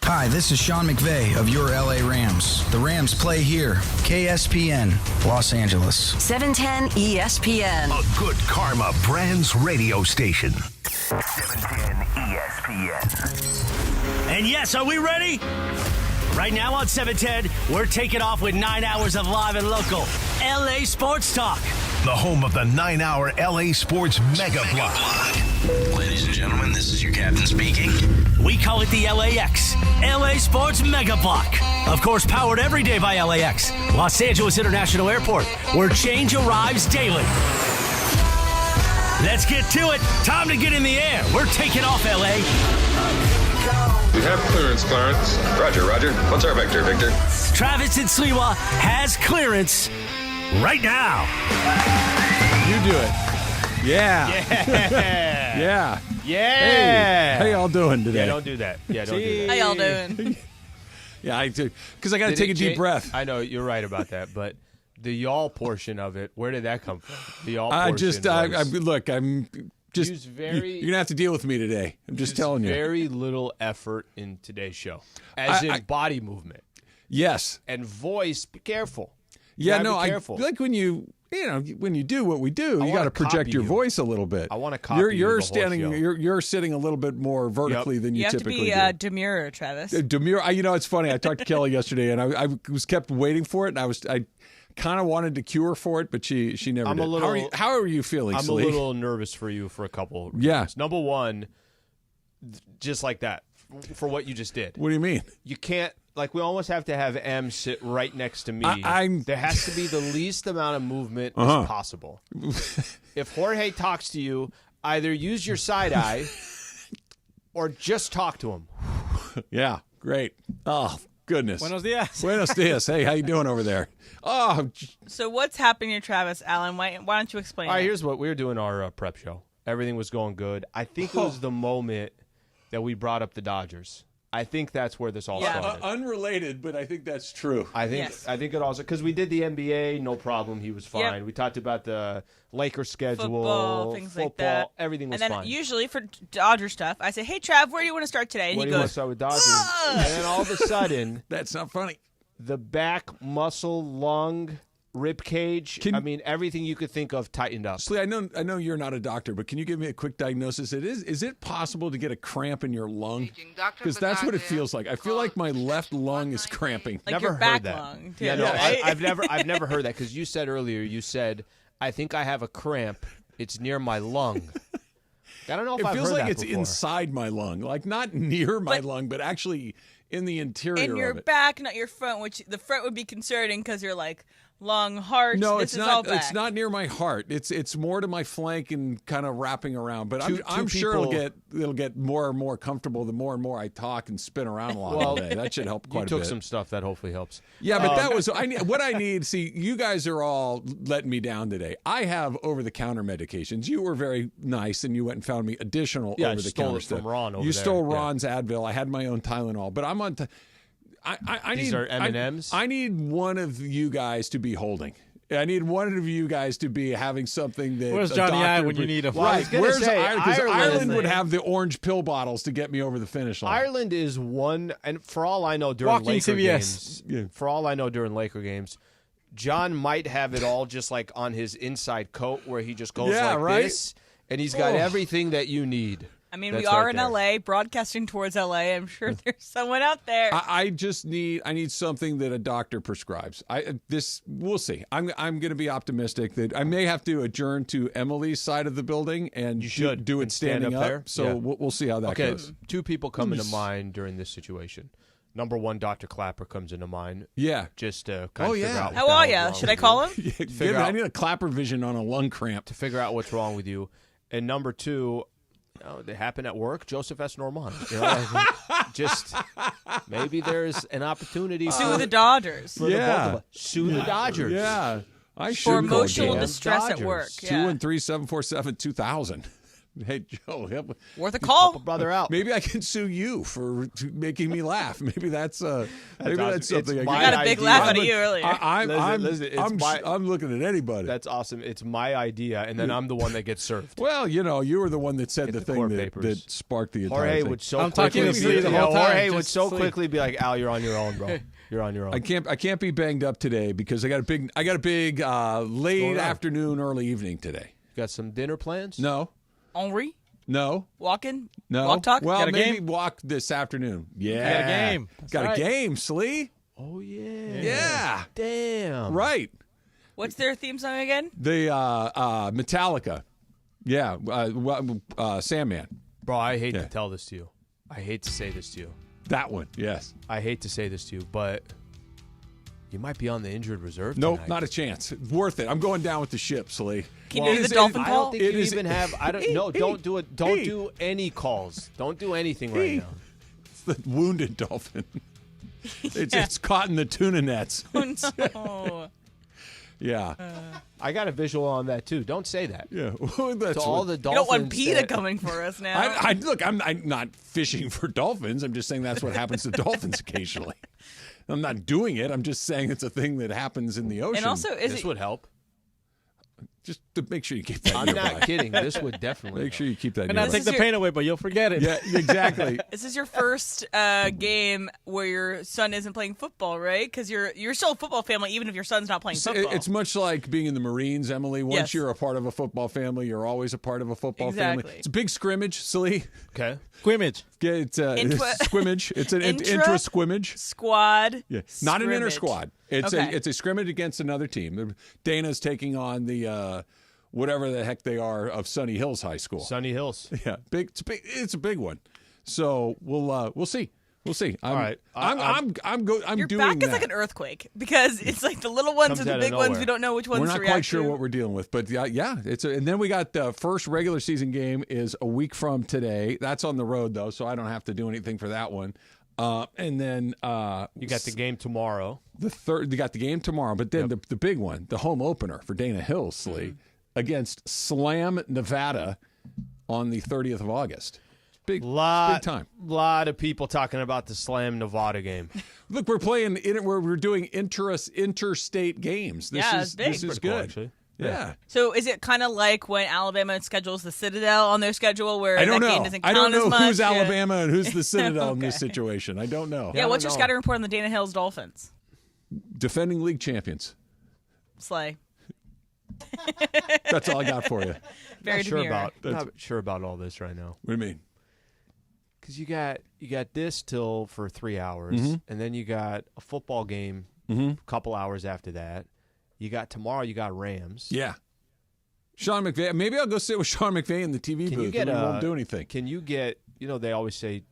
Hi, this is Sean McVey of your LA Rams. The Rams play here. KSPN, Los Angeles. 710 ESPN. A good karma brands radio station. 710 ESPN. And yes, are we ready? Right now on 710, we're taking off with 9 hours of live and local LA sports talk. The home of the 9-hour LA Sports Mega Block. Ladies and gentlemen, this is your captain speaking. We call it the LAX, LA Sports Mega Block. Of course, powered every day by LAX, Los Angeles International Airport, where change arrives daily. Let's get to it. Time to get in the air. We're taking off, LA. We have clearance, Clarence. Roger. What's our vector, Victor? Travis and Sliwa has clearance right now. You do it. Yeah. Yeah. Yeah. Hey, how y'all doing today? Yeah, don't do that. Yeah, don't do that. How y'all doing? Yeah, I do. Because I got to take a deep breath. I know, you're right about that, but the y'all portion of it, where did that come from? The y'all portion look, I'm just, you're going to have to deal with me today. I'm just telling you. Very little effort in today's show. As in body movement. Yes. And voice, be careful. Yeah, no, I like when you do what we do, you got to project your voice a little bit. I want to copy you're you standing, the whole show. you're sitting a little bit more vertically than you typically do. You have to be demure, Travis. Demure. It's funny. I talked to Kelly yesterday, and I was kept waiting for it, and I kind of wanted to cue her for it, but she never did. How are you feeling, I'm Slee? a little nervous for you for a couple reasons. Yeah. Number one, just like that, for what you just did. What do you mean? You can't, we almost have to have M sit right next to me. There has to be the least amount of movement as possible. If Jorge talks to you, either use your side eye or just talk to him. Yeah, great. Oh, goodness. Buenos dias. Buenos dias. Hey, how you doing over there? Oh. So what's happening here, Travis? Alan, why don't you explain? All right, here's what we were doing our prep show. Everything was going good. I think it was the moment that we brought up the Dodgers. I think that's where this all started. Unrelated, but I think that's true. I think it also, because we did the NBA, no problem. He was fine. Yep. We talked about the Lakers schedule, football, things like that. Everything was fine. And then fine. usually for Dodger stuff, I say, "Hey, Trav, where do you want to start today?" And Where he do you want goes, to start with Dodgers? And then all of a sudden, that's not funny. The back muscle, lung, rib cage. Everything you could think of tightened up. Slee, I know you're not a doctor, but can you give me a quick diagnosis? Is it possible to get a cramp in your lung? Because that's what it feels like. I feel like my left lung is cramping. Like never your back heard that. lung. Yeah, no, right? I've never heard that, because you said earlier, I think I have a cramp. It's near my lung. I don't know if I've heard that before. It feels like it's inside my lung, like not near my lung, but actually in the interior in your of it. back, not your front, which the front would be concerning because you're like lung, heart. No, this it's is not. all back. It's not near my heart. It's more to my flank and kind of wrapping around. But I'm sure it'll get more and more comfortable the more and more I talk and spin around a lot all day. That should help quite a bit. You took some stuff that hopefully helps. Yeah, but that was what I need. See, you guys are all letting me down today. I have over-the-counter medications. You were very nice, and you went and found me additional over-the-counter stuff. From Ron over you there. stole Ron's Advil. I had my own Tylenol, but I'm on. These are M&Ms? I need one of you guys to be holding. I need one of you guys to be having something that. Where's Johnny I when you need a right? Where's Ireland? Because Ireland would have the orange pill bottles to get me over the finish line. Ireland is one, and for all I know during Laker games, John might have it all just like on his inside coat where he just goes this, and he's got everything that you need. I mean, we are in LA, broadcasting towards LA. I'm sure there's someone out there. I need something that a doctor prescribes. We'll see. I'm going to be optimistic that I may have to adjourn to Emily's side of the building and you should do it standing up there. So we'll see how that goes. Two people come into mind during this situation. Number one, Dr. Clapper comes into mind. Yeah. Just to kind of figure out how are you? Should I call him? I need a Clapper vision on a lung cramp. To figure out what's wrong with you. And number two, they happen at work. Joseph S. Normand. Just maybe there's an opportunity. Sue the Dodgers. For the both of us. Sue the Dodgers. Yeah. I should for emotional distress at work. 213-747-2000. Hey, Joe. Worth a call. Help a brother out. Maybe I can sue you for making me laugh. Maybe that's something. I got a big laugh out of you earlier. I'm looking at anybody. That's awesome. It's my idea, and then I'm the one that gets served. Well, you were the one that said the thing that sparked the entire Jorge thing. would so Jorge would so quickly be like, Al, you're on your own, bro. You're on your own. I can't be banged up today because I got a big late afternoon, early evening today. You got some dinner plans? No. Henri? No. Walking? No. Walk talk? Well, got a maybe game? walk this afternoon. Yeah. Got a game. Got a game, Slee. Oh, yeah. Yeah. Damn. Right. What's their theme song again? The Metallica. Yeah. Sandman. Bro, I hate to tell this to you. I hate to say this to you. That one, yes. I hate to say this to you, but you might be on the injured reserve Nope, tonight. not a chance. It's worth it. I'm going down with the ship, Slee. Can you do the dolphin I call? don't think you even have. I don't. No, don't do it. Don't do any calls. Don't do anything right now. It's the wounded dolphin. It's caught in the tuna nets. Oh, no. Yeah. I got a visual on that too. Don't say that. Yeah. To all the dolphins. You don't want PETA coming for us now. Look, I'm not fishing for dolphins. I'm just saying that's what happens to dolphins occasionally. I'm not doing it. I'm just saying it's a thing that happens in the ocean. And also, this would help. Just to make sure you keep that I'm nearby. not kidding. This would definitely Make sure you keep that And nearby. not take the pain away, but you'll forget it. Yeah, exactly. This is your first game where your son isn't playing football, right? Because you're still a football family, even if your son's not playing football. It's much like being in the Marines, Emily. Once you're a part of a football family, you're always a part of a football family. It's a big scrimmage, Slee. Okay. Scrimmage. It's scrimmage. It's an intra-scrimmage. Squad. Yeah. Not an scrimmage. inter-squad. It's a scrimmage against another team. Dana's taking on the whatever the heck they are of Sunny Hills High School. Sunny Hills. Yeah. Big. It's a big one. So we'll see. We'll see. All right. I'm Your doing back that. is like an earthquake because it's like the little ones or the big ones. We don't know which ones We're to not react quite sure to. what we're dealing with, but yeah. And then we got the first regular season game is a week from today. That's on the road though, so I don't have to do anything for that one. And then you got the game tomorrow. You got the game tomorrow, but then the big one, the home opener for Dana Hill, Slee, against Slam, Nevada, on the 30th of August. Big time. Lot of people talking about the Slam Nevada game. Look, we're playing. We're doing interstate games. This is good. Actually. Yeah. So is it kind of like when Alabama schedules the Citadel on their schedule where I don't that know. game doesn't I count don't know as much? who's Alabama and who's the Citadel in this Okay. situation. I don't know. Yeah, what's your scouting report on the Dana Hills Dolphins? Defending league champions. Slay. That's all I got for you. Very demure. Not sure about all this right now. What do you mean? Because you got this till for 3 hours, and then you got a football game a couple hours after that. You got tomorrow. You got Rams. Yeah. Sean McVey. Maybe I'll go sit with Sean McVey in the TV booth. And we won't do anything. Can you get? They always say,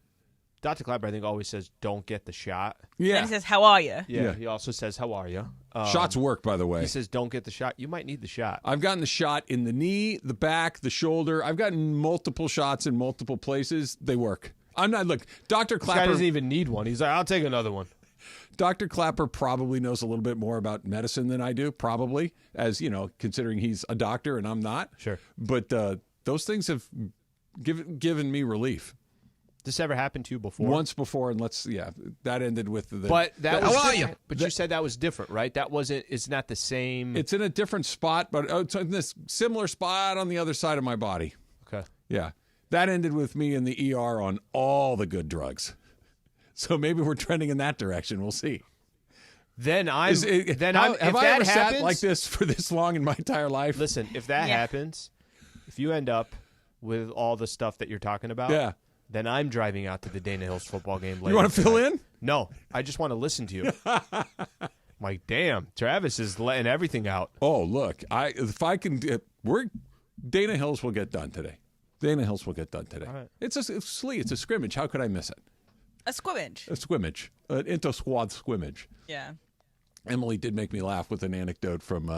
Dr. Clapper, I think, always says, "Don't get the shot." Yeah. And he says, "How are you?" Yeah. He also says, "How are you?" Shots work, by the way. He says, "Don't get the shot." You might need the shot. I've gotten the shot in the knee, the back, the shoulder. I've gotten multiple shots in multiple places. They work. I'm not. Look, Dr. Clapper This guy doesn't even need one. He's like, "I'll take another one." Dr. Clapper probably knows a little bit more about medicine than I do, probably, as considering he's a doctor and I'm not. Sure. But those things have given me relief. This ever happened to you before? Once before, and that ended with the. But that was how are you? But you said that was different, right? That wasn't. It's not the same. It's in a different spot, but it's in this similar spot on the other side of my body. Okay. Yeah, that ended with me in the ER on all the good drugs. So maybe we're trending in that direction. We'll see. Have I ever sat like this for this long in my entire life? Listen, if that happens, if you end up with all the stuff that you're talking about, then I'm driving out to the Dana Hills football game later. You want to fill in? No, I just want to listen to you. Like, damn, Travis is letting everything out. Oh, look, if I can, Dana Hills will get done today. Dana Hills will get done today. All right. It's a scrimmage. How could I miss it? A scrimmage. A scrimmage. An inter-squad scrimmage. Yeah. Emily did make me laugh with an anecdote from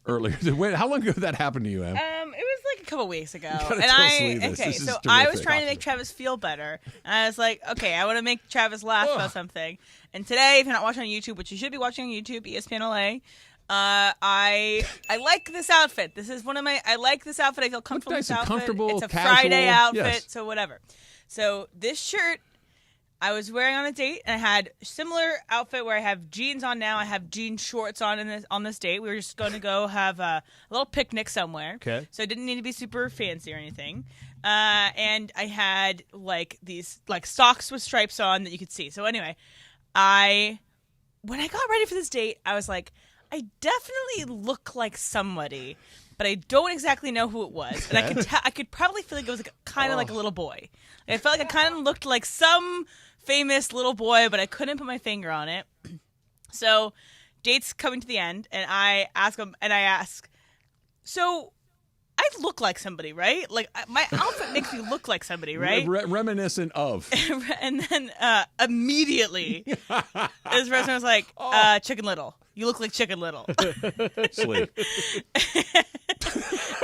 earlier. How long ago did that happen to you, Em? It was like a couple weeks ago. You gotta tell Slee this. This is so I was terrific. trying to make Travis feel better. And I was like, okay, I want to make Travis laugh about something. And today, if you're not watching on YouTube, which you should be watching on YouTube, ESPN LA, I like this outfit. This is one of my. I like this outfit. I feel comfortable in this outfit. Comfortable, it's a casual, Friday outfit, yes. so whatever. So this shirt I was wearing on a date, and I had a similar outfit where I have jeans on now. I have jean shorts on on this date. We were just going to go have a little picnic somewhere. Okay. So it didn't need to be super fancy or anything. And I had these socks with stripes on that you could see. So anyway, when I got ready for this date, I was like, I definitely look like somebody, but I don't exactly know who it was. And I could probably feel like it was kind of like a little boy. I felt like I kind of looked like some famous little boy, but I couldn't put my finger on it. So date's coming to the end, and I ask him, so I look like somebody, right? Like my outfit makes me look like somebody, right? Reminiscent of. And then immediately, this person was like, Chicken Little. You look like Chicken Little. Slee.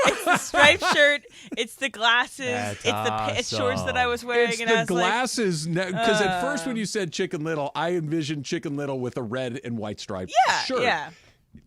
It's the striped shirt. It's the glasses. That's it's the shorts that I was wearing. It's and the I was glasses. Because at first when you said Chicken Little, I envisioned Chicken Little with a red and white striped shirt. Yeah.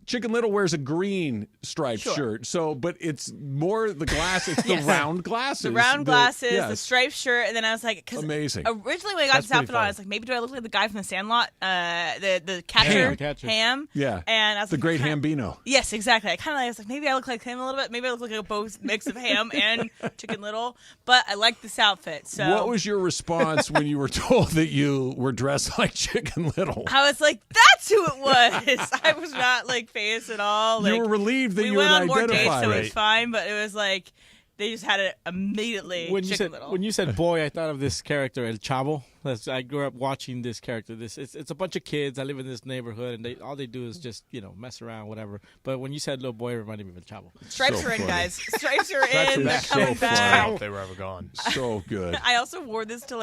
Chicken Little wears a green striped shirt, but it's more the glass. It's the round glasses. The round glasses, the striped shirt, and then I was like, amazing. Originally when I got this outfit on, I was like, maybe do I look like the guy from The Sandlot, the catcher, Ham? Yeah, and I was the like, great Hambino. Yes, exactly. I was like, maybe I look like him a little bit. Maybe I look like a both mix of Ham and Chicken Little. But I like this outfit. So, what was your response when you were told that you were dressed like Chicken Little? I was like, that's who it was. I was not famous at all. You were relieved that you would identify. We went on more dates, so it was fine. But it was like they just had it immediately. When you said boy, I thought of this character El Chavo. I grew up watching this character. It's a bunch of kids. I live in this neighborhood, and all they do is just mess around, whatever. But when you said little boy, it reminded me of El Chavo. Stripes are in, guys. Stripes are in. They're coming back. If they were ever gone. So good. I also wore this to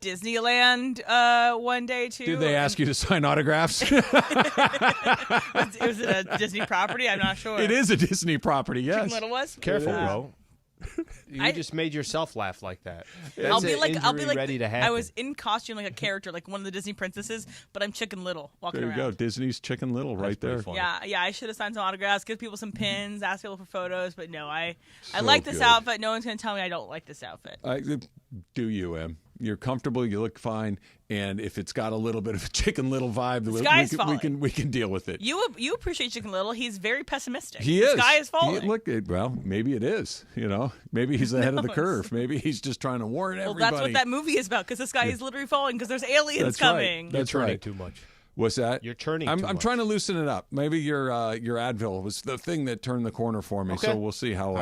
Disneyland one day too. Did they ask you to sign autographs? Was it a Disney property? I'm not sure. It is a Disney property. Yes. Chicken Little was. Careful, bro. You just made yourself laugh like that. I'll be like ready to happen. I was in costume like a character, like one of the Disney princesses, but I'm Chicken Little walking around. There you go, Disney's Chicken Little right there. Yeah. I should have signed some autographs, give people some pins, ask people for photos, but no, I like this outfit. No one's gonna tell me I don't like this outfit. Do you, Em? You're comfortable. You look fine. And if it's got a little bit of a Chicken Little vibe, we can deal with it. You appreciate Chicken Little. He's very pessimistic. He is. The sky is falling. Well, maybe it is. Maybe he's ahead of the curve. Maybe he's just trying to warn everybody. Well, that's what that movie is about. Because the sky is literally falling. Because there's aliens coming. Right. That's You're right. Too much. What's that? You're turning. I'm trying to loosen it up. Maybe your Advil was the thing that turned the corner for me. Okay. So we'll see how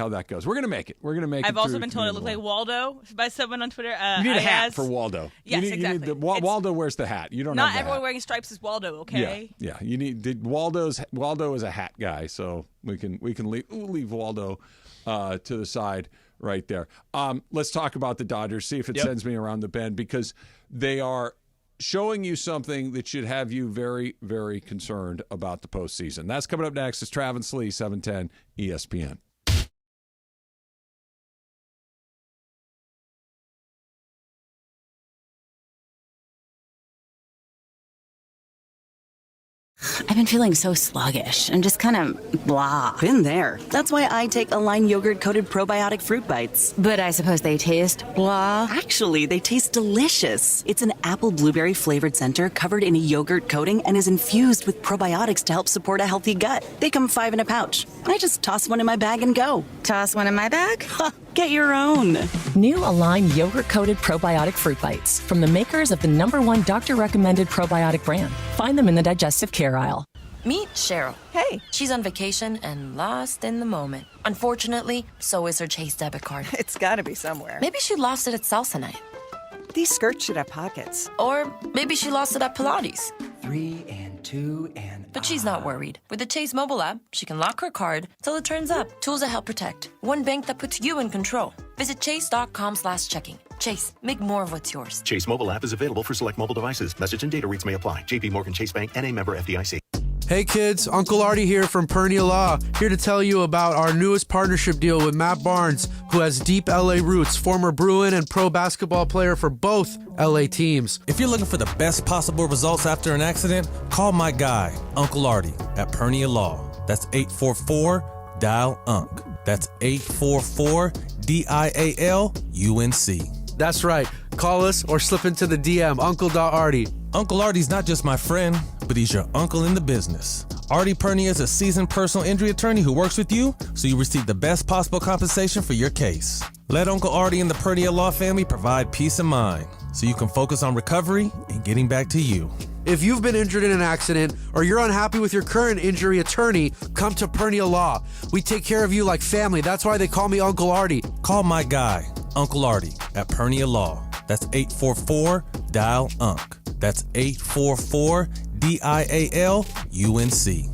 that goes. We're gonna make it. I've also been told I look like Waldo by someone on Twitter. You need a hat for Waldo. Yes, exactly. Waldo wears the hat. You don't. Not have everyone hat. wearing stripes is Waldo. Okay. Yeah. You need Waldo is a hat guy, so we can leave Waldo to the side right there. Let's talk about the Dodgers. See if it sends me around the bend because they are showing you something that should have you very, very concerned about the postseason. That's coming up next. It's Travis Slee, 710 ESPN. I've been feeling so sluggish and just kind of blah. Been there. That's why I take Align yogurt-coated probiotic fruit bites. But I suppose they taste blah? Actually, they taste delicious. It's an apple blueberry flavored center covered in a yogurt coating and is infused with probiotics to help support a healthy gut. They come 5 in a pouch. I just toss one in my bag and go. Toss one in my bag? Get your own. New Align yogurt-coated probiotic fruit bites from the makers of the #1 doctor-recommended probiotic brand. Find them in the digestive care aisle. Meet Cheryl. Hey. She's on vacation and lost in the moment. Unfortunately, so is her Chase debit card. It's gotta be somewhere. Maybe she lost it at salsa night. These skirts should have pockets. Or maybe she lost it at Pilates. 3 and 2 and... But she's not worried. With the Chase mobile app, she can lock her card till it turns up. Tools that help protect. One bank that puts you in control. Visit chase.com/checking. Chase, make more of what's yours. Chase mobile app is available for select mobile devices. Message and data rates may apply. JP Morgan Chase Bank, N.A. member FDIC. Hey kids, Uncle Artie here from Pernia Law, here to tell you about our newest partnership deal with Matt Barnes, who has deep LA roots, former Bruin and pro basketball player for both LA teams. If you're looking for the best possible results after an accident, call my guy, Uncle Artie, at Pernia Law. That's 844-DIAL-UNC. That's 844-DIAL-UNC. That's right. Call us or slip into the DM, Uncle.Artie. Uncle Artie's not just my friend, but he's your uncle in the business. Artie Pernia is a seasoned personal injury attorney who works with you, so you receive the best possible compensation for your case. Let Uncle Artie and the Pernia Law family provide peace of mind, so you can focus on recovery and getting back to you. If you've been injured in an accident or you're unhappy with your current injury attorney, come to Pernia Law. We take care of you like family. That's why they call me Uncle Artie. Call my guy, Uncle Artie, at Pernia Law. That's 844-DIAL-UNC. That's 844-DIAL-UNC.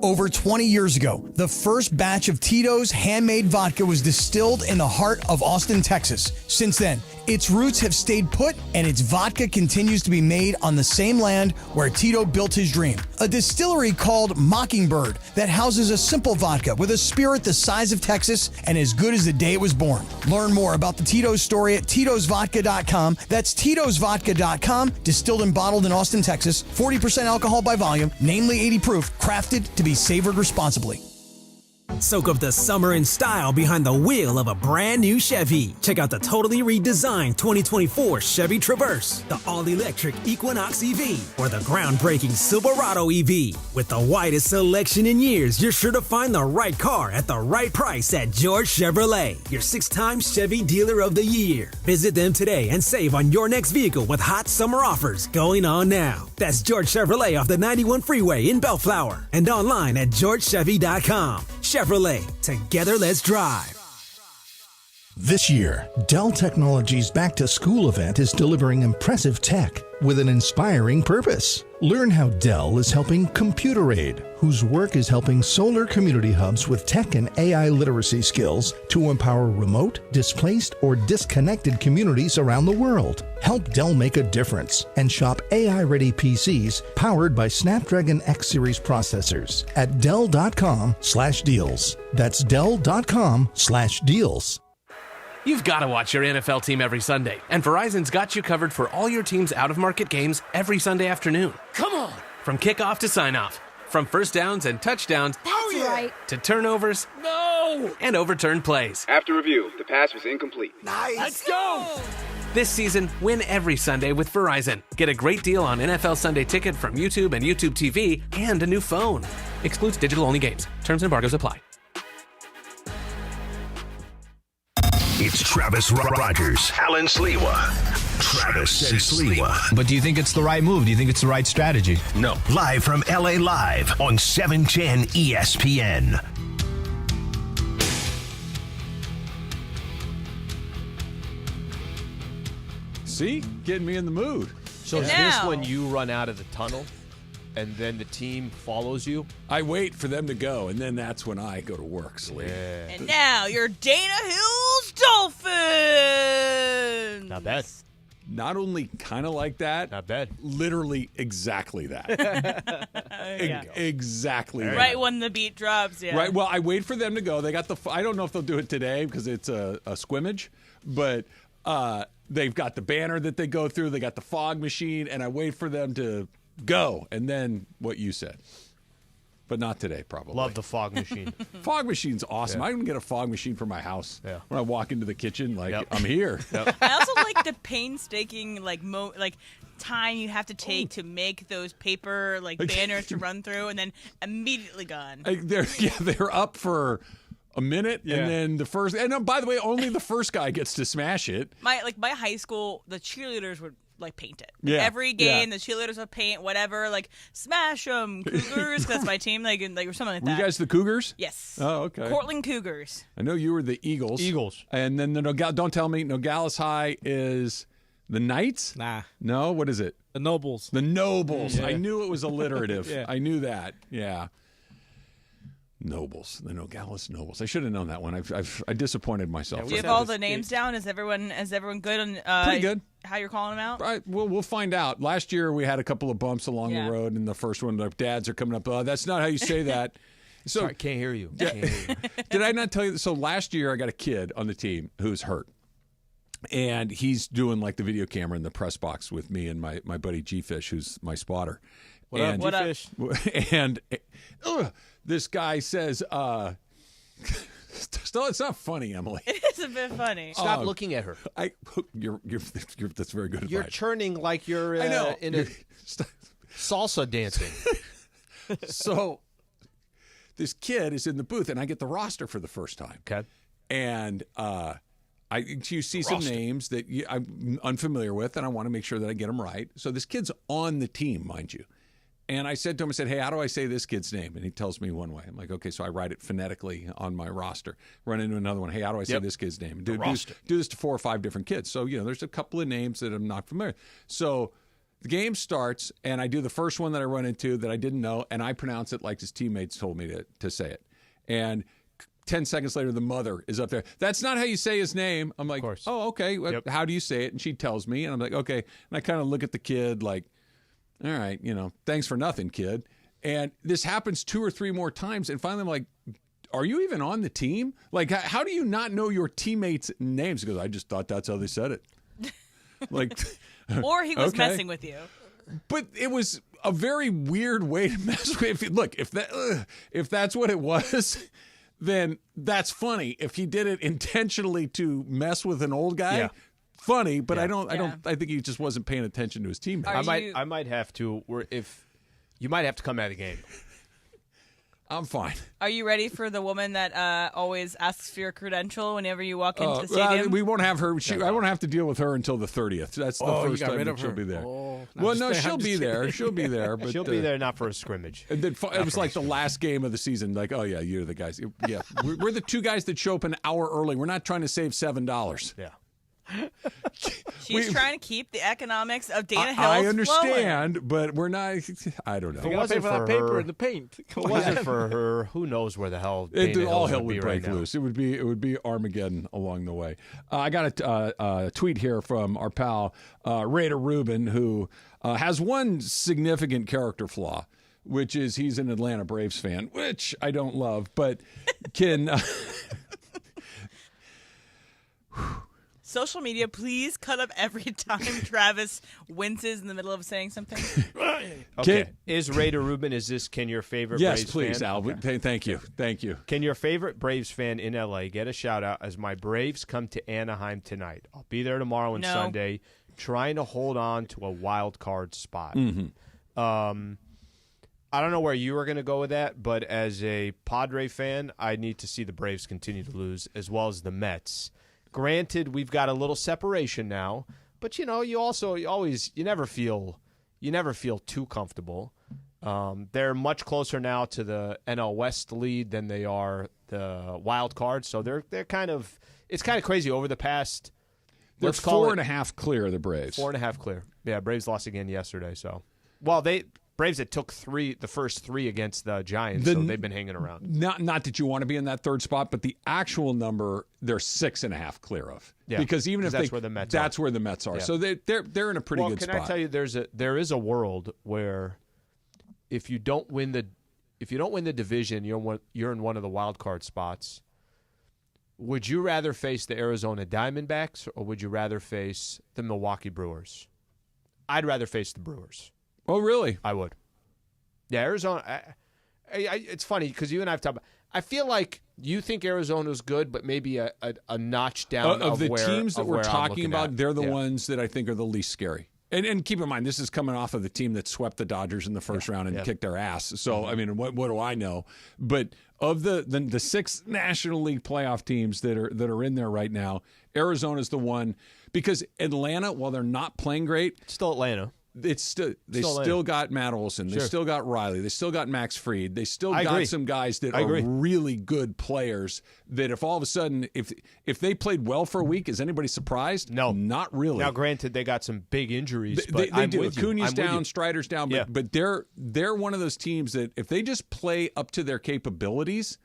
Over 20 years ago, the first batch of Tito's handmade vodka was distilled in the heart of Austin, Texas. Since then, its roots have stayed put, and its vodka continues to be made on the same land where Tito built his dream. A distillery called Mockingbird that houses a simple vodka with a spirit the size of Texas and as good as the day it was born. Learn more about the Tito's story at Tito'sVodka.com. That's Tito'sVodka.com. Distilled and bottled in Austin, Texas. 40% alcohol by volume, namely 80 proof, crafted to be savored responsibly. Soak up the summer in style behind the wheel of a brand new Chevy. Check out the totally redesigned 2024 Chevy Traverse, the all-electric Equinox EV, or the groundbreaking Silverado EV. With the widest selection in years, you're sure to find the right car at the right price at George Chevrolet, your 6-time Chevy Dealer of the Year. Visit them today and save on your next vehicle with hot summer offers going on now. That's George Chevrolet off the 91 freeway in Bellflower and online at georgechevy.com. Chevrolet, together let's drive. This year, Dell Technologies' Back to School event is delivering impressive tech with an inspiring purpose. Learn how Dell is helping Computer Aid, whose work is helping solar community hubs with tech and AI literacy skills to empower remote, displaced, or disconnected communities around the world. Help Dell make a difference and shop AI-ready PCs powered by Snapdragon X Series processors at Dell.com/deals. That's Dell.com/deals. You've got to watch your NFL team every Sunday, and Verizon's got you covered for all your team's out-of-market games every Sunday afternoon. Come on! From kickoff to sign-off, from first downs and touchdowns to turnovers and overturned plays. After review, the pass was incomplete. Nice! Let's go! This season, win every Sunday with Verizon. Get a great deal on NFL Sunday Ticket from YouTube and YouTube TV and a new phone. Excludes digital-only games. Terms and embargoes apply. It's Travis Rogers, Alan Sliwa. Travis and Sliwa. But do you think it's the right move? Do you think it's the right strategy? No. Live from LA Live on 710 ESPN. See? Getting me in the mood. So is this when you run out of the tunnel and then the team follows you? I wait for them to go, and then that's when I go to work, Slee. Yeah. And now your Dana Hills Dolphins. Not bad. Not only kind of like that. Not bad. Literally exactly that. Exactly that. Right when the beat drops, yeah. Right. Well, I wait for them to go. They got the. I don't know if they'll do it today because it's a scrimmage, but they've got the banner that they go through. They got the fog machine, and I wait for them to go, and then what you said. But not today, probably. Love the fog machine. Fog machine's awesome. Yeah. I can get a fog machine for my house. Yeah. When I walk into the kitchen, I'm here. I also like the painstaking time you have to take to make those paper banners to run through, and then immediately gone. They're up for a minute, and then the first. And by the way, only the first guy gets to smash it. My high school, the cheerleaders would paint it. Yeah. Every game, the cheerleaders would paint whatever, smash them, Cougars. That's my team, or something like that. Were you guys the Cougars? Yes. Oh, okay. Cortland Cougars. I know you were the Eagles. And then don't tell me Nogales High is the Knights? Nah. No, what is it? The Nobles. The Nobles. Yeah. I knew it was alliterative. Yeah. I knew that. Yeah. Nobles, the Nogales Nobles. I should have known that one. I disappointed myself. Do you have all the names down? Is everyone good on? Pretty good. how you're calling them out? Right. Well, we'll find out. Last year we had a couple of bumps along the road, and the first one, the dads are coming up. That's not how you say that. So Sorry, can't hear you. Can't hear you. Did I not tell you? So last year I got a kid on the team who's hurt. And he's doing like the video camera in the press box with me and my buddy G-Fish, who's my spotter. What up, G-Fish? And this guy says, it's not funny, Emily. It is a bit funny. Stop looking at her. You're that's very good advice. You're churning like you're I know. in a salsa dancing. So this kid is in the booth, and I get the roster for the first time. Okay. And you see some names that I'm unfamiliar with, and I want to make sure that I get them right. So this kid's on the team, mind you. And I said to him, hey, how do I say this kid's name? And he tells me one way. I'm like, okay, so I write it phonetically on my roster. Run into another one. Hey, how do I say this kid's name? Do this to 4 or 5 different kids. So, there's a couple of names that I'm not familiar. So the game starts, and I do the first one that I run into that I didn't know, and I pronounce it like his teammates told me to say it. And 10 seconds later, the mother is up there. That's not how you say his name. I'm like, oh, okay. How do you say it? And she tells me, and I'm like, okay. And I kind of look at the kid like, all right, thanks for nothing, kid. And this happens 2 or 3 more times. And finally, I'm like, are you even on the team? Like, how do you not know your teammates' names? Because I just thought that's how they said it. Like, or he was messing with you. But it was a very weird way to mess with. Look, if that's what it was, then that's funny. If he did it intentionally to mess with an old guy, funny. But I think he just wasn't paying attention to his teammates. I might have to. You might have to come out of the game. I'm fine. Are you ready for the woman that always asks for your credential whenever you walk into the stadium? We won't have her. I won't have to deal with her until the 30th. That's the first time that she'll be there. She'll be there. She'll be there. But she'll be there not for a scrimmage. And then it was like the last game of the season. Like, oh yeah, you're the guys. Yeah, we're the 2 guys that show up an hour early. We're not trying to save $7. Yeah. She's trying to keep the economics of Dana Hill. I understand, but we're not. I don't know. If it wasn't for that paper and the paint. If it wasn't for her, who knows where the hell Dana all hell would be break right loose. It would be Armageddon along the way. I got a tweet here from our pal Raider Rubin, who has one significant character flaw, which is he's an Atlanta Braves fan, which I don't love, but can. Social media, please cut up every time Travis winces in the middle of saying something. Okay. Is Raider Rubin, can your favorite Braves fan? Yes, please, Al. Okay. Thank you. Can your favorite Braves fan in L.A. get a shout-out as my Braves come to Anaheim tonight? I'll be there tomorrow and Sunday trying to hold on to a wild card spot. Mm-hmm. I don't know where you were going to go with that, but as a Padre fan, I need to see the Braves continue to lose as well as the Mets. Granted, we've got a little separation now, but you never feel too comfortable. They're much closer now to the NL West lead than they are the wild card, so they're kind of it's kind of crazy over the past. They're 4.5 clear of the Braves. 4.5 clear. Yeah, Braves lost again yesterday. So, Braves that took the first 3 against the Giants, so they've been hanging around. Not that you want to be in that third spot, but the actual number they're 6.5 clear of. Yeah, because even if that's where the Mets are. Yeah. So they're in a pretty good spot. Can I tell you, there is a world where if you don't win the division, you're in one of the wild card spots. Would you rather face the Arizona Diamondbacks or would you rather face the Milwaukee Brewers? I'd rather face the Brewers. Oh, really? I would. Yeah, Arizona. It's funny because you and I have talked about. I feel like you think Arizona's good, but maybe a notch down of the teams that we're talking about. At. They're the ones that I think are the least scary. And keep in mind, this is coming off of the team that swept the Dodgers in the first round and kicked their ass. So I mean, what do I know? But of the 6 National League playoff teams that are in there right now, Arizona's the one because Atlanta, while they're not playing great, it's still Atlanta. They still got Matt Olson. They still got Riley. They still got Max Fried. They still got some guys that are really good players that if all of a sudden, if they played well for a week, is anybody surprised? No. Not really. Now, granted, they got some big injuries, but they do. With you. Acuna's down, Strider's down, but they're one of those teams that if they just play up to their capabilities,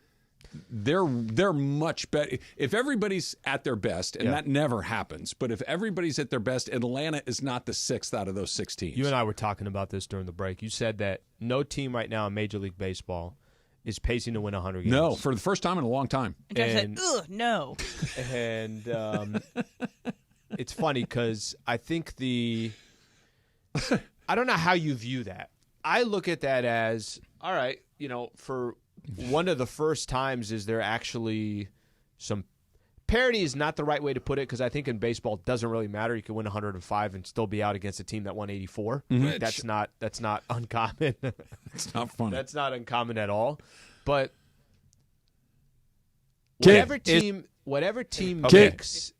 they're much better. If everybody's at their best, and that never happens, but if everybody's at their best, Atlanta is not the 6th out of those 6 teams. You and I were talking about this during the break. You said that no team right now in Major League Baseball is pacing to win 100 games. No, for the first time in a long time. And Josh said, ugh, no. And it's funny because I think I don't know how you view that. I look at that as, all right, for one of the first times is there actually some parity is not the right way to put it, because I think in baseball it doesn't really matter. You can win 105 and still be out against a team that won 84. Mm-hmm. That's not uncommon. It's not funny. That's not uncommon at all. But whatever team makes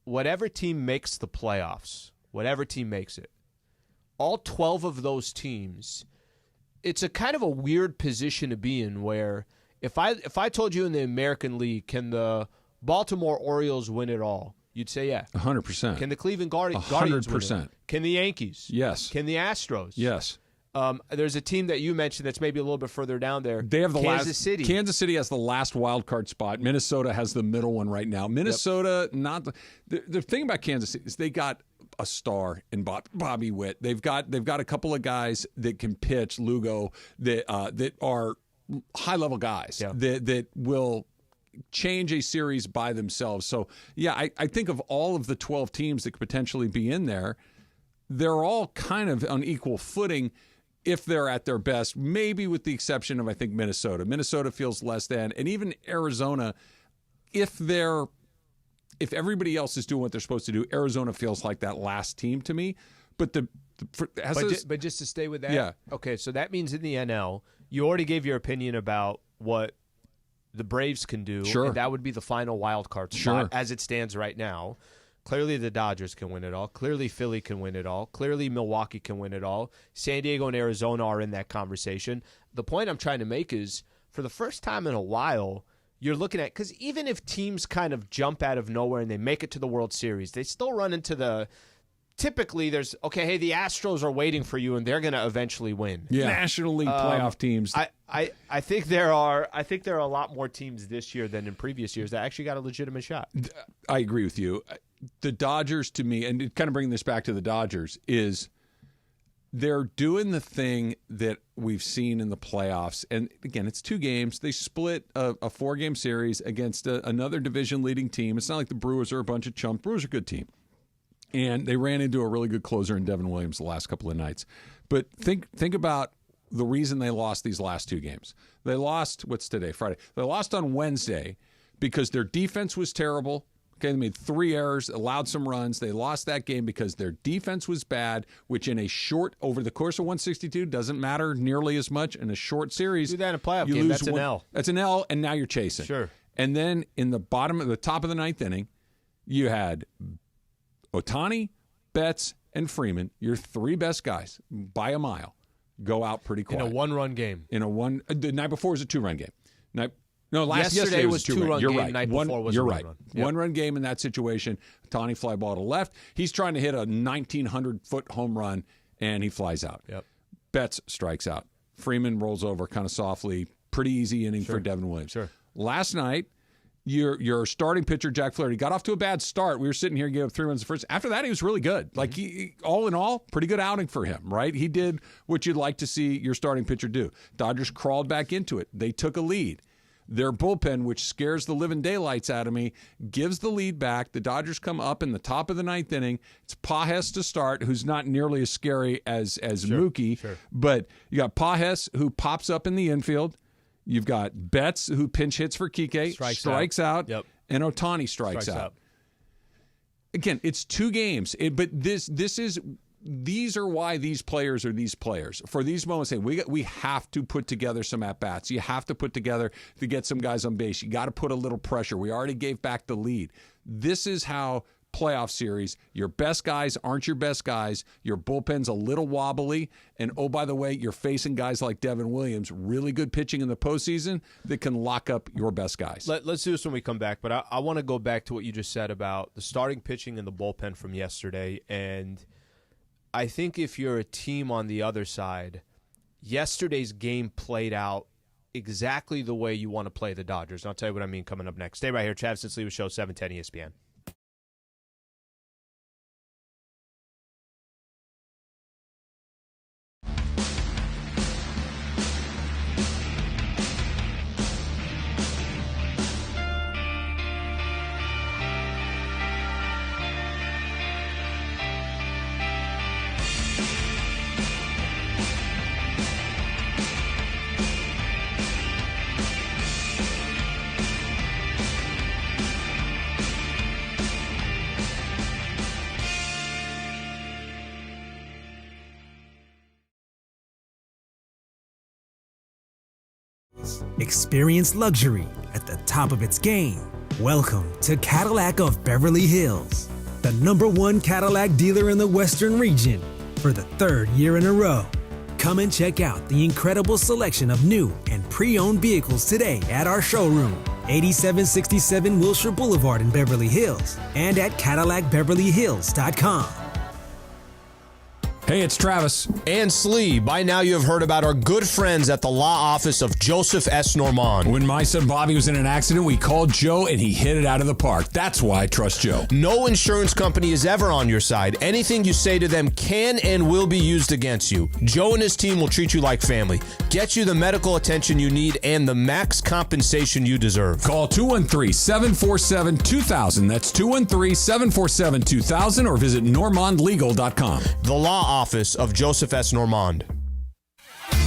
the playoffs, whatever team makes it, all 12 of those teams, it's a kind of a weird position to be in, where if I told you in the American League, can the Baltimore Orioles win it all? You'd say, yeah. 100%. Can the Cleveland Guardians 100%. win it all? Can the Yankees? Yes. Can the Astros? Yes. There's a team that you mentioned that's maybe a little bit further down there. They have Kansas City. Kansas City has the last wild card spot. Minnesota has the middle one right now. Minnesota, not the thing about Kansas City is they got a star in Bobby Witt. They've got a couple of guys that can pitch, Lugo, that are high level guys that will change a series by themselves. So yeah, I think of all of the 12 teams that could potentially be in there, they're all kind of on equal footing if they're at their best, maybe with the exception of, I think, Minnesota. Minnesota feels less than, and even Arizona, if everybody else is doing what they're supposed to do, Arizona feels like that last team to me. But but just to stay with that, yeah. Okay, so that means in the NL, you already gave your opinion about what the Braves can do, Sure. and that would be the final wild card spot as it stands right now. Clearly, the Dodgers can win it all. Clearly, Philly can win it all. Clearly, Milwaukee can win it all. San Diego and Arizona are in that conversation. The point I'm trying to make is, for the first time in a while, you're looking at, because even if teams kind of jump out of nowhere and they make it to the World Series, they still run into typically there's, okay, hey, the Astros are waiting for you and they're going to eventually win. Yeah. National League playoff teams. I think there are a lot more teams this year than in previous years that actually got a legitimate shot. I agree with you. The Dodgers, to me, and kind of bringing this back to the Dodgers, is they're doing the thing that we've seen in the playoffs. And again, it's 2 games. They split a 4-game series against another division-leading team. It's not like the Brewers are a bunch of chumps. Brewers are a good team. And they ran into a really good closer in Devin Williams the last couple of nights. But think about the reason they lost these last 2 games. They lost, what's today, Friday? They lost on Wednesday because their defense was terrible. Okay, they made 3 errors, allowed some runs. They lost that game because their defense was bad, which in a short, over the course of 162, doesn't matter nearly as much. In a short series, do that in a playoff game, that's an L. That's an L, and now you're chasing. Sure. And then in the top of the 9th inning, you had Ohtani, Betts, and Freeman, your 3 best guys by a mile, go out pretty quiet. In a 1-run game. The night before was a 2-run game. Yesterday was 2-run You're game. right. Night before was You're a right. 1-run. Yep. 1-run game in that situation. Ohtani fly ball to left. He's trying to hit a 1,900-foot home run, and he flies out. Yep. Betts strikes out. Freeman rolls over kind of softly. Pretty easy inning for Devin Williams. Sure. Last night, your starting pitcher, Jack Flaherty, got off to a bad start. We were sitting here, gave up 3 runs the first. After that, he was really good. Like, he, all in all, pretty good outing for him, right? He did what you'd like to see your starting pitcher do. Dodgers crawled back into it. They took a lead. Their bullpen, which scares the living daylights out of me, gives the lead back. The Dodgers come up in the top of the 9th inning. It's Pages to start, who's not nearly as scary as Mookie. Sure. But you got Pages, who pops up in the infield. You've got Betts, who pinch hits for Kike, strikes out. Yep. And Ohtani strikes out. Again, it's 2 games. But these are why these players are these players. For these moments, we have to put together some at-bats. You have to put together to get some guys on base. You got to put a little pressure. We already gave back the lead. This is how playoff series, your best guys aren't your best guys. Your bullpen's a little wobbly. And, oh, by the way, you're facing guys like Devin Williams, really good pitching in the postseason that can lock up your best guys. Let's do this when we come back. But I want to go back to what you just said about the starting pitching and the bullpen from yesterday. And I think if you're a team on the other side, yesterday's game played out exactly the way you want to play the Dodgers. And I'll tell you what I mean coming up next. Stay right here. Travis and Sliwa Show, 710 ESPN. Experience luxury at the top of its game. Welcome to Cadillac of Beverly Hills, the #1 Cadillac dealer in the Western region for the 3rd year in a row. Come and check out the incredible selection of new and pre-owned vehicles today at our showroom, 8767 Wilshire Boulevard in Beverly Hills, and at CadillacBeverlyHills.com. Hey, it's Travis. And Slee. By now you have heard about our good friends at the law office of Joseph S. Normand. When my son Bobby was in an accident, we called Joe and he hit it out of the park. That's why I trust Joe. No insurance company is ever on your side. Anything you say to them can and will be used against you. Joe and his team will treat you like family, get you the medical attention you need, and the max compensation you deserve. Call 213-747-2000. That's 213-747-2000 or visit normandlegal.com. The law office of Joseph S. Normand.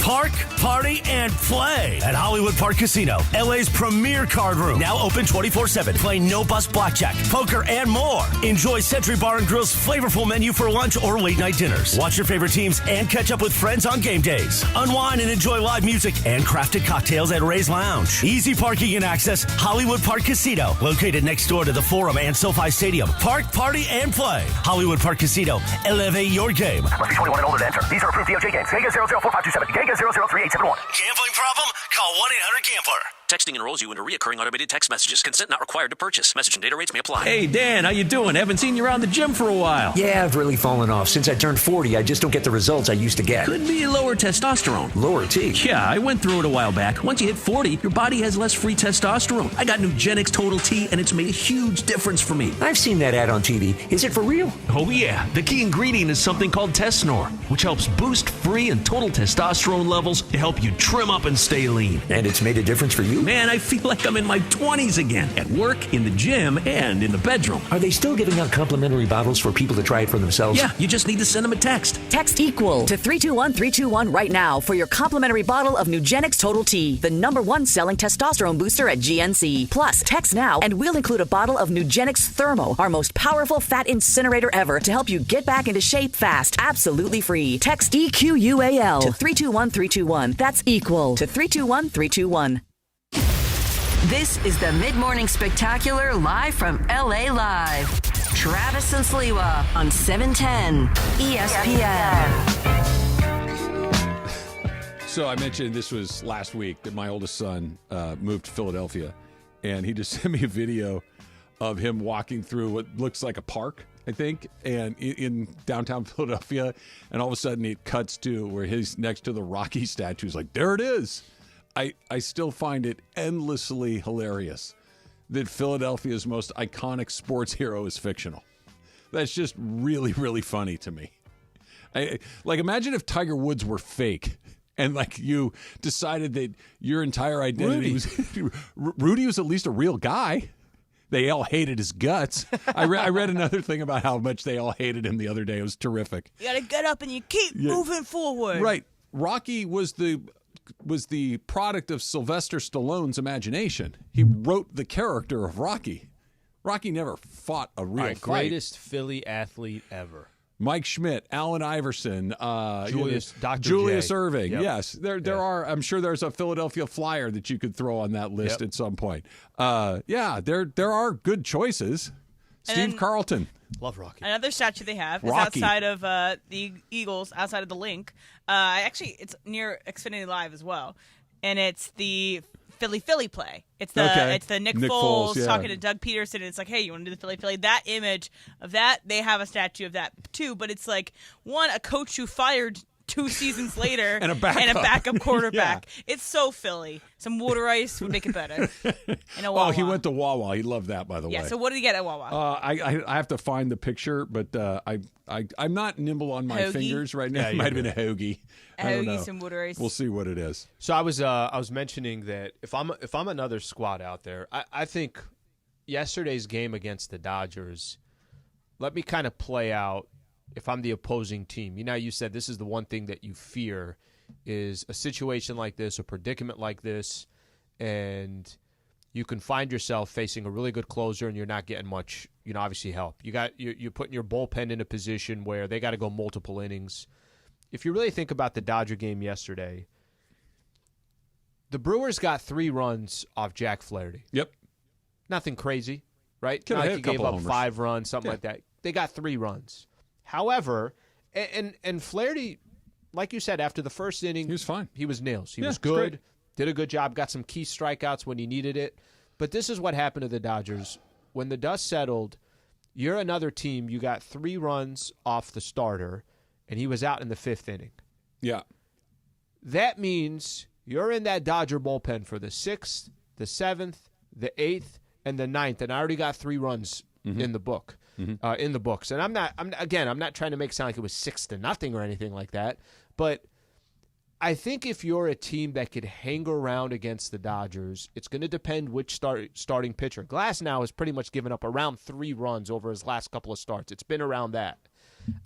Park, party, and play at Hollywood Park Casino, LA's premier card room. Now open 24/7. Play no-bust blackjack, poker, and more. Enjoy Century Bar and Grill's flavorful menu for lunch or late-night dinners. Watch your favorite teams and catch up with friends on game days. Unwind and enjoy live music and crafted cocktails at Ray's Lounge. Easy parking and access, Hollywood Park Casino, located next door to the Forum and SoFi Stadium. Park, party, and play. Hollywood Park Casino. Elevate your game. Must be 21 and older to enter. These are approved DOJ games. Geico 004527. Geico 003871. Gambling problem? Call 1-800-GAMBLER. Texting enrolls you into recurring automated text messages. Consent not required to purchase. Message and data rates may apply. Hey, Dan, how you doing? Haven't seen you around the gym for a while. Yeah, I've really fallen off. Since I turned 40, I just don't get the results I used to get. Could be lower testosterone. Lower T? Yeah, I went through it a while back. Once you hit 40, your body has less free testosterone. I got Nugenix Total T, and it's made a huge difference for me. I've seen that ad on TV. Is it for real? Oh, yeah. The key ingredient is something called Tesnor, which helps boost free and total testosterone levels to help you trim up and stay lean. And it's made a difference for you? Man, I feel like I'm in my 20s again, at work, in the gym, and in the bedroom. Are they still giving out complimentary bottles for people to try it for themselves? Yeah, you just need to send them a text. Text EQUAL to 321-321 right now for your complimentary bottle of Nugenix Total T, the #1 selling testosterone booster at GNC. Plus, text now and we'll include a bottle of Nugenix Thermo, our most powerful fat incinerator ever, to help you get back into shape fast, absolutely free. Text EQUAL to 321-321. That's EQUAL to 321-321. This is the Mid-Morning Spectacular live from LA Live. Travis and Sliwa on 710 ESPN. So I mentioned this was last week that my oldest son moved to Philadelphia, and he just sent me a video of him walking through what looks like a park, I think, and in downtown Philadelphia, and all of a sudden it cuts to where he's next to the Rocky statue. He's like, there it is. I still find it endlessly hilarious that Philadelphia's most iconic sports hero is fictional. That's just really, really funny to me. Imagine if Tiger Woods were fake and, you decided that your entire identity was... Rudy was at least a real guy. They all hated his guts. I read another thing about how much they all hated him the other day. It was terrific. You got to get up and you keep moving forward. Right. Rocky was the product of Sylvester Stallone's imagination. He wrote the character of Rocky. Rocky never fought a real fight. Greatest Philly athlete ever. Mike Schmidt, Allen Iverson, Julius Erving. Yep. Yes, there are. I'm sure there's a Philadelphia Flyer that you could throw on that list at some point. There are good choices. Steve Carlton. Love Rocky. Another statue they have is outside of the Eagles, outside of the Link. It's near Xfinity Live as well, and it's the Philly play. It's the Nick Foles talking to Doug Peterson. And it's like, hey, you want to do the Philly? That image of that, they have a statue of that too. But it's like a coach who fired 2 seasons later and a backup quarterback. It's so Philly. Some water ice would make it better. And a Wawa. Oh, he went to Wawa. He loved that, by the way. Yeah, so what did he get at Wawa? I have to find the picture, but I'm not nimble on my fingers right now. Yeah, it might have been a hoagie. A hoagie, some water ice. We'll see what it is. So I was mentioning that if I'm another squad out there, I think yesterday's game against the Dodgers, let me kind of play out if I'm the opposing team. You said this is the one thing that you fear is a situation like this, a predicament like this, and you can find yourself facing a really good closer and you're not getting much, obviously help. You're putting your bullpen in a position where they got to go multiple innings. If you really think about the Dodger game yesterday, the Brewers got 3 runs off Jack Flaherty. Yep. Nothing crazy, right? Not like he gave up 5 runs, something Yeah. like that. They got 3 runs. However, and Flaherty, like you said, after the first inning, he was fine. He was nails. He Yeah, was it's great. good, did a good job, got some key strikeouts when he needed it. But this is what happened to the Dodgers. When the dust settled, you're another team. You got 3 runs off the starter, and he was out in the 5th inning. Yeah. That means you're in that Dodger bullpen for the 6th, the 7th, the 8th, and the 9th, and I already got 3 runs in the book. In the books. And I'm not trying to make it sound like it was 6-0 or anything like that, but I think if you're a team that could hang around against the Dodgers, it's going to depend which starting pitcher. Glasnow has pretty much given up around 3 runs over his last couple of starts. It's been around that.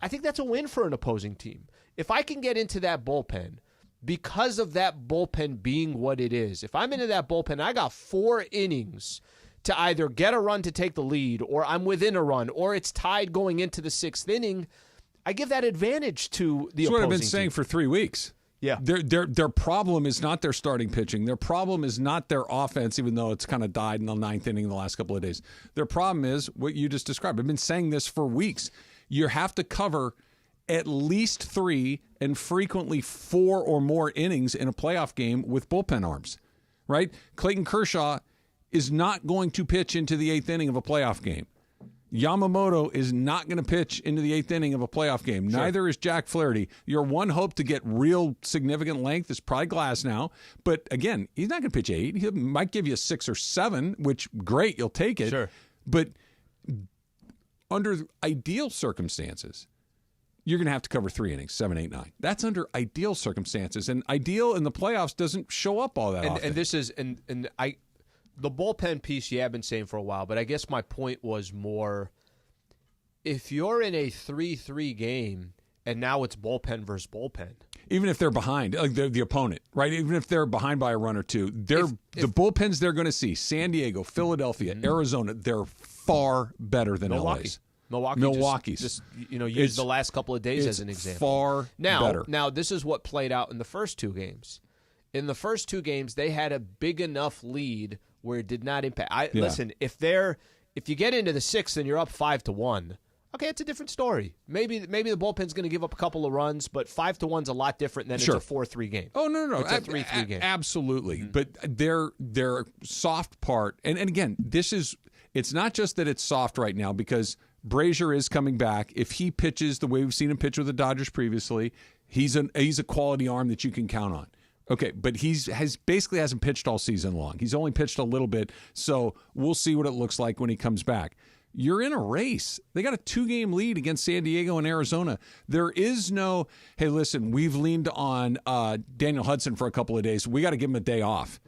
I think that's a win for an opposing team. If I can get into that bullpen, because of that bullpen being what it is, if I'm into that bullpen, I got 4 innings to either get a run to take the lead, or I'm within a run, or it's tied going into the 6th inning, I give that advantage to the opposing team. That's what I've been saying for 3 weeks. Yeah. Their problem is not their starting pitching. Their problem is not their offense, even though it's kind of died in the 9th inning the last couple of days. Their problem is what you just described. I've been saying this for weeks. You have to cover at least 3 and frequently 4 or more innings in a playoff game with bullpen arms, right? Clayton Kershaw is not going to pitch into the 8th inning of a playoff game. Yamamoto is not going to pitch into the 8th inning of a playoff game. Sure. Neither is Jack Flaherty. Your one hope to get real significant length is probably Glasnow. But again, he's not going to pitch 8. He might give you 6 or 7, which great, you'll take it. Sure. But under ideal circumstances, you're going to have to cover 3 innings, 7, 8, 9. That's under ideal circumstances. And ideal in the playoffs doesn't show up all that often. And this is the bullpen piece, I've been saying for a while, but I guess my point was more, if you're in a 3-3 game and now it's bullpen versus bullpen. Even if they're behind, like the opponent, right? Even if they're behind by a run or 2, the bullpens they're going to see, San Diego, Philadelphia, Arizona, they're far better than LA's. Milwaukee's. Just use the last couple of days as an example. Far better. Now, this is what played out in the first 2 games. In the first 2 games, they had a big enough lead where it did not impact. Listen, if you get into the 6th and you're up 5-1, okay, it's a different story. Maybe the bullpen's going to give up a couple of runs, but 5-1's a lot different than it's a 4-3 game. Oh no, it's a 3-3 game. Absolutely, but their soft part, and again, it's not just that it's soft right now because Brazier is coming back. If he pitches the way we've seen him pitch with the Dodgers previously, he's a quality arm that you can count on. Okay, but basically hasn't pitched all season long. He's only pitched a little bit, so we'll see what it looks like when he comes back. You're in a race. They got a 2-game lead against San Diego and Arizona. There is no, hey, listen, we've leaned on Daniel Hudson for a couple of days. We got to give him a day off.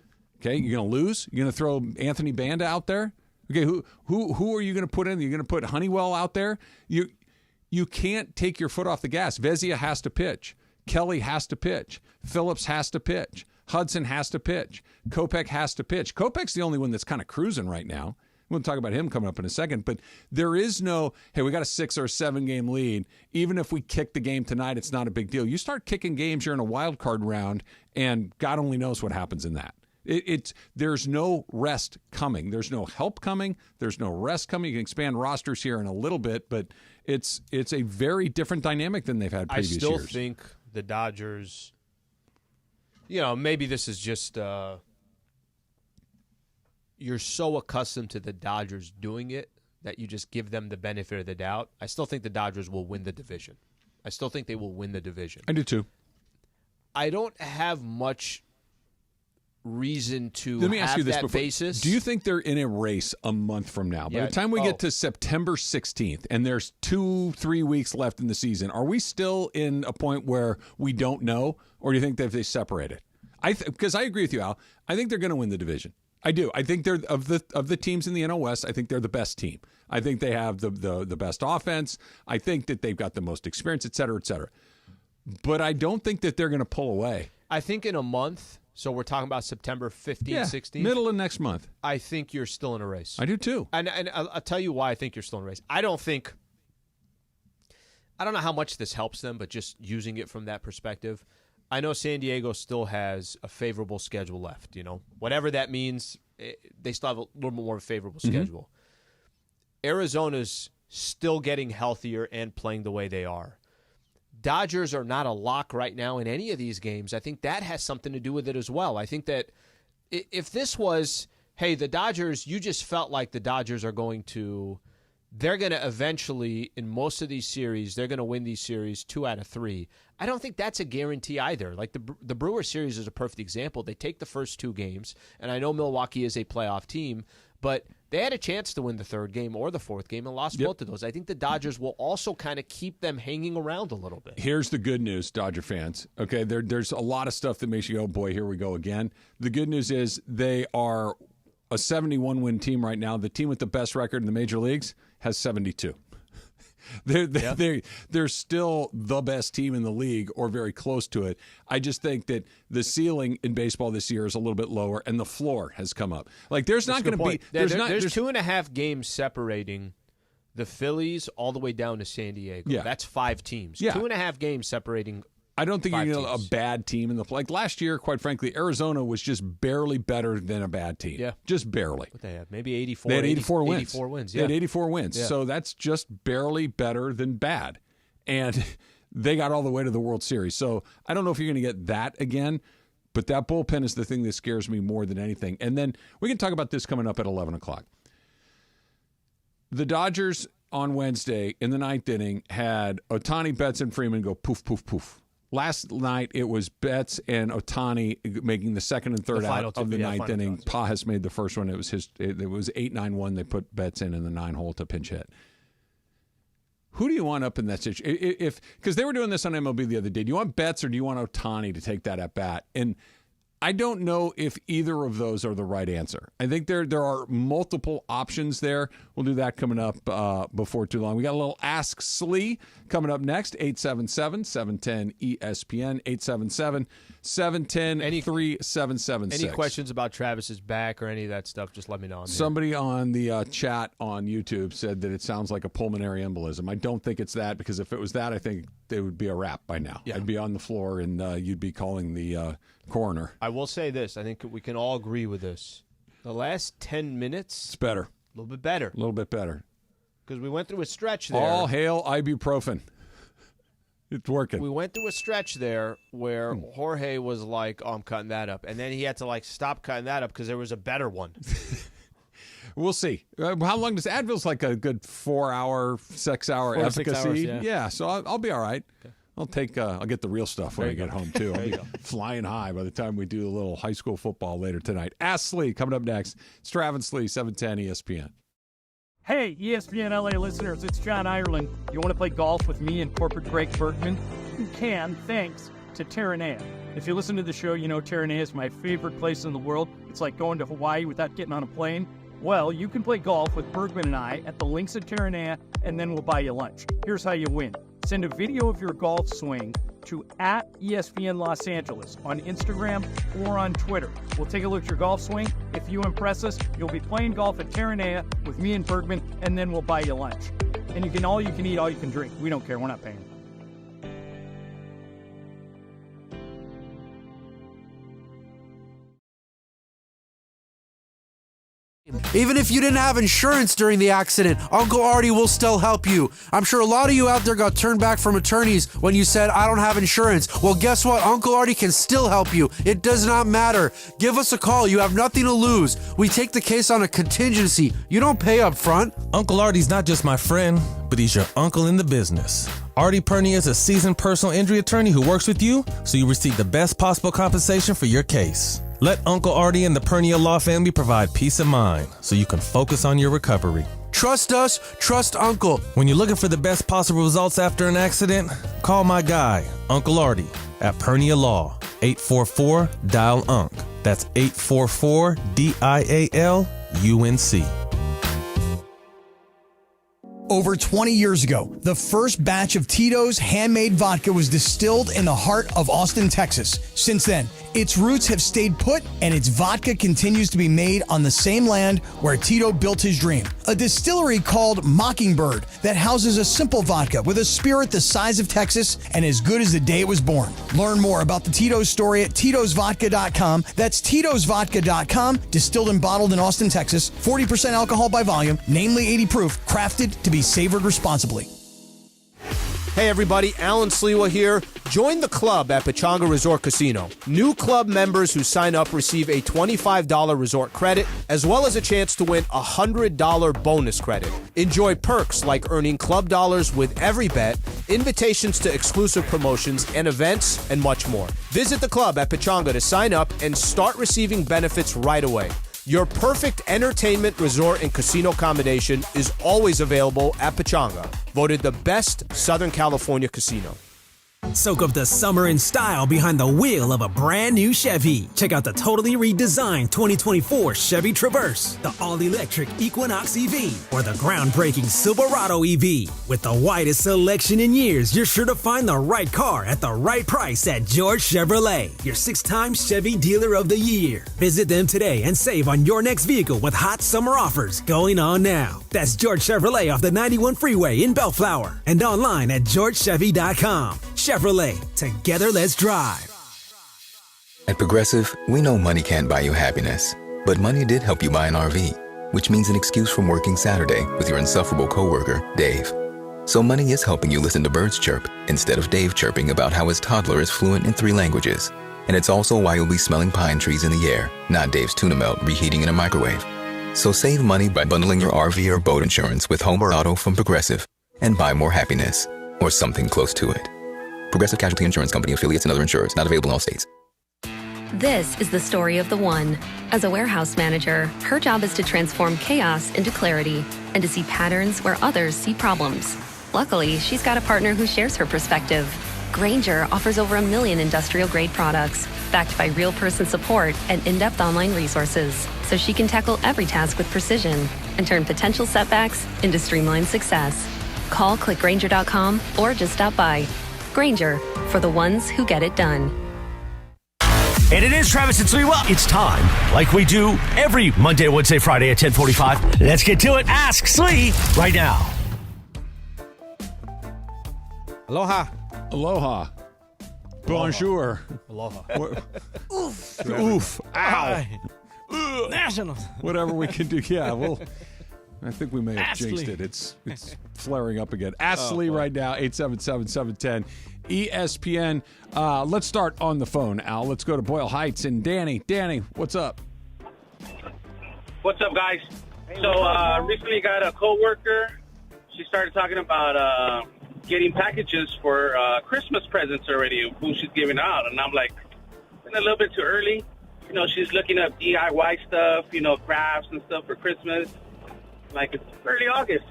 Okay, you're going to lose? You're going to throw Anthony Banda out there? Okay, who are you going to put in? You're going to put Honeywell out there? You can't take your foot off the gas. Vezina has to pitch. Kelly has to pitch. Phillips has to pitch. Hudson has to pitch. Kopech has to pitch. Kopech's the only one that's kind of cruising right now. We'll talk about him coming up in a second. But there is no, hey, we got a 6 or 7-game lead. Even if we kick the game tonight, it's not a big deal. You start kicking games, you're in a wild card round, and God only knows what happens in that. There's no rest coming. There's no help coming. There's no rest coming. You can expand rosters here in a little bit, but it's a very different dynamic than they've had previous years. I still think the Dodgers, maybe this is just you're so accustomed to the Dodgers doing it that you just give them the benefit of the doubt. I still think the Dodgers will win the division. I still think they will win the division. I do too. I don't have much reason to Let me ask you this that basis. Do you think they're in a race a month from now? By the time we get to September 16th and there's 2-3 weeks left in the season, are we still in a point where we don't know, or do you think that they separated? Because I agree with you, Al. I think they're going to win the division. I do. I think they're of the teams in the NL West. I think they're the best team. I think they have the best offense. I think that they've got the most experience, et cetera, et cetera. But I don't think that they're going to pull away. I think in a month. So we're talking about September 15th, 16th? Middle of next month. I think you're still in a race. I do too. And I'll tell you why I think you're still in a race. I don't know how much this helps them, but just using it from that perspective, I know San Diego still has a favorable schedule left. Whatever that means, they still have a little more favorable schedule. Arizona's still getting healthier and playing the way they are. Dodgers are not a lock right now in any of these games. I think that has something to do with it as well. I think that if this was, hey, the Dodgers, you just felt like the Dodgers they're going to eventually, in most of these series, they're going to win these series 2 out of 3. I don't think that's a guarantee either. Like the Brewers series is a perfect example. They take the first 2 games, and I know Milwaukee is a playoff team, but they had a chance to win the 3rd game or the 4th game and lost both of those. I think the Dodgers will also kind of keep them hanging around a little bit. Here's the good news, Dodger fans. Okay, there's a lot of stuff that makes you go, boy, here we go again. The good news is they are a 71-win team right now. The team with the best record in the major leagues has 72. They're still the best team in the league or very close to it. I just think that the ceiling in baseball this year is a little bit lower and the floor has come up. Like there's not going to be there's 2.5 games separating the Phillies all the way down to San Diego. Yeah. That's 5 teams. Yeah. 2.5 games separating. I don't think you're going to a bad team in the like last year. Quite frankly, Arizona was just barely better than a bad team. Yeah, just barely. What they have? Maybe 84. They had 84 wins. 84 wins. Yeah. They had 84 wins. Yeah. So that's just barely better than bad, and they got all the way to the World Series. So I don't know if you're going to get that again, but that bullpen is the thing that scares me more than anything. And then we can talk about this coming up at 11 o'clock. The Dodgers on Wednesday in the 9th inning had Ohtani, Betts, and Freeman go poof, poof, poof. Last night, it was Betts and Ohtani making the 2nd and 3rd out of the 9th inning. Pajas made the first one. It was 8-9-1. They put Betts in the 9-hole to pinch hit. Who do you want up in that situation? Because they were doing this on MLB the other day. Do you want Betts or do you want Ohtani to take that at bat? And I don't know if either of those are the right answer. I think there are multiple options there. We'll do that coming up before too long. We got a little Ask Slee coming up next, 877-710-ESPN, 877-710-3776. Any questions about Travis's back or any of that stuff, just let me know. Somebody on the chat on YouTube said that it sounds like a pulmonary embolism. I don't think it's that, because if it was that, I think it would be a wrap by now. Yeah. I'd be on the floor and you'd be calling the coroner. I will say this. I think we can all agree with this. The last 10 minutes. It's better. A little bit better. A little bit better. Because we went through a stretch there. All hail ibuprofen. It's working. We went through a stretch there where Jorge was like, oh, I'm cutting that up. And then he had to stop cutting that up because there was a better one. We'll see. How long does Advil's like a good 4-hour, 6-hour efficacy? 6 hours, yeah, so I'll be all right. Okay. I'll get the real stuff when I get home, too. I'll be flying high by the time we do a little high school football later tonight. Ask Slee coming up next. It's Travis Slee, 710 ESPN. Hey, ESPN LA listeners, it's John Ireland. You want to play golf with me and corporate Greg Bergman? You can, thanks to Terranea. If you listen to the show, you know Terranea is my favorite place in the world. It's like going to Hawaii without getting on a plane. Well, you can play golf with Bergman and I at the links at Terranea, and then we'll buy you lunch. Here's how you win. Send a video of your golf swing to @ESPN Los Angeles on Instagram or on Twitter. We'll take a look at your golf swing. If you impress us, you'll be playing golf at Terranea with me and Bergman, and then we'll buy you lunch. And you can all you can eat, all you can drink. We don't care. We're not paying. Even if you didn't have insurance during the accident, Uncle Artie will still help you. I'm sure a lot of you out there got turned back from attorneys when you said, I don't have insurance. Well, guess what? Uncle Artie can still help you. It does not matter. Give us a call. You have nothing to lose. We take the case on a contingency. You don't pay up front. Uncle Artie's not just my friend, but he's your uncle in the business. Artie Purnia is a seasoned personal injury attorney who works with you, so you receive the best possible compensation for your case. Let Uncle Artie and the Purnia Law family provide peace of mind, so you can focus on your recovery. Trust us, trust Uncle. When you're looking for the best possible results after an accident, call my guy, Uncle Artie, at Purnia Law, 844-DIAL-UNC. That's 844-DIAL-UNC. Over 20 years ago, the first batch of Tito's handmade vodka was distilled in the heart of Austin, Texas. Since then, its roots have stayed put, and its vodka continues to be made on the same land where Tito built his dream. A distillery called Mockingbird that houses a simple vodka with a spirit the size of Texas and as good as the day it was born. Learn more about the Tito's story at Tito'sVodka.com. That's Tito'sVodka.com. Distilled and bottled in Austin, Texas. 40% alcohol by volume, namely 80 proof, crafted to be savored responsibly. Hey everybody, Alan Sliwa here. Join the club at Pechanga Resort Casino. New club members who sign up receive a $25 resort credit, as well as a chance to win a $100 bonus credit. Enjoy perks like earning club dollars with every bet, invitations to exclusive promotions and events, and much more. Visit the club at Pechanga to sign up and start receiving benefits right away. Your perfect entertainment, resort, and casino combination is always available at Pechanga, voted the best Southern California casino. Soak up the summer in style behind the wheel of a brand new Chevy. Check out the totally redesigned 2024 Chevy Traverse, the all-electric Equinox EV, or the groundbreaking Silverado EV. With the widest selection in years, you're sure to find the right car at the right price at George Chevrolet, your 6-time Chevy Dealer of the Year. Visit them today and save on your next vehicle with hot summer offers going on now. That's George Chevrolet off the 91 freeway in Bellflower and online at georgechevy.com. Chevrolet, together let's drive. At Progressive, we know money can't buy you happiness, but money did help you buy an RV, which means an excuse from working Saturday with your insufferable coworker, Dave. So money is helping you listen to birds chirp instead of Dave chirping about how his toddler is fluent in 3 languages. And it's also why you'll be smelling pine trees in the air, not Dave's tuna melt reheating in a microwave. So save money by bundling your RV or boat insurance with home or auto from Progressive and buy more happiness, or something close to it. Progressive Casualty Insurance Company, affiliates, and other insurers. Not available in all states. This is the story of the one. As a warehouse manager, her job is to transform chaos into clarity and to see patterns where others see problems. Luckily, she's got a partner who shares her perspective. Grainger offers over 1 million industrial-grade products, backed by real person support and in-depth online resources, so she can tackle every task with precision and turn potential setbacks into streamlined success. Call clickgrainger.com or just stop by. Grainger, for the ones who get it done. And it is Travis and Sliwa. It's time, like we do every Monday, Wednesday, Friday at 10:45. Let's get to it. Ask Slee right now. Aloha. Aloha. Bonjour. Aloha. Oof. Oof. Ow. Nationals. Whatever we can do. Yeah, well, I think we may have Ask jinxed Lee. it. It's flaring up again. Ask Lee right now, 877-710 ESPN. Let's start on the phone, Al. Let's go to Boyle Heights and Danny. Danny, what's up? What's up, guys? So recently got a coworker. She started talking about getting packages for Christmas presents already, who she's giving out. And I'm like, it's a little bit too early. You know, she's looking up DIY stuff, you know, crafts and stuff for Christmas. Like, it's early August.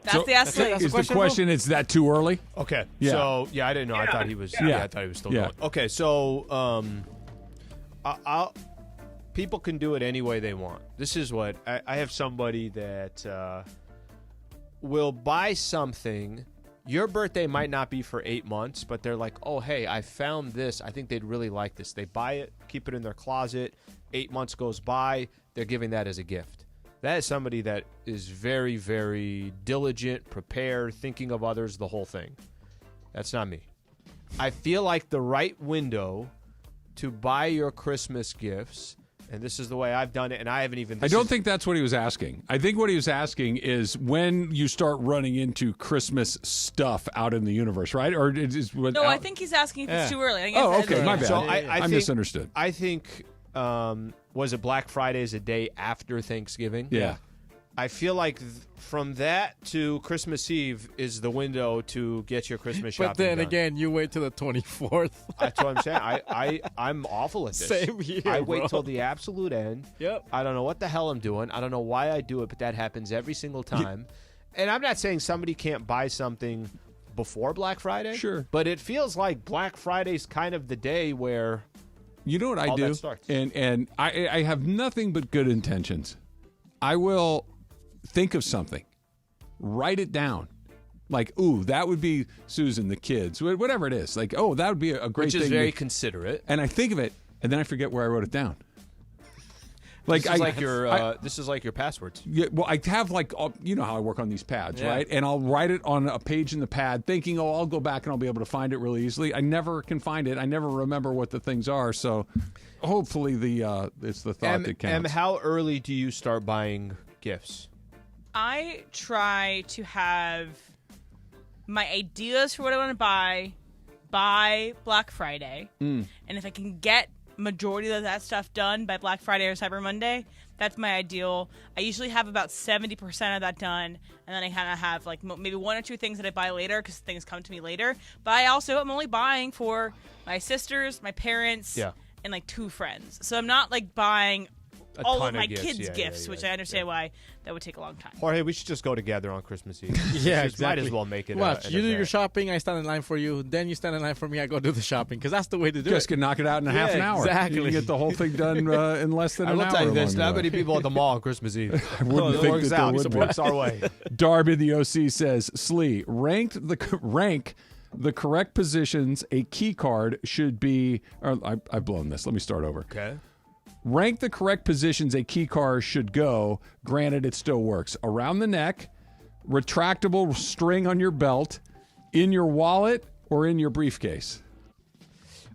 That's the ask. Is the question, is that too early? Okay. Yeah. So, I didn't know. I thought he was. Yeah. I thought he was still going. Okay. So, people can do it any way they want. This is what I have somebody that will buy something. Your birthday might not be for 8 months, but they're like, oh, hey, I found this. I think they'd really like this. They buy it, keep it in their closet. 8 months goes by. They're giving that as a gift. That is somebody that is very, very diligent, prepared, thinking of others, the whole thing. That's not me. I feel like the right window to buy your Christmas gifts, and this is the way I've done it, and I haven't even... I don't think that's what he was asking. I think what he was asking is when you start running into Christmas stuff out in the universe, right? Or No, I think he's asking if it's too early. I think okay, my bad. So I misunderstood. I think... was it Black Friday is a day after Thanksgiving? Yeah. I feel like from that to Christmas Eve is the window to get your Christmas shopping But then done. again, you wait till the 24th. That's what I'm saying. I'm awful at this. Same here, I wait bro. till the absolute end. Yep. I don't know what the hell I'm doing. I don't know why I do it, but that happens every single time. And I'm not saying somebody can't buy something before Black Friday. Sure. But it feels like Black Friday's kind of the day where you know what I all do? that starts. And I have nothing but good intentions. I will think of something, write it down. Like, ooh, that would be Susan, the kids, whatever it is. Like, oh, that would be a great thing. Which is very considerate. And I think of it, and then I forget where I wrote it down. Like this is like your passwords. Yeah, well, I have you know how I work on these pads, Yeah. right? And I'll write it on a page in the pad, thinking, oh, I'll go back and I'll be able to find it really easily. I never can find it. I never remember what the things are. So, hopefully, it's the thought that counts. How early do you start buying gifts? I try to have my ideas for what I want to buy by Black Friday, and if I can get majority of that stuff done by Black Friday or Cyber Monday, that's my ideal. I usually have about 70% of that done, and then I kind of have like maybe one or two things that I buy later because things come to me later. But I also am only buying for my sisters, my parents, and like 2 friends. So I'm not like buying all of my kids' gifts, which I understand why that would take a long time. Jorge, we should just go together on Christmas Eve. Yeah, Just exactly. Might as well make it. Watch, an you do your event. shopping, I stand in line for you, then you stand in line for me, I go do the shopping, because that's the way to do Just it. can knock it out in a half an hour. Exactly. You can get the whole thing done in less than I an will hour. tell you this: along not the way. many people at the mall on Christmas Eve. I wouldn't it think works that there out. would It be. works our way. Darby, the OC, says, Slee, rank the correct positions a key card should be. Or I've blown this. Let me start over. Okay. Rank the correct positions a key card should go. Granted, it still works. Around the neck, retractable string on your belt, in your wallet, or in your briefcase.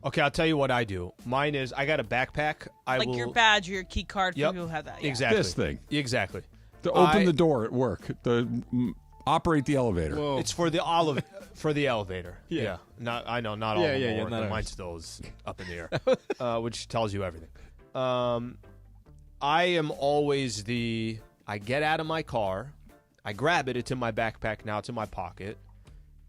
Okay, I'll tell you what I do. Mine is I got a backpack. Your badge or your key card for Yep. people who have that. Yeah. Exactly. This thing. Exactly. To open the door at work. To operate the elevator. Whoa. It's for the for the elevator. Yeah. I know not all of them yeah, will work. not Mine ours. still is up in the air, which tells you everything. I am always I get out of my car, I grab it, it's in my backpack, now it's in my pocket.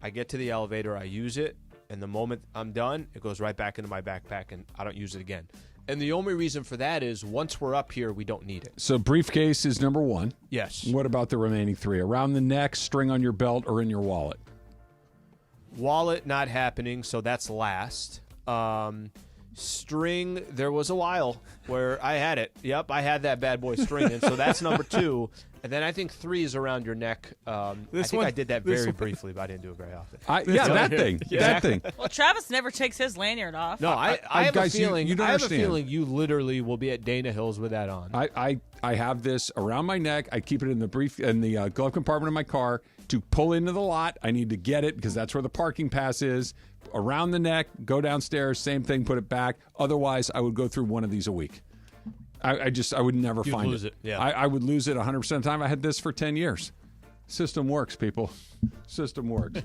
I get to the elevator, I use it, and the moment I'm done, it goes right back into my backpack and I don't use it again. And the only reason for that is once we're up here, we don't need it. So briefcase is number 1. Yes. What about the remaining 3? Around the neck, string on your belt, or in your wallet? Wallet not happening, so that's last. String, there was a while where I had it. Yep, I had that bad boy string, and so that's number 2. And then I think 3 is around your neck. I did that very briefly, but I didn't do it very often. That thing. That thing. Well, Travis never takes his lanyard off. No, I have guys, a feeling. you don't I have a understand. feeling you literally will be at Dana Hills with that on. I have this around my neck. I keep it in the glove compartment of my car to pull into the lot. I need to get it because that's where the parking pass is. Around the neck, go downstairs, same thing, put it back. Otherwise, I would go through one of these a week. I would never You'd find lose it. Yeah. I would lose it 100% of the time. I had this for 10 years. System works, people. System works.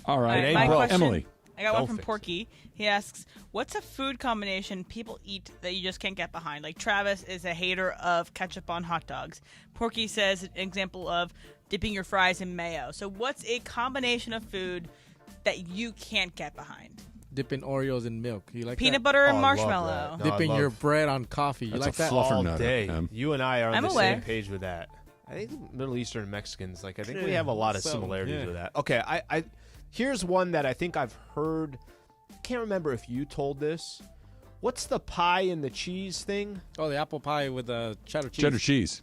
All right. My question, Emily. I got one from Porky. He asks, what's a food combination people eat that you just can't get behind? Like Travis is a hater of ketchup on hot dogs. Porky says an example of dipping your fries in mayo. So what's a combination of food that you can't get behind? Dipping Oreos in milk. You like Peanut that? butter and marshmallow. No, Dipping I love- your bread on coffee. You That's like a that? fluffer all nutter, day. Em. You and I are on I'm the aware. same page with that. I think Middle Eastern and Mexicans, I think we have a lot of So, similarities yeah. with that. Okay, I here's one that I think I've heard. I can't remember if you told this. What's the pie and the cheese thing? Oh, the apple pie with the cheddar cheese. Cheddar cheese.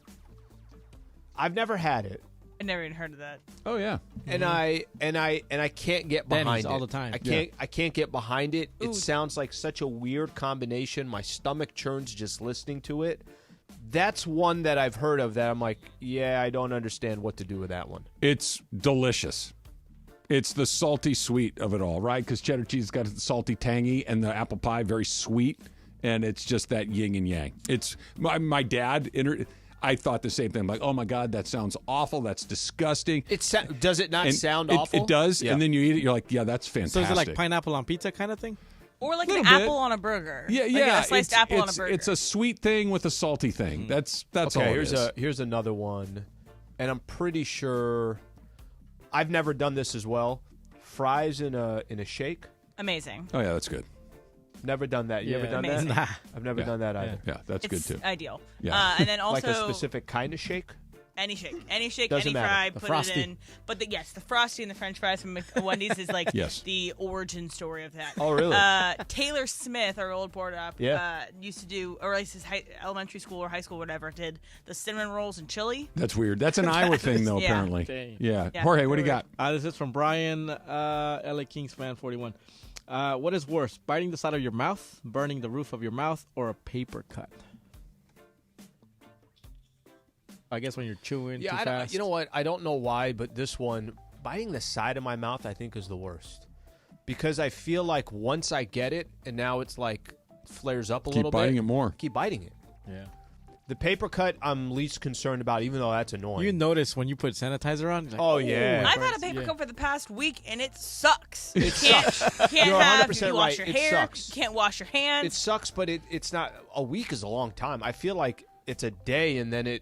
I've never had it. I never even heard of that. Oh, yeah. And I can't get behind Denny's it all the time. I can't get behind it. It sounds like such a weird combination. My stomach churns just listening to it. That's one that I've heard of that I'm like, yeah, I don't understand what to do with that one. It's delicious. It's the salty sweet of it all, right? Because cheddar cheese has got the salty tangy and the apple pie very sweet. And it's just that yin and yang. It's my dad. I thought the same thing. I'm like, oh my God, that sounds awful. That's disgusting. Does it not sound awful? It does. Yeah. And then you eat it. You're like, yeah, that's fantastic. So is it like pineapple on pizza kind of thing? Or like an Little bit. apple on a burger. Yeah, Like yeah. a sliced it's, apple on a it's, burger. It's a sweet thing with a salty thing. That's all it is. Here's another one. and I'm pretty sure I've never done this as well. Fries in a shake. Amazing. Oh yeah, that's good. Never done that. You ever done Amazing. that? I've never done that either. Yeah, that's It's good too. ideal. Yeah. And then also like a specific kind of shake. Any shake, Doesn't any matter. fry, The put Frosty. it in. But the Frosty and the French fries from Wendy's is like Yes. the origin story of that. Oh, really? Taylor Smith, our old board up, used to do, or at least his elementary school or high school, whatever, did the cinnamon rolls and chili. That's weird. That's an Iowa thing, though, Yeah. apparently. Dang. Yeah. Yeah. Jorge, what do you got? This is from Brian, LA Kings fan 41. What is worse, biting the side of your mouth, burning the roof of your mouth, or a paper cut? I guess when you're chewing too fast. You know what? I don't know why, but this one, biting the side of my mouth, I think is the worst. Because I feel like once I get it, and now it's like flares up a little bit. Keep biting it more. Keep biting it. Yeah. The paper cut, I'm least concerned about, even though that's annoying. You notice when you put sanitizer on. You're like, Oh, yeah. I've had a paper cut for the past week, and it sucks. It You can't, sucks. You can't You're have 100% you wash right. your It hair. sucks. You can't wash your hands. It sucks, but it's not. A week is a long time. I feel like it's a day, and then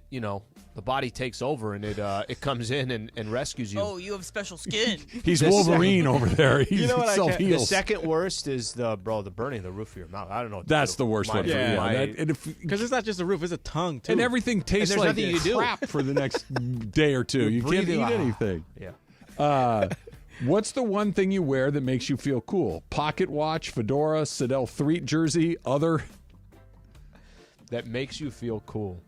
the body takes over, and it comes in and rescues you. Oh, you have special skin. He's Wolverine over there. He's The self-heals. second worst is the burning the roof of your mouth. I don't know. What That's the worst one. Because it's not just a roof; it's a tongue too, And everything tastes there's like nothing you do. crap for the next day or two. You can't breathing- eat anything. Yeah. What's the one thing you wear that makes you feel cool? Pocket watch, fedora, Sedell Threet jersey, other? That makes you feel cool.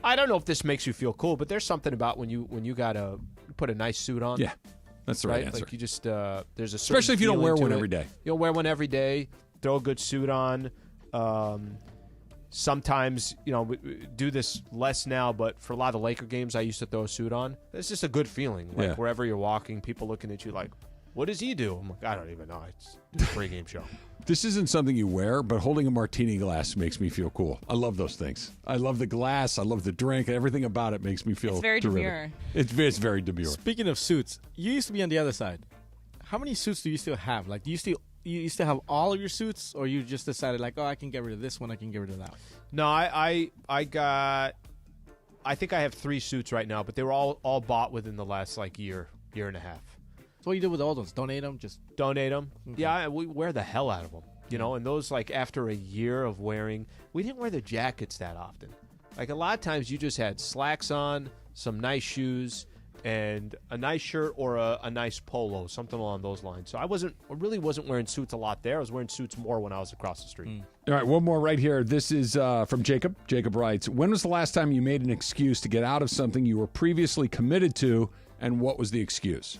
I don't know if this makes you feel cool, but there's something about when you gotta put a nice suit on. Yeah, that's the right answer. Like you just there's a certain Especially if you don't feeling wear to one it. every day. You don't wear one every day. Throw a good suit on. Sometimes we do this less now, but for a lot of the Laker games, I used to throw a suit on. It's just a good feeling. Like Yeah. wherever you're walking, people looking at you like, "What does he do?" I'm like, I don't even know. It's a pregame show. This isn't something you wear, but holding a martini glass makes me feel cool. I love those things. I love the glass. I love the drink. Everything about it makes me feel It's very terrific. demure. It's very demure. Speaking of suits, you used to be on the other side. How many suits do you still have? Like, do you used to have all of your suits, or you just decided like, oh, I can get rid of this one, I can get rid of that one? No, I think I have 3 suits right now, but they were all bought within the last year and a half. So what do you do with the old ones? Donate them? Just donate them. Okay. Yeah, we wear the hell out of them. And those after a year of wearing, we didn't wear the jackets that often. Like a lot of times, you just had slacks on, some nice shoes, and a nice shirt or a nice polo, something along those lines. So I really wasn't wearing suits a lot there. I was wearing suits more when I was across the street. All right, one more right here. This is from Jacob. Jacob writes, when was the last time you made an excuse to get out of something you were previously committed to, and what was the excuse?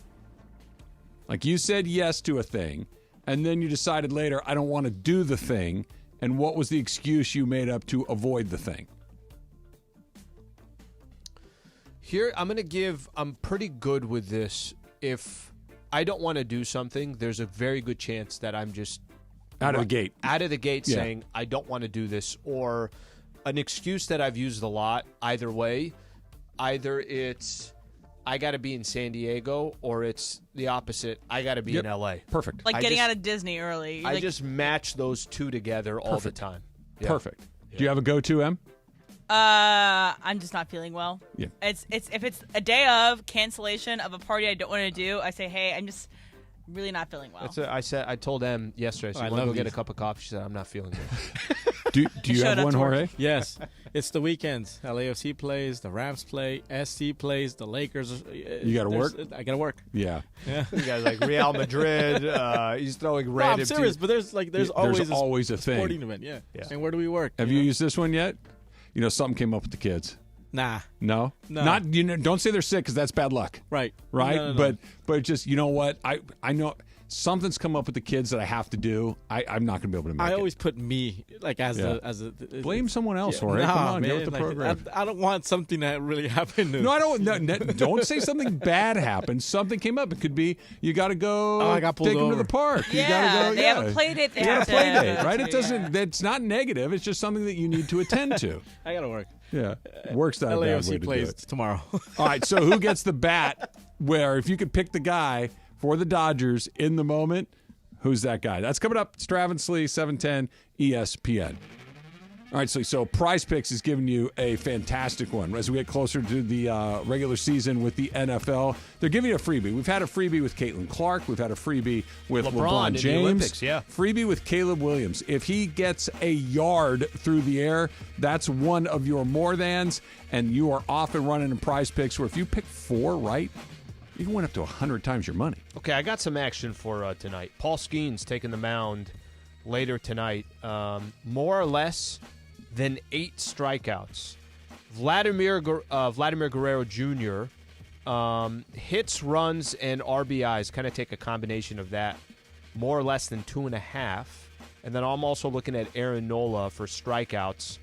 Like you said yes to a thing, and then you decided later, I don't want to do the thing, and what was the excuse you made up to avoid the thing? Here, I'm pretty good with this. If I don't want to do something, there's a very good chance that I'm just Out of the gate. Out of the gate Yeah. saying, I don't want to do this. Or an excuse that I've used a lot, either way. Either it's, I got to be in San Diego, or it's the opposite, I got to be in L.A. Perfect. Like getting out of Disney early. I Like, just match those two together all the Perfect. time. Yeah. Perfect. Do you have a go-to, Em? I'm just not feeling well. Yeah. It's if it's a day of cancellation of a party I don't want to do, I say, hey, I'm just really not feeling well. I told Em yesterday, I said, I you want to love go get a these. cup of coffee? She said, I'm not feeling good. Do you have one, Jorge? Yes. It's the weekends. LAFC plays, the Rams play, SC plays, the Lakers. You got to work? I got to work. Yeah. Yeah. You guys like Real Madrid. He's throwing No, random I'm serious, teams. but there's There's always a thing. sporting event. Yeah. Yeah. And where do we work? Have you used this one yet? Something came up with the kids. Nah. No? No. Not don't say they're sick because that's bad luck. Right. Right? No, no, no. But just you know what? I know something's come up with the kids that I have to do. I'm not going to be able to make I it. always put me as Yeah. a Blame someone else, yeah, Jorge. nah, Come on, man, get with the program. I don't want something that really happened. No, I don't. No, don't say something bad happened. Something came up. It could be you got to go. Oh, I got pulled take them to over. the park. Yeah, you got to go. they have a play date they You got have a play to date, go right? to, It doesn't. It's not negative. It's just something that you need to attend to. I got to work. Yeah, work's not a bad way LAFC to plays do it. tomorrow. All right, so who gets the bat? Where if you could pick the guy for the Dodgers in the moment, who's that guy? That's coming up. It's Travis Slee, 710 ESPN. All right, so Prize Picks is giving you a fantastic one. As we get closer to the regular season with the NFL, they're giving you a freebie. We've had a freebie with Caitlin Clark. We've had a freebie with LeBron James. In the Olympics, yeah. Freebie with Caleb Williams. If he gets a yard through the air, that's one of your more thans, and you are off and running in Prize Picks, where if you pick 4 right, you can win up to 100 times your money. Okay, I got some action for tonight. Paul Skeens taking the mound later tonight. More or less than 8 strikeouts. Vladimir Guerrero Jr. Hits, runs, and RBIs kind of take a combination of that. More or less than 2.5. And then I'm also looking at Aaron Nola for strikeouts,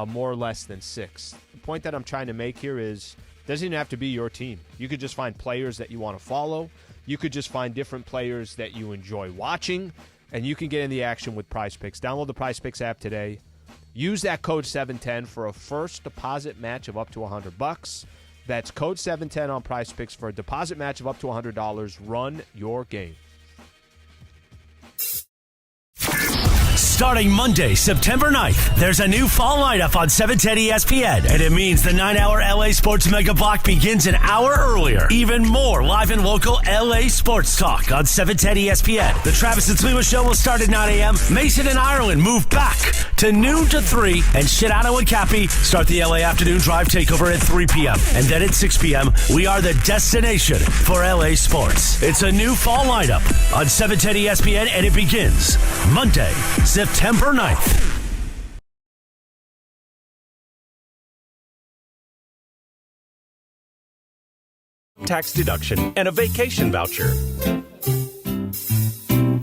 more or less than 6. The point that I'm trying to make here is it doesn't even have to be your team. You could just find players that you want to follow. You could just find different players that you enjoy watching, and you can get in the action with Prize Picks. Download the Prize Picks app today. Use that code 710 for a first deposit match of up to $100. That's code 710 on Prize Picks for a deposit match of up to $100. Run your game. Starting Monday, September 9th, there's a new fall lineup on 710 ESPN, and it means the 9-hour LA Sports Mega Block begins an hour earlier. Even more live and local LA sports talk on 710 ESPN. The Travis and Sliwa Show will start at 9 a.m. Mason and Ireland move back to noon to 3, and Shinato and Cappy start the LA Afternoon Drive Takeover at 3 p.m. And then at 6 p.m., we are the destination for LA sports. It's a new fall lineup on 710 ESPN, and it begins Monday, September 9th. Tax deduction and a vacation voucher.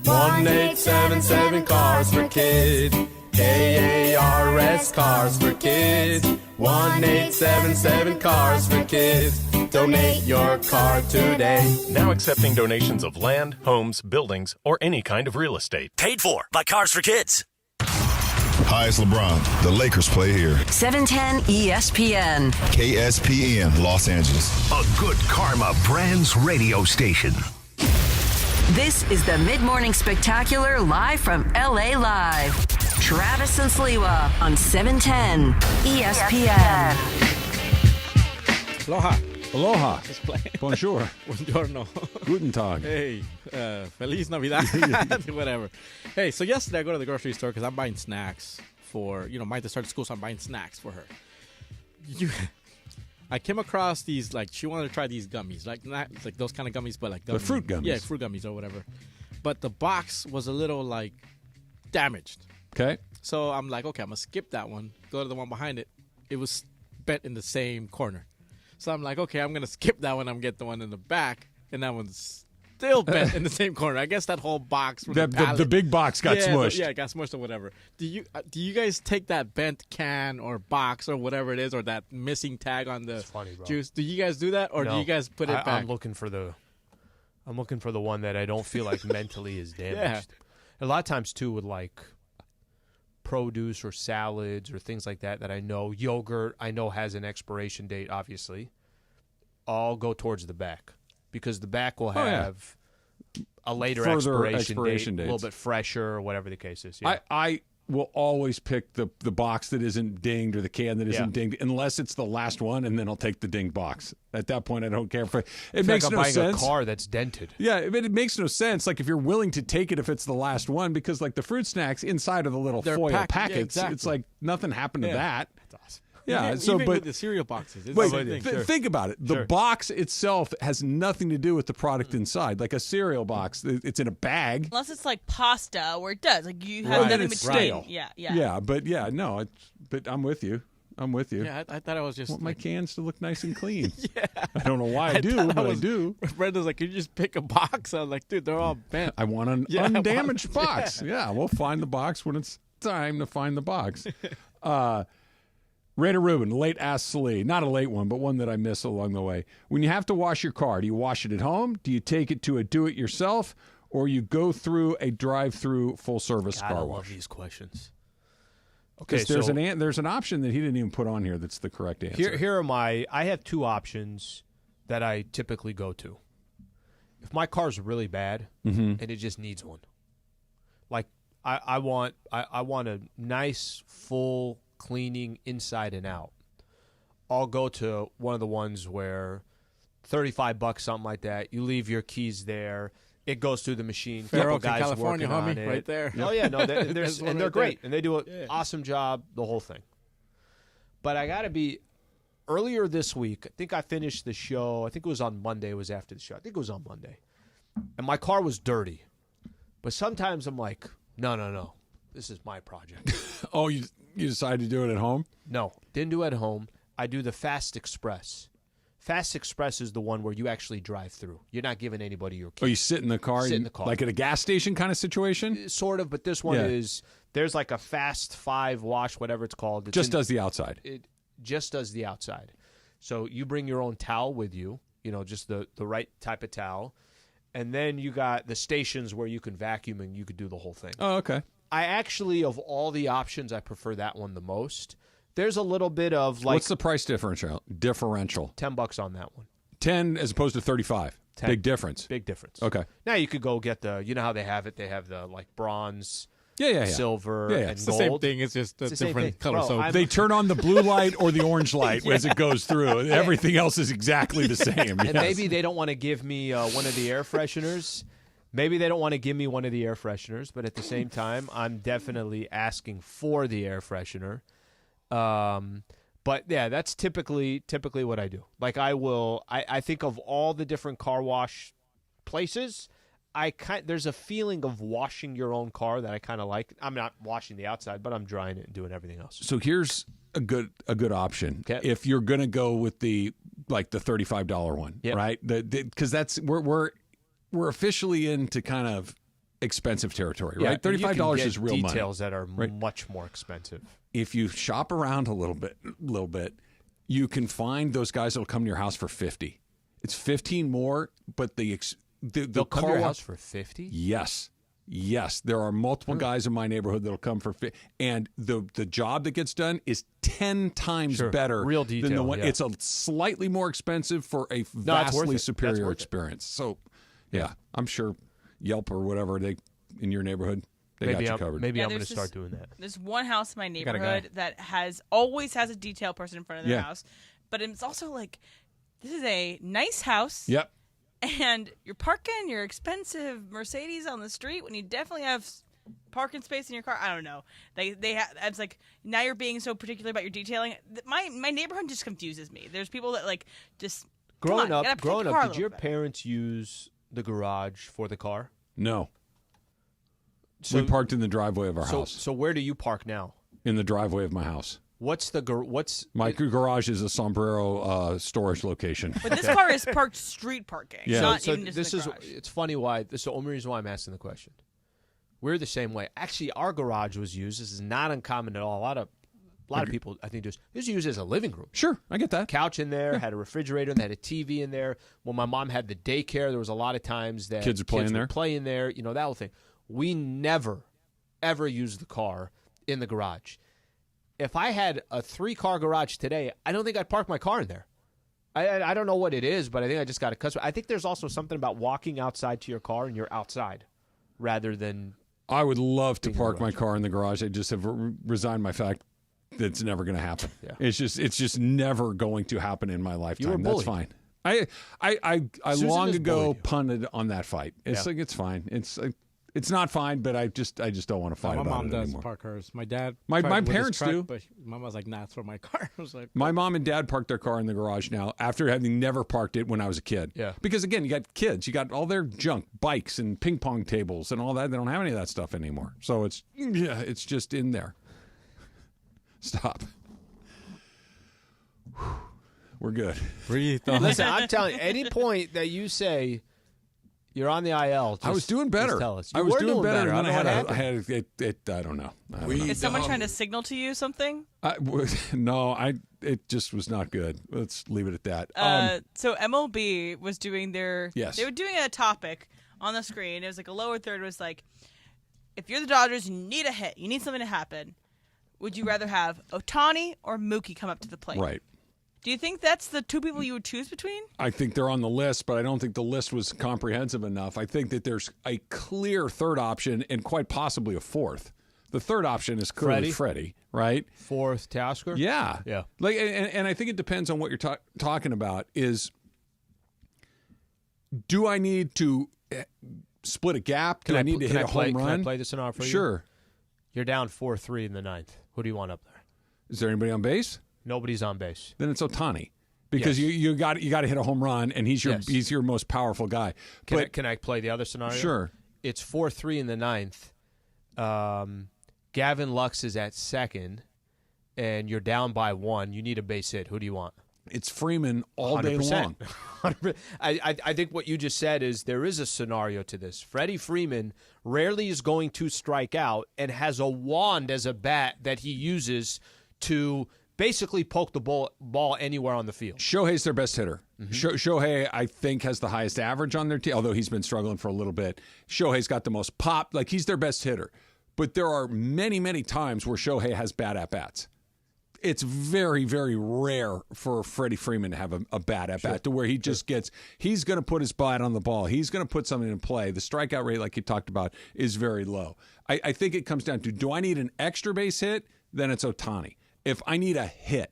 1877 Cars for Kids. KARS Cars for Kids. 1877 Cars for Kids. Donate your car today. Now accepting donations of land, homes, buildings, or any kind of real estate. Paid for by Cars for Kids. Hi, it's LeBron. The Lakers play here. 710 ESPN. KSPN, Los Angeles. A good karma brands radio station. This is the Mid-Morning Spectacular live from LA Live. Travis and Sliwa on 710 ESPN. Aloha. Aloha. Bonjour. Buongiorno. Guten Tag. Hey, Feliz Navidad. Whatever. Hey, so yesterday I go to the grocery store because I'm buying snacks for, Mike to start school, so I'm buying snacks for her. I came across these, she wanted to try these gummies, not like those kind of gummies, but like gummies. The fruit gummies. Yeah, fruit gummies or whatever. But the box was a little, damaged. Okay. So I'm like, okay, I'm going to skip that one, go to the one behind it. It was bent in the same corner. So I'm like, okay, I'm going to skip that one. I'm going to get the one in the back, and that one's still bent in the same corner. I guess that whole box from the big box got smushed. Yeah, it got smushed or whatever. Do you guys take that bent can or box or whatever it is, or that missing tag on the juice? Do you guys do that, or do you guys put it back? I'm looking for the one that I don't feel like mentally is damaged. Yeah. A lot of times too with produce or salads or things like that I know, yogurt I know has an expiration date, obviously. I'll go towards the back because the back will have a later expiration date, a little bit fresher or whatever the case is. Yeah. I will always pick the box that isn't dinged or the can that isn't dinged unless it's the last one, and then I'll take the dinged box. At that point, I don't care if it makes no sense. Buying a car that's dented. Yeah, it makes no sense. If you're willing to take it if it's the last one, because the fruit snacks inside of the little foil packets, exactly. It's like nothing happened to that. That's awesome. Yeah, even with the cereal boxes. Think about it. The box itself has nothing to do with the product inside. Like a cereal box, it's in a bag. Unless it's like pasta, where it does. You have nothing between. Stale. Yeah. Yeah, but but I'm with you. Yeah, I thought I was just. I want my cans to look nice and clean. Yeah. I don't know why I do, but I do. Brenda's like, can you just pick a box? I was like, dude, they're all bent. I want an undamaged box. Yeah, we'll find the box when it's time to find the box. Raider Rubin, late asked Slee. Not a late one, but one that I miss along the way. When you have to wash your car, do you wash it at home? Do you take it to a do-it-yourself? Or you go through a drive-through full-service car wash? I love these questions. Okay, there's an option that he didn't even put on here that's the correct answer. Here are I have 2 options that I typically go to. If my car's really bad and it just needs one, I want a nice, full, cleaning inside and out, I'll go to one of the ones where $35, something like that. You leave your keys there. It goes through the machine. Fair Couple Oaks in guys California, working on homie, it. right there. Oh yeah, no, There's one and they're right great, there. and they do an awesome job. The whole thing. But I got to be. Earlier this week, I think I finished the show. I think it was on Monday. It was after the show. I think it was on Monday, and my car was dirty. But sometimes I'm like, no, this is my project. Oh, you decided to do it at home? No, didn't do it at home. I do the Fast Express. Fast Express is the one where you actually drive through. You're not giving anybody your keys. Oh, you sit in the car? Sit in the car. Like at a gas station kind of situation? Sort of, but this one is, there's like a Fast 5 wash, whatever it's called. Does the outside. It just does the outside. So you bring your own towel with you, just the right type of towel. And then you got the stations where you can vacuum and you could do the whole thing. Oh, okay. I actually, of all the options, I prefer that one the most. There's a little bit of like... What's the price differential? $10 on that one. 10 as opposed to 35. 10. Big difference. Big difference. Okay. Now you could go get how they have it. They have the like bronze, yeah. silver, and It's gold. the same thing. It's just a different color. So they turn on the blue light or the orange light as it goes through. Everything else is exactly the same. And maybe they don't want to give me one of the air fresheners. Maybe they don't want to give me one of the air fresheners, but at the same time, I'm definitely asking for the air freshener. But yeah, that's typically what I do. Like I think of all the different car wash places, there's a feeling of washing your own car that I kind of like. I'm not washing the outside, but I'm drying it and doing everything else. So here's a good option. Okay. If you're going to go with the $35 one, right? Because that's we're officially into kind of expensive territory, right? $35 is real money. Details that are much more expensive. If you shop around a little bit, you can find those guys that'll come to your house for $50. It's $15 more, but the They'll come to your house for $50? Yes. There are multiple guys in my neighborhood that'll come for $50, and the job that gets done is 10 times better. Real detail, than the one. yeah. It's a slightly more expensive for a vastly superior experience. So, yeah, I'm sure Yelp or whatever in your neighborhood. They got you covered. Maybe I'm going to start doing that. There's one house in my neighborhood that always has a detail person in front of their house, but it's also like, this is a nice house. Yep. And you're parking your expensive Mercedes on the street when you definitely have parking space in your car. I don't know. It's like, now you're being so particular about your detailing. My neighborhood just confuses me. There's people that like just growing up. Did your parents use the garage for the car? No. We parked in the driveway of our house. So where do you park now? In the driveway of my house. My garage is a sombrero storage location. But this car is parked street parking. Yeah. Not so even just this in is the garage. it's funny why this is the only reason why I'm asking the question. We're the same way. Actually, our garage was used. This is not uncommon at all. A lot of people, I think, this is used as a living room. Sure, I get that. Couch in there, had a refrigerator, and they had a TV in there. When my mom had the daycare, there was a lot of times that kids would play in there. That whole thing. We never, ever used the car in the garage. If I had a 3-car garage today, I don't think I'd park my car in there. I don't know what it is, but I think I just got accustomed. I think there's also something about walking outside to your car and you're outside rather than... I would love to park my car in the garage. I just have resigned my fact that it's never going to happen. Yeah. It's just never going to happen in my lifetime. You were That's bullied. fine. I long ago bullied punted on that fight. It's like, it's fine. It's not fine, but I just don't want to fight about it anymore. My mom does park hers. My dad, my tried with his parents truck, do. But my mom's like, nah, throw my car. I was like, my mom and dad parked their car in the garage now after having never parked it when I was a kid. Yeah. Because again, you got kids, you got all their junk, bikes and ping pong tables and all that. They don't have any of that stuff anymore. So it's just in there. Stop. We're good. Breathe. Listen, I'm telling you, any point that you say you're on the IL. I was doing better. Tell us. I was doing better. And then I had it. I don't know. Is someone trying to signal to you something? It just was not good. Let's leave it at that. So MLB was doing their. Yes. They were doing a topic on the screen. It was like a lower third. It was like, if you're the Dodgers, you need a hit. You need something to happen. Would you rather have Ohtani or Mookie come up to the plate? Right. Do you think that's the two people you would choose between? I think they're on the list, but I don't think the list was comprehensive enough. I think that there's a clear third option and quite possibly a fourth The third option is clearly Freddie, right? Fourth, Teoscar? Yeah. Yeah. Like, and I think it depends on what you're talking about is, do I need to split a gap? Do I need to hit a home run? Can I play this scenario for you? Sure. You're down 4-3 in the ninth. Who do you want up there? Is there anybody on base? Nobody's on base. Then it's Ohtani. Because you got to hit a home run, and he's your most powerful guy. Can I play the other scenario? Sure. It's 4-3 in the ninth. Gavin Lux is at second, and you're down by 1. You need a base hit. Who do you want? It's Freeman all 100%. day long. I think what you just said is there is a scenario to this. Freddie Freeman rarely is going to strike out and has a wand as a bat that he uses to basically poke the ball anywhere on the field. Shohei's their best hitter. Mm-hmm. Shohei, I think, has the highest average on their team, although he's been struggling for a little bit. Shohei's got the most pop. Like, he's their best hitter. But there are many, many times where Shohei has bad at-bats. It's very, very rare for Freddie Freeman to have a bad at-bat to where he just he's going to put his butt on the ball. He's going to put something in play. The strikeout rate, like you talked about, is very low. I think it comes down to, do I need an extra base hit? Then it's Ohtani. If I need a hit,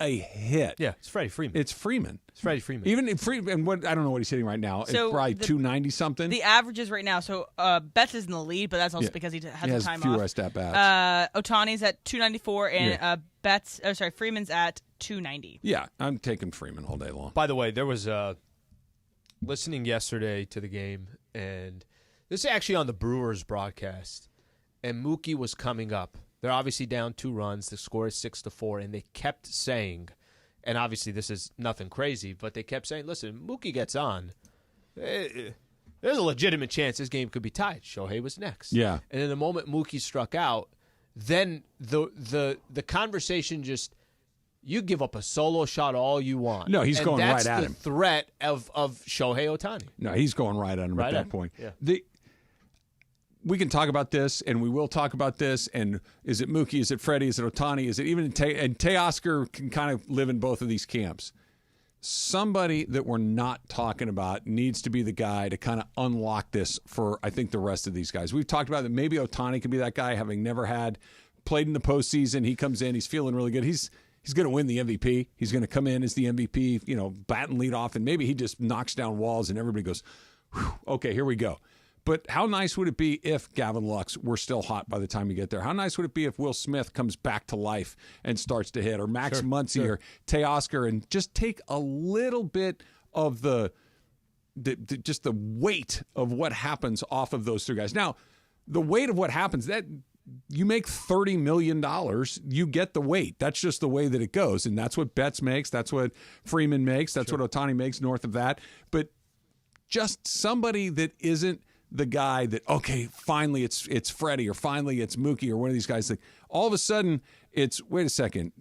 a hit. Yeah, it's Freddie Freeman. It's Freeman. It's Freddie Freeman. Even if Freeman, I don't know what he's hitting right now. So it's probably 290 something. The averages right now. So Betts is in the lead, but that's also because he has a time fewer off. at-bats. Ohtani's at 294, and Freeman's at 290. Yeah, I'm taking Freeman all day long. By the way, there was listening yesterday to the game, and this is actually on the Brewers broadcast, and Mookie was coming up. They're obviously down 2 runs. The score is 6-4, and they kept saying, and obviously this is nothing crazy, but they kept saying, listen, Mookie gets on. There's a legitimate chance this game could be tied. Shohei was next. Yeah. And in the moment Mookie struck out, then the conversation just, you give up a solo shot all you want. No, he's going right at him. That's the threat of Shohei Ohtani. No, he's going right at him at that point. Yeah. We can talk about this, and we will talk about this. And is it Mookie? Is it Freddie? Is it Ohtani? Is it even and Teoscar can kind of live in both of these camps. Somebody that we're not talking about needs to be the guy to kind of unlock this for, I think, the rest of these guys. We've talked about that maybe Ohtani can be that guy, having never played in the postseason. He comes in, he's feeling really good. He's going to win the MVP. He's going to come in as the MVP, bat and lead off, and maybe he just knocks down walls and everybody goes, okay, here we go. But how nice would it be if Gavin Lux were still hot by the time you get there? How nice would it be if Will Smith comes back to life and starts to hit, or Max Muncy or Teoscar, and just take a little bit of the weight of what happens off of those 3 guys. Now, the weight of what happens, that you make $30 million, you get the weight. That's just the way that it goes, and that's what Betts makes. That's what Freeman makes. That's what Ohtani makes north of that. But just somebody that isn't the guy that, okay, finally it's Freddie, or finally it's Mookie, or one of these guys. Like, all of a sudden it's, wait a second,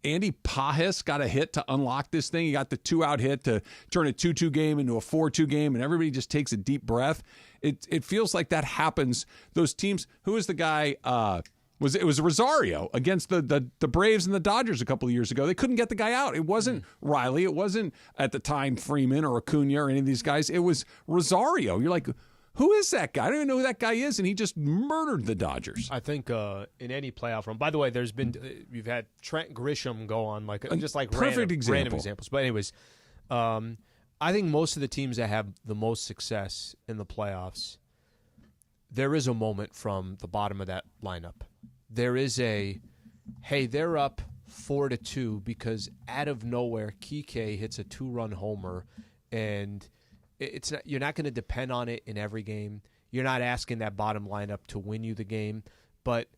Andy Pajes got a hit to unlock this thing. He got the 2-out hit to turn a 2-2 game into a 4-2 game, and everybody just takes a deep breath. It feels like that happens. Those teams, who was the guy, it was Rosario against the Braves and the Dodgers a couple of years ago. They couldn't get the guy out. It wasn't Riley. It wasn't, at the time, Freeman or Acuna or any of these guys. It was Rosario. You're like, who is that guy? I don't even know who that guy is, and he just murdered the Dodgers. I think in any playoff run. By the way, there's been you've had Trent Grisham go on just like random examples. But anyways, I think most of the teams that have the most success in the playoffs, there is a moment from the bottom of that lineup. There is they're up 4-2 because out of nowhere, Kike hits a 2-run homer, and you're not going to depend on it in every game. You're not asking that bottom lineup to win you the game, but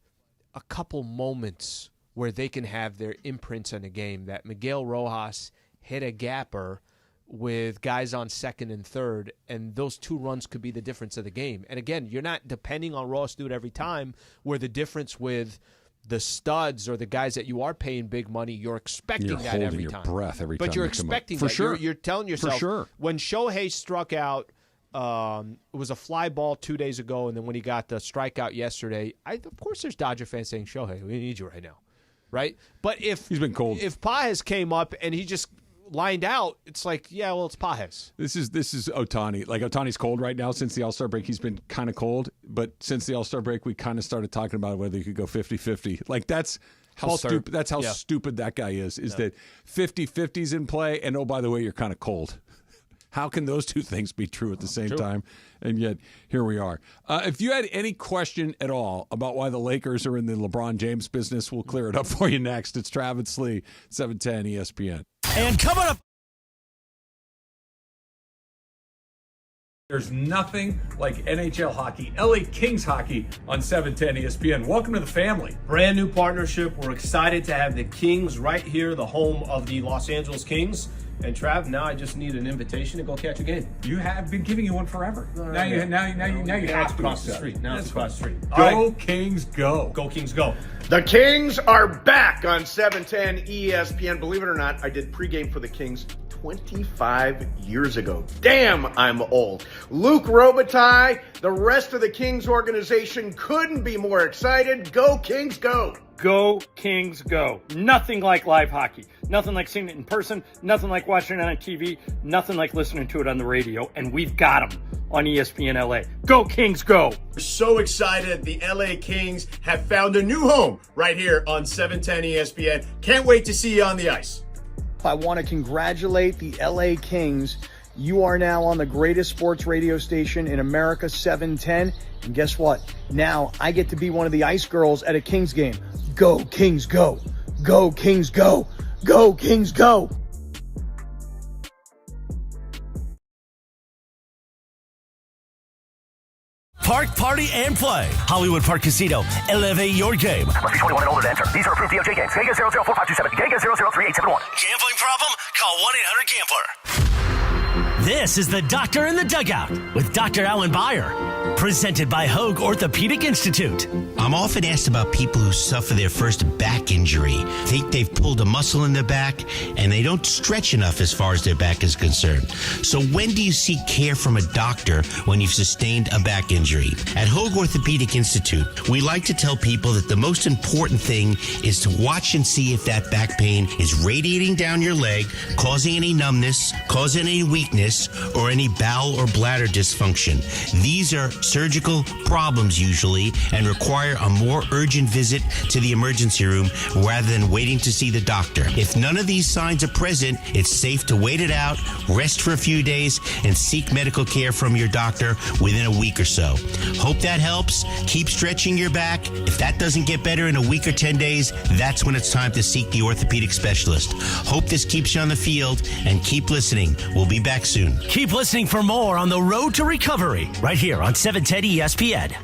a couple moments where they can have their imprints on a game. That Miguel Rojas hit a gapper with guys on second and third, and those 2 runs could be the difference of the game. And again, you're not depending on Ross to do it every time, where the difference with the studs or the guys that you are paying big money, you're expecting that every time. You're holding your breath every time. But you're expecting that. For sure. You're telling yourself, for sure. When Shohei struck out, it was a fly ball 2 days ago, and then when he got the strikeout yesterday, of course there's Dodger fans saying, Shohei, we need you right now. Right? But if he's been cold, if Pajes came up and he just lined out, it's like, yeah, well, it's Pajes. This is Ohtani. Like, Ohtani's cold right now. Since the All-Star break, he's been kind of cold. But since the All-Star break, we kind of started talking about whether he could go 50-50. Like, that's how stupid. That's how stupid that guy is. That 50-50's in play, and oh, by the way, you're kind of cold. How can those two things be true at the same time? And yet, here we are. If you had any question at all about why the Lakers are in the LeBron James business, we'll clear it up for you next. It's Travis Slee, 710 ESPN. And coming up. There's nothing like NHL hockey, LA Kings hockey on 710 ESPN. Welcome to the family. Brand new partnership. We're excited to have the Kings right here, the home of the Los Angeles Kings. And Trav, now I just need an invitation to go catch a game. You have been giving you one forever. Now you have to across the street. Now it's across the street. Go Kings, go. Go Kings, go. The Kings are back on 710 ESPN. Believe it or not, I did pregame for the Kings 25 years ago. Damn, I'm old. Luke Robitaille, the rest of the Kings organization couldn't be more excited. Go Kings, go. Go Kings, go. Nothing like live hockey. Nothing like seeing it in person. Nothing like watching it on TV. Nothing like listening to it on the radio. And we've got them on ESPN LA. Go Kings, go. We're so excited. The LA Kings have found a new home right here on 710 ESPN. Can't wait to see you on the ice. I want to congratulate the LA Kings. You are now on the greatest sports radio station in America, 710. And guess what? Now I get to be one of the ice girls at a Kings game. Go Kings, go. Go Kings, go. Go Kings, go. Park, party, and play. Hollywood Park Casino. Elevate your game. Must be 21 and older to enter. These are approved DOJ games. Geico 004527. Geico 003871. Gambling problem? Call 1-800-GAMBLER. This is the Doctor in the Dugout with Dr. Alan Byer, presented by Hoag Orthopedic Institute. I'm often asked about people who suffer their first back injury, think they've pulled a muscle in their back, and they don't stretch enough as far as their back is concerned. So when do you seek care from a doctor when you've sustained a back injury? At Hoag Orthopedic Institute, we like to tell people that the most important thing is to watch and see if that back pain is radiating down your leg, causing any numbness, causing any weakness, or any bowel or bladder dysfunction. These are surgical problems usually and require a more urgent visit to the emergency room rather than waiting to see the doctor. If none of these signs are present, it's safe to wait it out, rest for a few days, and seek medical care from your doctor within a week or so. Hope that helps. Keep stretching your back. If that doesn't get better in a week or 10 days, that's when it's time to seek the orthopedic specialist. Hope this keeps you on the field, and keep listening. We'll be back soon. Keep listening for more on the road to recovery right here on 710 ESPN.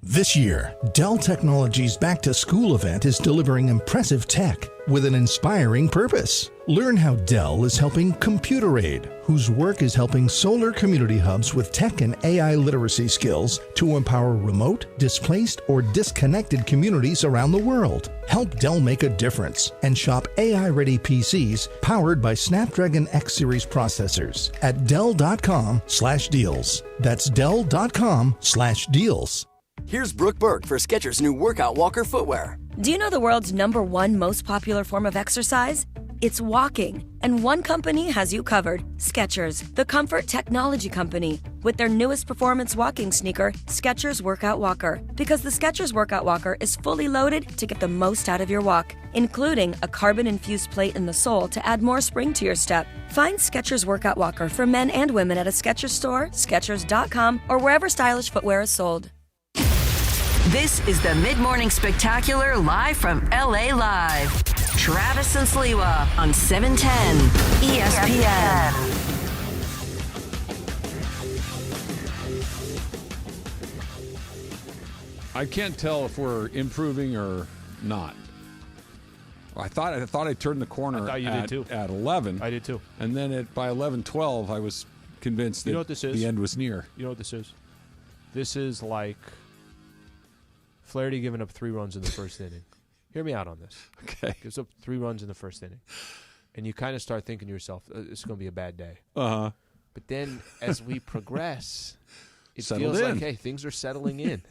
This year, Dell Technologies' Back to School event is delivering impressive tech with an inspiring purpose. Learn how Dell is helping Computer Aid, whose work is helping solar community hubs with tech and AI literacy skills to empower remote, displaced, or disconnected communities around the world. Help Dell make a difference and shop AI-ready PCs powered by Snapdragon X Series processors at Dell.com/deals. That's Dell.com/deals. Here's Brooke Burke for Skechers' new Workout Walker footwear. Do you know the world's #1 most popular form of exercise? It's walking. And one company has you covered. Skechers, the comfort technology company. With their newest performance walking sneaker, Skechers Workout Walker. Because the Skechers Workout Walker is fully loaded to get the most out of your walk, including a carbon-infused plate in the sole to add more spring to your step. Find Skechers Workout Walker for men and women at a Skechers store, Skechers.com, or wherever stylish footwear is sold. This is the Mid-Morning Spectacular live from LA Live. Travis and Sliwa on 710 ESPN. I can't tell if we're improving or not. I thought I turned the corner did too. At 11. I did too. And then by 11:12, I was convinced that you know what this is? The end was near. You know what this is? This is like Flaherty giving up 3 runs in the first inning. Hear me out on this. Okay. Gives up 3 runs in the first inning. And you kind of start thinking to yourself, it's going to be a bad day. Uh-huh. But then as we progress, it Settled feels in. like, hey, things are settling in.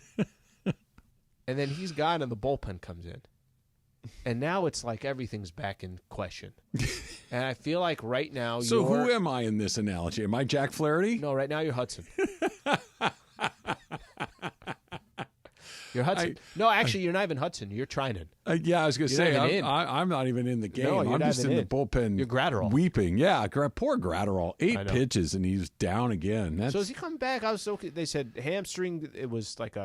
And then he's gone and the bullpen comes in. And now it's like everything's back in question. And I feel like right now So who am I in this analogy? Am I Jack Flaherty? No, right now you're Hudson. You're Hudson. No, actually, you're not even Hudson. You're Trinan. Yeah, I was going to say, I'm not even in the game. No, I'm just in the bullpen. You're Gratterall. Weeping. Yeah, poor Gratterall. 8 pitches, and he's down again. So is he coming back? They said hamstring. It was like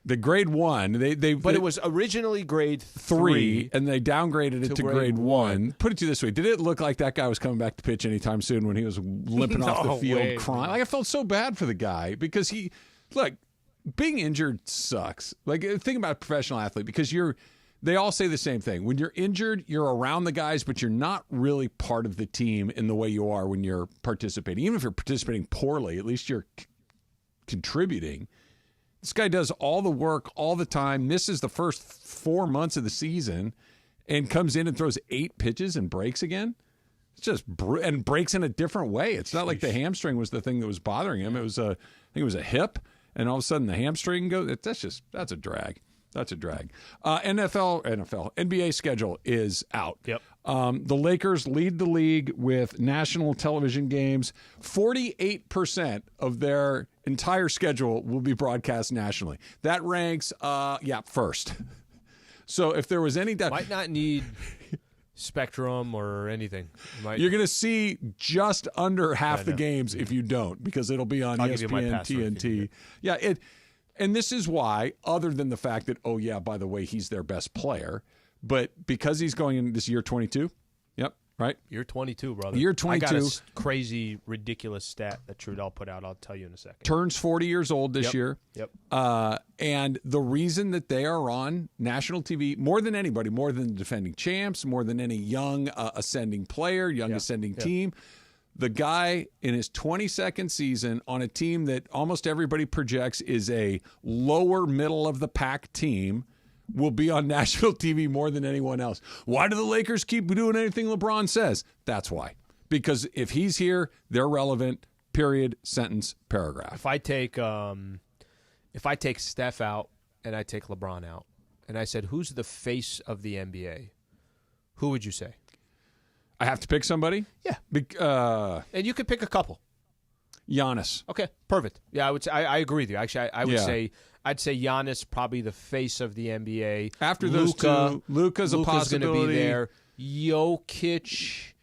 the grade 1. But it was originally grade 3, and they downgraded it to grade 1. Put it to you this way: did it look like that guy was coming back to pitch anytime soon when he was limping off the field crying? Like, I felt so bad for the guy because being injured sucks. Like, think about a professional athlete because they all say the same thing. When you're injured, you're around the guys, but you're not really part of the team in the way you are when you're participating. Even if you're participating poorly, at least you're contributing. This guy does all the work all the time. This is the first 4 months of the season and comes in and throws 8 pitches and breaks again. It's just and breaks in a different way. It's not like the hamstring was the thing that was bothering him. I think it was a hip. And all of a sudden the hamstring goes. That's a drag. That's a drag. NBA schedule is out. Yep. The Lakers lead the league with national television games. 48% of their entire schedule will be broadcast nationally. That ranks, first. So if there was any doubt, might not need Spectrum or anything. You're going to see just under half the games if you don't, because it'll be on ESPN, TNT. Yeah, and this is why, other than the fact that, by the way, he's their best player, but because he's going in this year 22. Yep, right? Year 22, brother. Year 22. I got a crazy, ridiculous stat that Trudell put out. I'll tell you in a second. Turns 40 years old this year. Yep. And the reason that they are on national TV, more than anybody, more than the defending champs, more than any young ascending player, ascending team, the guy in his 22nd season on a team that almost everybody projects is a lower middle of the pack team will be on national TV more than anyone else. Why do the Lakers keep doing anything LeBron says? That's why. Because if he's here, they're relevant. Period. Sentence. Paragraph. If I take Steph out and I take LeBron out, and I said, who's the face of the NBA? Who would you say? I have to pick somebody? Yeah. And you could pick a couple. Giannis. Okay, perfect. Yeah, I agree with you. Actually, I would say I'd say Giannis probably the face of the NBA. After those two, Luka's a possibility. Going to be there. Jokic,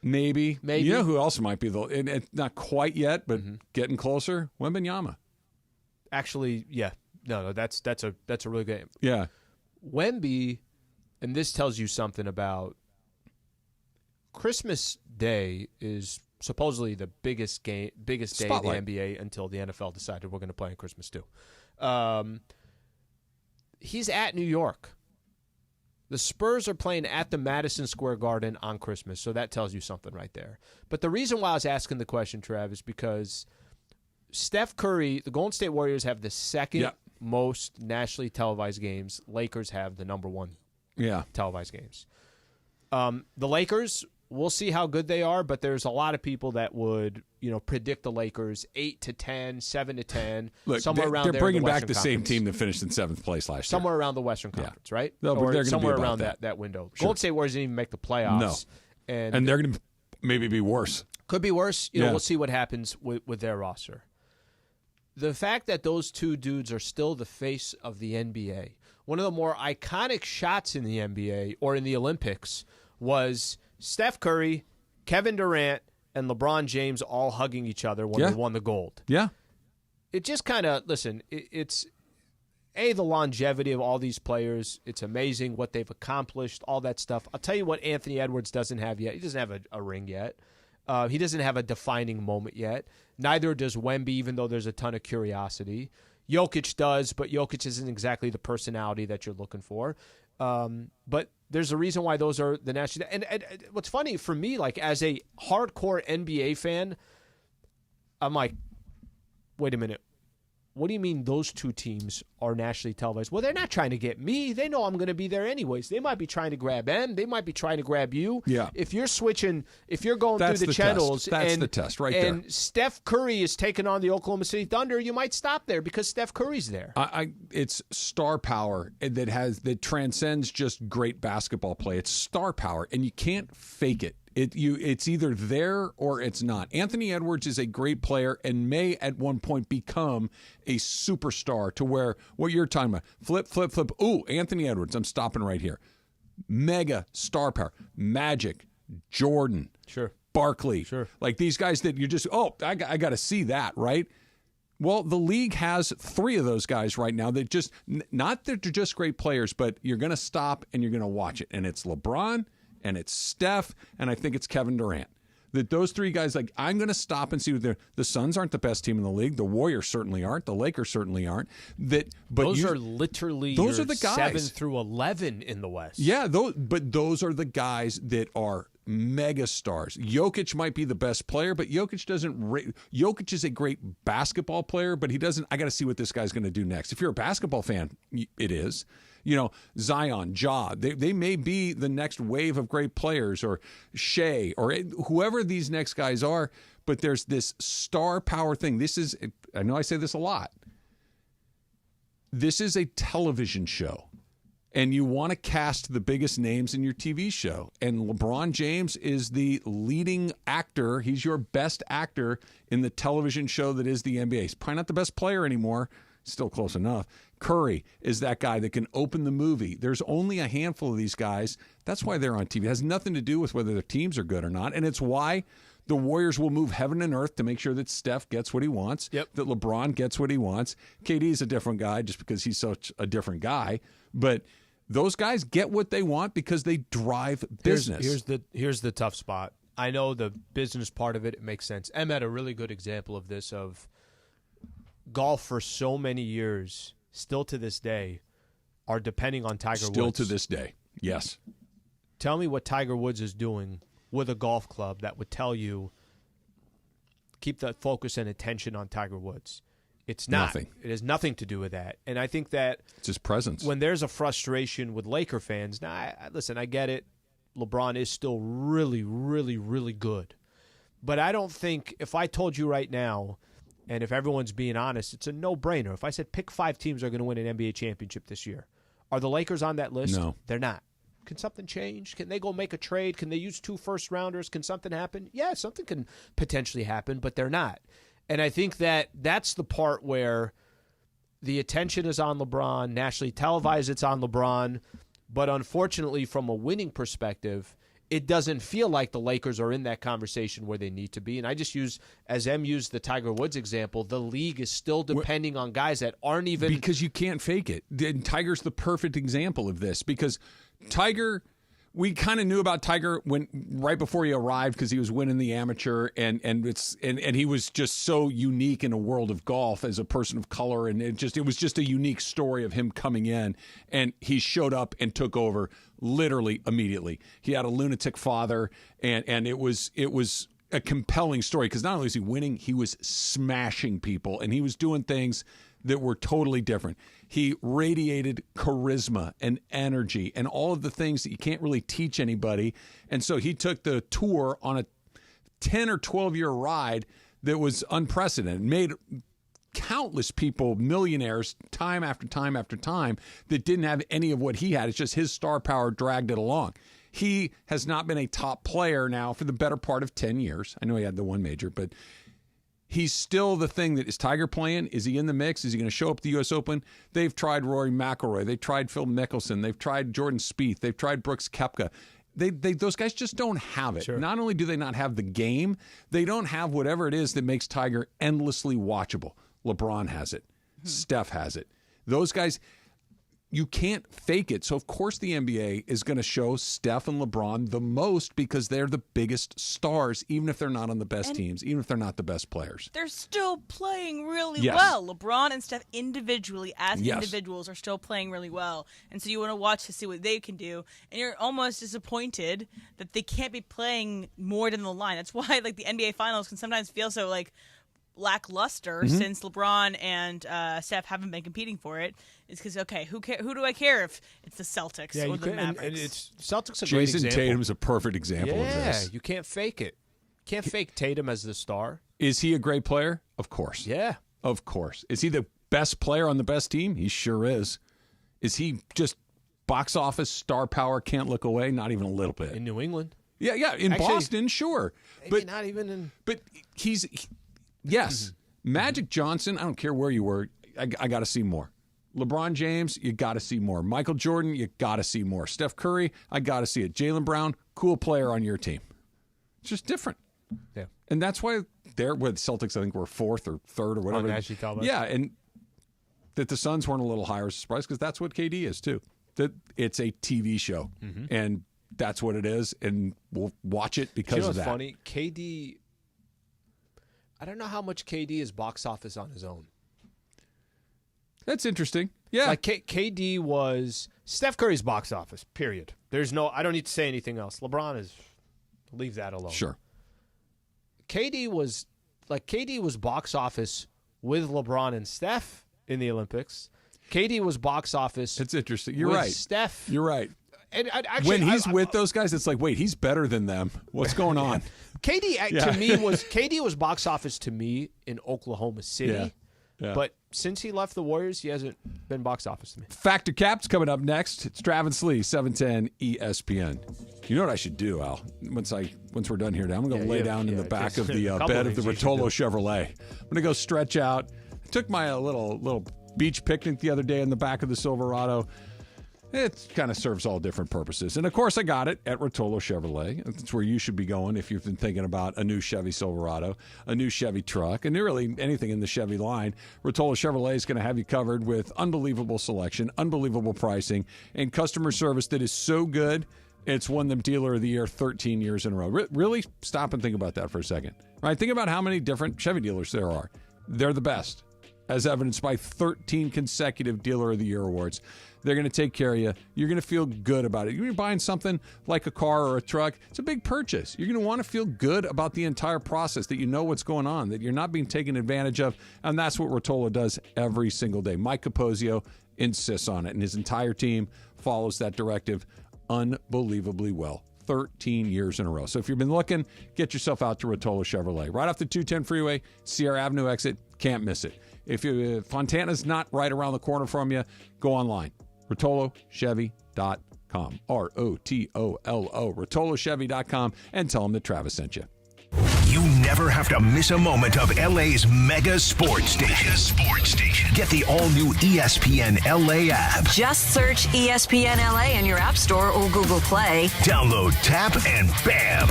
maybe. You know who else might be not quite yet, but getting closer? Wembanyama. Actually, yeah. No, that's a really good. Yeah. Wemby, and this tells you something about Christmas Day is supposedly the biggest day Spotlight. of the NBA until the NFL decided we're going to play on Christmas too. He's at New York. The Spurs are playing at the Madison Square Garden on Christmas, so that tells you something right there. But the reason why I was asking the question, Trav, is because Steph Curry, the Golden State Warriors have the second most nationally televised games. Lakers have the number one televised games. The Lakers, we'll see how good they are, but there's a lot of people that would, predict the Lakers 8-10, 7-10, somewhere around there. They're bringing back the same team that finished in 7th place last year. Somewhere around the Western Conference, right? No, but they're somewhere be around that. that window. Sure. Golden State Warriors didn't even make the playoffs. No. And they're going to maybe be worse. Could be worse. We'll see what happens with their roster. The fact that those two dudes are still the face of the NBA, one of the more iconic shots in the NBA or in the Olympics was Steph Curry, Kevin Durant, and LeBron James all hugging each other when they won the gold. Yeah. It just kind of, it's the longevity of all these players. It's amazing what they've accomplished, all that stuff. I'll tell you what Anthony Edwards doesn't have yet. He doesn't have a ring yet. He doesn't have a defining moment yet. Neither does Wemby, even though there's a ton of curiosity. Jokic does, but Jokic isn't exactly the personality that you're looking for. But there's a reason why those are the national. And what's funny for me, as a hardcore NBA fan, I'm like, wait a minute. What do you mean those two teams are nationally televised. Well, they're not trying to get me. They know I'm going to be there anyways. They might be trying to grab M. They might be trying to grab you. Yeah. If you're switching, if you're going through the channels, that's the test right there. And Steph Curry is taking on the Oklahoma City Thunder, you might stop there because Steph Curry's there. It's star power that transcends just great basketball play. It's star power, and you can't fake it. It's either there or it's not. Anthony Edwards is a great player and may at one point become a superstar to where what you're talking about. Flip. Ooh, Anthony Edwards. I'm stopping right here. Mega star power. Magic. Jordan. Sure. Barkley. Sure. Like these guys that you just, I got to see that, right? Well, the league has 3 of those guys right now that just, not that they're just great players, but you're going to stop and you're going to watch it. And it's LeBron, and it's Steph, and I think it's Kevin Durant. That those 3 guys, like, I'm going to stop and see what the Suns aren't the best team in the league. The Warriors certainly aren't. The Lakers certainly aren't. But those are literally those are the guys 7 through 11 in the West. Yeah, but those are the guys that are mega stars. Jokic might be the best player, but Jokic is a great basketball player, but he doesn't. I got to see what this guy's going to do next. If you're a basketball fan, it is. Zion, Ja, they may be the next wave of great players, or Shea, or whoever these next guys are, but there's this star power thing. I know I say this a lot. This is a television show, and you want to cast the biggest names in your TV show. And LeBron James is the leading actor. He's your best actor in the television show that is the NBA. He's probably not the best player anymore. Still close enough. Curry is that guy that can open the movie. There's only a handful of these guys. That's why they're on TV. It has nothing to do with whether their teams are good or not. And it's why the Warriors will move heaven and earth to make sure that Steph gets what he wants, that LeBron gets what he wants. KD's a different guy just because he's such a different guy. But those guys get what they want because they drive business. Here's the tough spot. I know the business part of it makes sense. Em had a really good example of this, of golf for so many years, still to this day, are depending on Tiger Woods. Still to this day, yes. Tell me what Tiger Woods is doing with a golf club that would tell you keep that focus and attention on Tiger Woods. It's not. Nothing. It has nothing to do with that. And I think that it's his presence. When there's a frustration with Laker fans, now, listen, I get it. LeBron is still really, really, really good. But I don't think, if I told you right now, and if everyone's being honest, it's a no-brainer. If I said pick 5 teams that are going to win an NBA championship this year, are the Lakers on that list? No. They're not. Can something change? Can they go make a trade? Can they use 2 first-rounders? Can something happen? Yeah, something can potentially happen, but they're not. And I think that's the part where the attention is on LeBron, nationally televised it's on LeBron, but unfortunately from a winning perspective, it doesn't feel like the Lakers are in that conversation where they need to be. And I just as M used the Tiger Woods example, the league is still depending on guys that aren't even... Because you can't fake it. And Tiger's the perfect example of this, because Tiger... We kind of knew about Tiger right before he arrived because he was winning the amateur, and he was just so unique in a world of golf as a person of color, and it was just a unique story of him coming in, and he showed up and took over literally immediately. He had a lunatic father, and it was a compelling story because not only was he winning, he was smashing people, and he was doing things that were totally different. He radiated charisma and energy and all of the things that you can't really teach anybody. And so he took the tour on a 10 or 12-year ride that was unprecedented, made countless people millionaires time after time after time that didn't have any of what he had. It's just his star power dragged it along. He has not been a top player now for the better part of 10 years. I know he had the one major, but he's still the thing that is Tiger playing. Is he in the mix? Is he going to show up at the U.S. Open? They've tried Rory McIlroy. They've tried Phil Mickelson. They've tried Jordan Spieth. They've tried Brooks Koepka. Those guys just don't have it. Sure. Not only do they not have the game, they don't have whatever it is that makes Tiger endlessly watchable. LeBron has it. Steph has it. Those guys, you can't fake it. So, of course, the NBA is going to show Steph and LeBron the most because they're the biggest stars, even if they're not on the best teams, even if they're not the best players. They're still playing really Yes. well. LeBron and Steph individually, as Yes. individuals, are still playing really well. And so you want to watch to see what they can do. And you're almost disappointed that they can't be playing more than the line. That's why, like, the NBA Finals can sometimes feel so, like, lackluster since LeBron and Steph haven't been competing for it. It's because, okay, who do I care if it's the Celtics or the Mavericks? And it's Celtics a great Jason example. Tatum's a perfect example of this. Yeah, you can't fake it. Can't fake Tatum as the star. Is he a great player? Of course. Yeah. Of course. Is he the best player on the best team? He sure is. Is he just box office star power, can't look away? Not even a little bit. In New England. Yeah. In Actually, Boston, sure. Maybe not even in. But yes. Magic Johnson, I don't care where you were, I got to see more. LeBron James, you got to see more. Michael Jordan, you got to see more. Steph Curry, I got to see it. Jaylen Brown, cool player on your team. It's just different. Yeah. And that's why they're with Celtics, I think, were fourth or third or whatever. Yeah, and that the Suns weren't a little higher is a surprise because that's what KD is, too. That it's a TV show, and that's what it is, and we'll watch it because of that. Funny? KD, I don't know how much KD is box office on his own. That's interesting. Yeah. Like KD was Steph Curry's box office, period. I don't need to say anything else. LeBron is, leave that alone. Sure. KD was box office with LeBron and Steph in the Olympics. KD was box office. It's interesting. You're with right. Steph. You're right. And when he's with those guys, it's like, wait, he's better than them. What's going on? KD was box office to me in Oklahoma City. Yeah. But since he left the Warriors, he hasn't been box office to me. Factor Cap's coming up next. It's Trav and Slee, 710 ESPN. You know what I should do, Al? Once we're done here, I'm going to lay down in the back of the bed of the Rotolo Chevrolet. I'm going to go stretch out. I took my little beach picnic the other day in the back of the Silverado. It kind of serves all different purposes. And, of course, I got it at Rotolo Chevrolet. That's where you should be going if you've been thinking about a new Chevy Silverado, a new Chevy truck, and really anything in the Chevy line. Rotolo Chevrolet is going to have you covered with unbelievable selection, unbelievable pricing, and customer service that is so good, it's won them Dealer of the Year 13 years in a row. Really stop and think about that for a second. Right? Think about how many different Chevy dealers there are. They're the best, as evidenced by 13 consecutive Dealer of the Year awards. They're going to take care of you. You're going to feel good about it. You're buying something like a car or a truck. It's a big purchase. You're going to want to feel good about the entire process, that you know what's going on, that you're not being taken advantage of. And that's what Rotolo does every single day. Mike Capozio insists on it, and his entire team follows that directive unbelievably well. 13 years in a row. So if you've been looking, get yourself out to Rotolo Chevrolet. Right off the 210 freeway, Sierra Avenue exit. Can't miss it. If Fontana's not right around the corner from you, go online. RotoloChevy.com. ROTOLO. RotoloChevy.com, and tell them that Travis sent you. You never have to miss a moment of LA's mega sports station. Get the all-new ESPN LA app. Just search ESPN LA in your App Store or Google Play. Download, tap, and bam!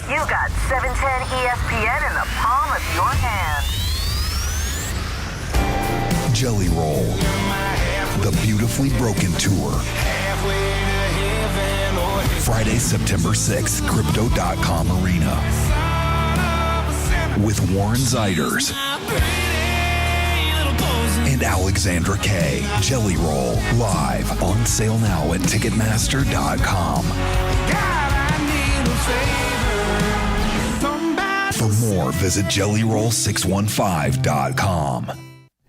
You got 710 ESPN in the palm of your hand. Jelly Roll, the Beautifully Broken Tour. Friday, September 6th, Crypto.com Arena. With Warren Zeiders and Alexandra Kay. Jelly Roll, live, on sale now at Ticketmaster.com. For more, visit JellyRoll615.com.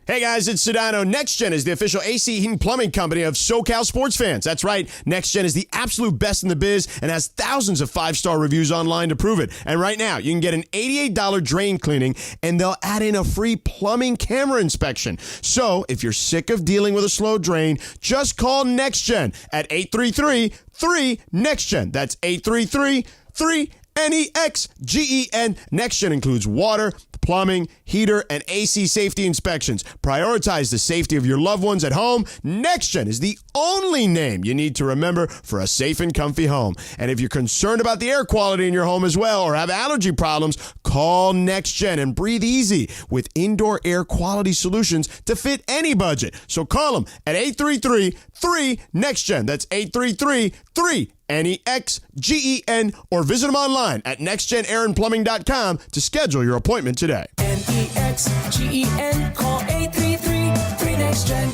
Hey guys, it's Sedano. NextGen is the official AC heating plumbing company of SoCal sports fans. That's right. NextGen is the absolute best in the biz and has thousands of 5-star reviews online to prove it. And right now, you can get an $88 drain cleaning and they'll add in a free plumbing camera inspection. So if you're sick of dealing with a slow drain, just call NextGen at 833-3-NEXTGEN. That's 833-3-NEXGEN. NextGen includes water, plumbing, heater, and AC safety inspections. Prioritize the safety of your loved ones at home. NextGen is the only name you need to remember for a safe and comfy home. And if you're concerned about the air quality in your home as well or have allergy problems, call NextGen and breathe easy with indoor air quality solutions to fit any budget. So call them at 833-3-NEXTGEN. That's 833-3-NEXGEN, or visit them online at nextgenairandplumbing.com to schedule your appointment today. NEXGEN, call 833-3-NEXTGEN.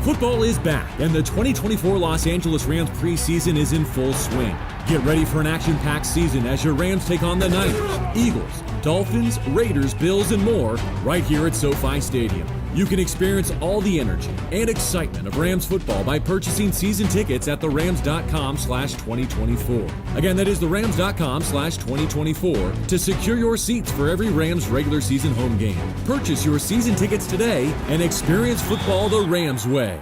Football is back, and the 2024 Los Angeles Rams preseason is in full swing. Get ready for an action-packed season as your Rams take on the Niners, Eagles, Dolphins, Raiders, Bills, and more right here at SoFi Stadium. You can experience all the energy and excitement of Rams football by purchasing season tickets at therams.com/2024. Again, that is therams.com/2024 to secure your seats for every Rams regular season home game. Purchase your season tickets today and experience football the Rams way.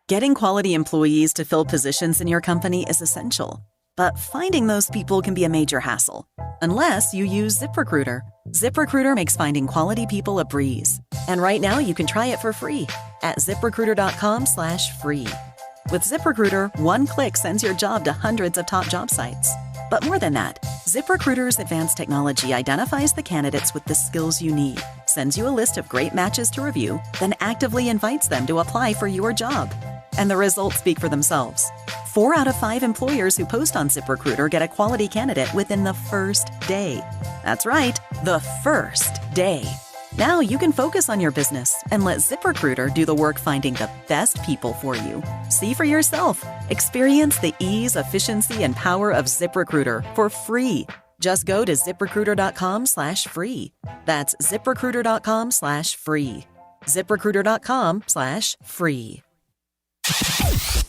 Getting quality employees to fill positions in your company is essential. But finding those people can be a major hassle, unless you use ZipRecruiter. ZipRecruiter makes finding quality people a breeze. And right now you can try it for free at ZipRecruiter.com/free. With ZipRecruiter, one click sends your job to hundreds of top job sites. But more than that, ZipRecruiter's advanced technology identifies the candidates with the skills you need, sends you a list of great matches to review, then actively invites them to apply for your job. And the results speak for themselves. 4 out of 5 employers who post on ZipRecruiter get a quality candidate within the first day. That's right, the first day. Now you can focus on your business and let ZipRecruiter do the work finding the best people for you. See for yourself. Experience the ease, efficiency, and power of ZipRecruiter for free. Just go to ZipRecruiter.com/free. That's ZipRecruiter.com/free. ZipRecruiter.com/free.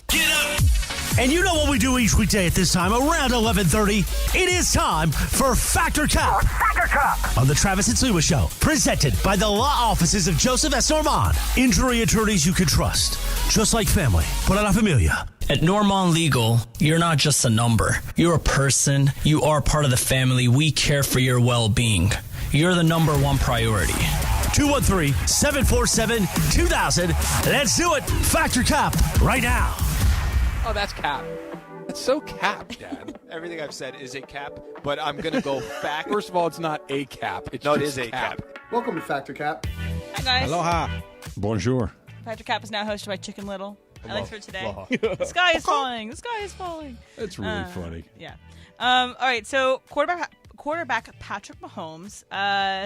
Get up! And you know what we do each weekday at this time, around 11:30. It is time for Factor Cap. On the Travis and Sliwa Show, presented by the law offices of Joseph S. Normand. Injury attorneys you can trust, just like family, but not familia. At Normand Legal, you're not just a number. You're a person. You are part of the family. We care for your well-being. You're the number one priority. 213-747-2000. Let's do it. Factor Cap right now. Oh, that's cap. That's so cap, Dad. Everything I've said is a cap, but I'm going to go back. First of all, it's not a cap. It is a cap. Welcome to Factor Cap. Hi, guys. Aloha. Bonjour. Factor Cap is now hosted by Chicken Little. At least for today. Aloha. The sky is falling. The sky is falling. That's really funny. Yeah. All right. So quarterback Patrick Mahomes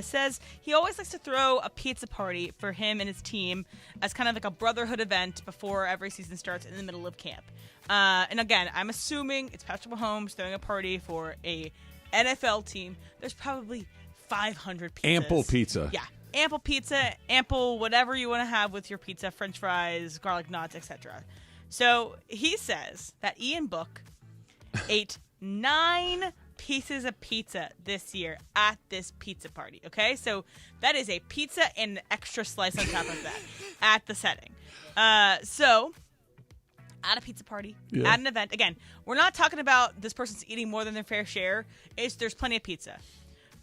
says he always likes to throw a pizza party for him and his team as kind of like a brotherhood event before every season starts in the middle of camp. And again, I'm assuming it's Patrick Mahomes throwing a party for a NFL team. There's probably 500 pizzas. Ample pizza. Yeah. Ample pizza, ample whatever you want to have with your pizza, french fries, garlic knots, etc. So he says that Ian Book ate 9 pieces of pizza this year at this pizza party. Okay, so that is a pizza and an extra slice on top of that at the setting. So at a pizza party, at an event, again, we're not talking about this person's eating more than their fair share. There's plenty of pizza.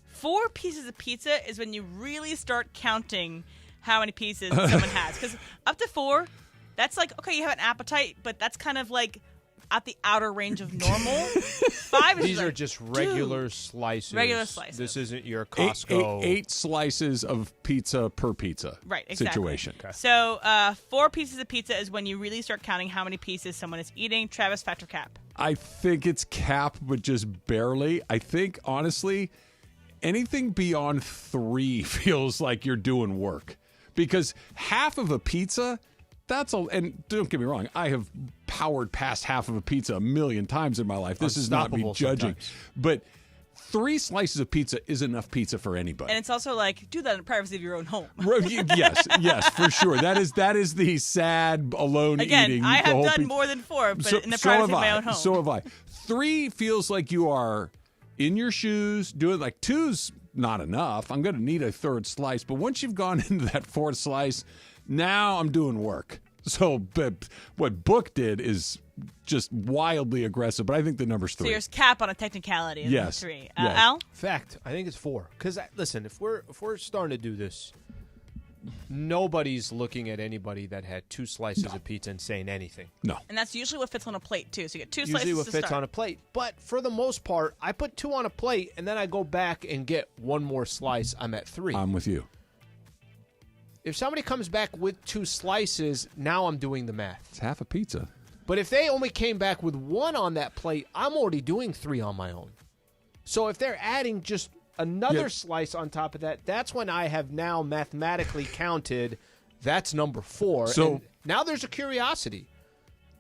4 pieces of pizza is when you really start counting how many pieces someone has. Because up to 4, that's like, okay, you have an appetite, but that's kind of like at the outer range of normal. 5 is These like, are just regular slices. Regular slices. This isn't your Costco. 8 slices of pizza per pizza. Right, exactly. Situation. Okay. So 4 pieces of pizza is when you really start counting how many pieces someone is eating. Travis, Factor Cap. I think it's cap, but just barely. I think, honestly, anything beyond 3 feels like you're doing work. Because half of a pizza, and don't get me wrong, I have powered past half of a pizza a million times in my life. This is not me judging. Sometimes. But 3 slices of pizza is enough pizza for anybody. And it's also like, do that in the privacy of your own home. Yes, for sure. That is the sad alone Again, eating. I have done more than 4, but in the privacy of my own home. So have I. 3 feels like you are in your shoes, doing like 2's not enough. I'm going to need a 3rd slice. But once you've gone into that 4th slice, now I'm doing work. So but what Book did is just wildly aggressive, but I think the number's 3. So there's cap on a technicality in yes. 3. Yes. Al? Fact, I think it's 4. Because, listen, if we're starting to do this, nobody's looking at anybody that had 2 slices of pizza and saying anything. No. And that's usually what fits on a plate, too. So you get 2 Usually slices what to fits start. on a plate. But for the most part, I put 2 on a plate, and then I go back and get 1 more slice. I'm at 3. I'm with you. If somebody comes back with 2 slices, now I'm doing the math. It's half a pizza. But if they only came back with 1 on that plate, I'm already doing 3 on my own. So if they're adding just another slice on top of that, that's when I have now mathematically counted that's number 4. So and now there's a curiosity.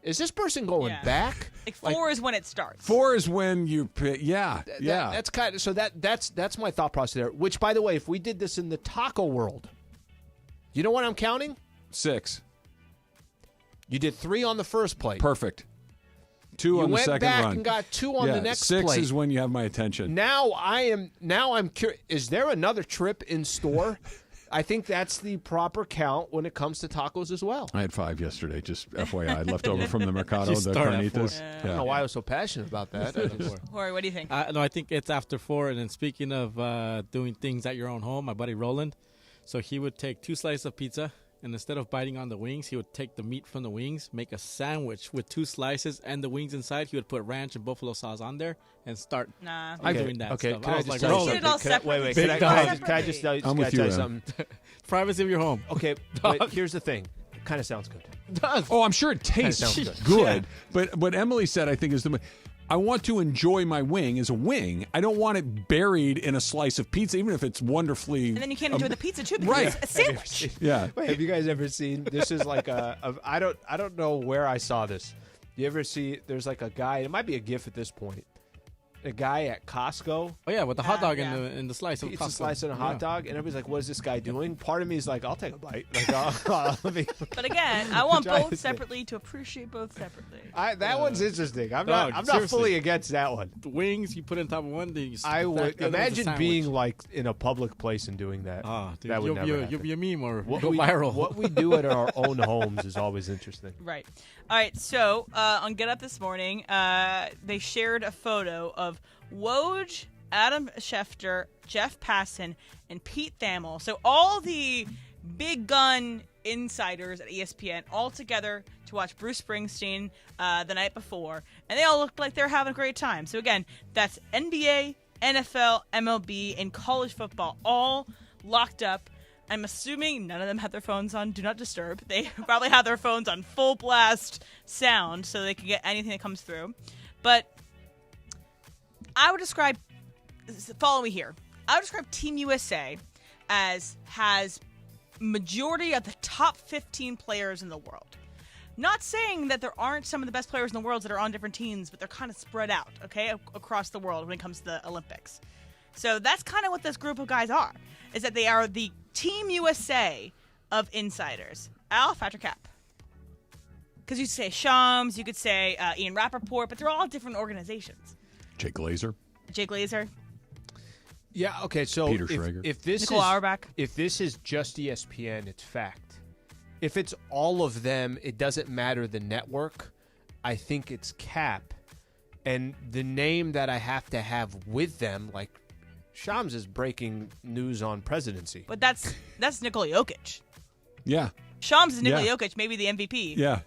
is this person going back? Like 4 is when it starts. 4 is when you pick. Yeah. That's kind of so that's my thought process there. Which, by the way, if we did this in the taco world, you know what I'm counting? 6. You did 3 on the first plate. Perfect. 2 on the second run. You went back and got 2 on the next 6 plate. 6 is when you have my attention. Now I'm curious. Is there another trip in store? I think that's the proper count when it comes to tacos as well. I had 5 yesterday, just FYI. Left over from the Mercado, the carnitas. I don't know why I was so passionate about that. Jorge, what do you think? No, I think it's after 4. And then speaking of doing things at your own home, my buddy Roland, so he would take 2 slices of pizza, and instead of biting on the wings, he would take the meat from the wings, make a sandwich with 2 slices and the wings inside. He would put ranch and buffalo sauce on there and start doing that stuff. Can I was just like, tell you Roland, something? Wait. Can I just tell you something? Privacy of your home. Okay, but here's the thing. It kind of sounds good. It does. Oh, I'm sure it tastes good. But what Emily said, I think, is I want to enjoy my wing as a wing. I don't want it buried in a slice of pizza, even if it's wonderfully. And then you can't enjoy the pizza too because it's a sandwich. Yeah. Wait, have you guys ever seen? This is like I don't know where I saw this. You ever see? There's like a guy. It might be a GIF at this point. A guy at Costco. Oh yeah, with the hot dog in the slice. It's a slice and a hot dog, and everybody's like, "What is this guy doing?" Part of me is like, "I'll take a bite." Like, but again, I want both separately to appreciate both separately. That one's interesting. I'm not fully against that one. The wings you put on top of one, then I would imagine being like in a public place and doing that. Dude, that would never happen. You'll be a meme or go viral. What we do at our own homes is always interesting. Right. All right. So on Get Up this morning, they shared a photo of Woj, Adam Schefter, Jeff Passan, and Pete Thamel. So all the big gun insiders at ESPN all together to watch Bruce Springsteen the night before. And they all looked like they're having a great time. So again, that's NBA, NFL, MLB, and college football all locked up. I'm assuming none of them have their phones on Do Not Disturb. They probably have their phones on full blast sound so they can get anything that comes through. But I would describe, follow me here, I would describe Team USA as has majority of the top 15 players in the world. Not saying that there aren't some of the best players in the world that are on different teams, but they're kind of spread out, okay, across the world when it comes to the Olympics. So that's kind of what this group of guys are, is that they are the Team USA of insiders. Al, Patrick Cap. Because you could say Shams, you could say Ian Rappaport, but they're all different organizations. Jake Glazer. Yeah. Okay. So Peter Schrager. If this Nicole Auerbach. If this is just ESPN, it's fact. If it's all of them, it doesn't matter the network. I think it's Cap, and the name that I have to have with them, like Shams is breaking news on presidency. But that's Nikola Jokic. Yeah. Shams is Nikola Jokic, maybe the MVP. Yeah.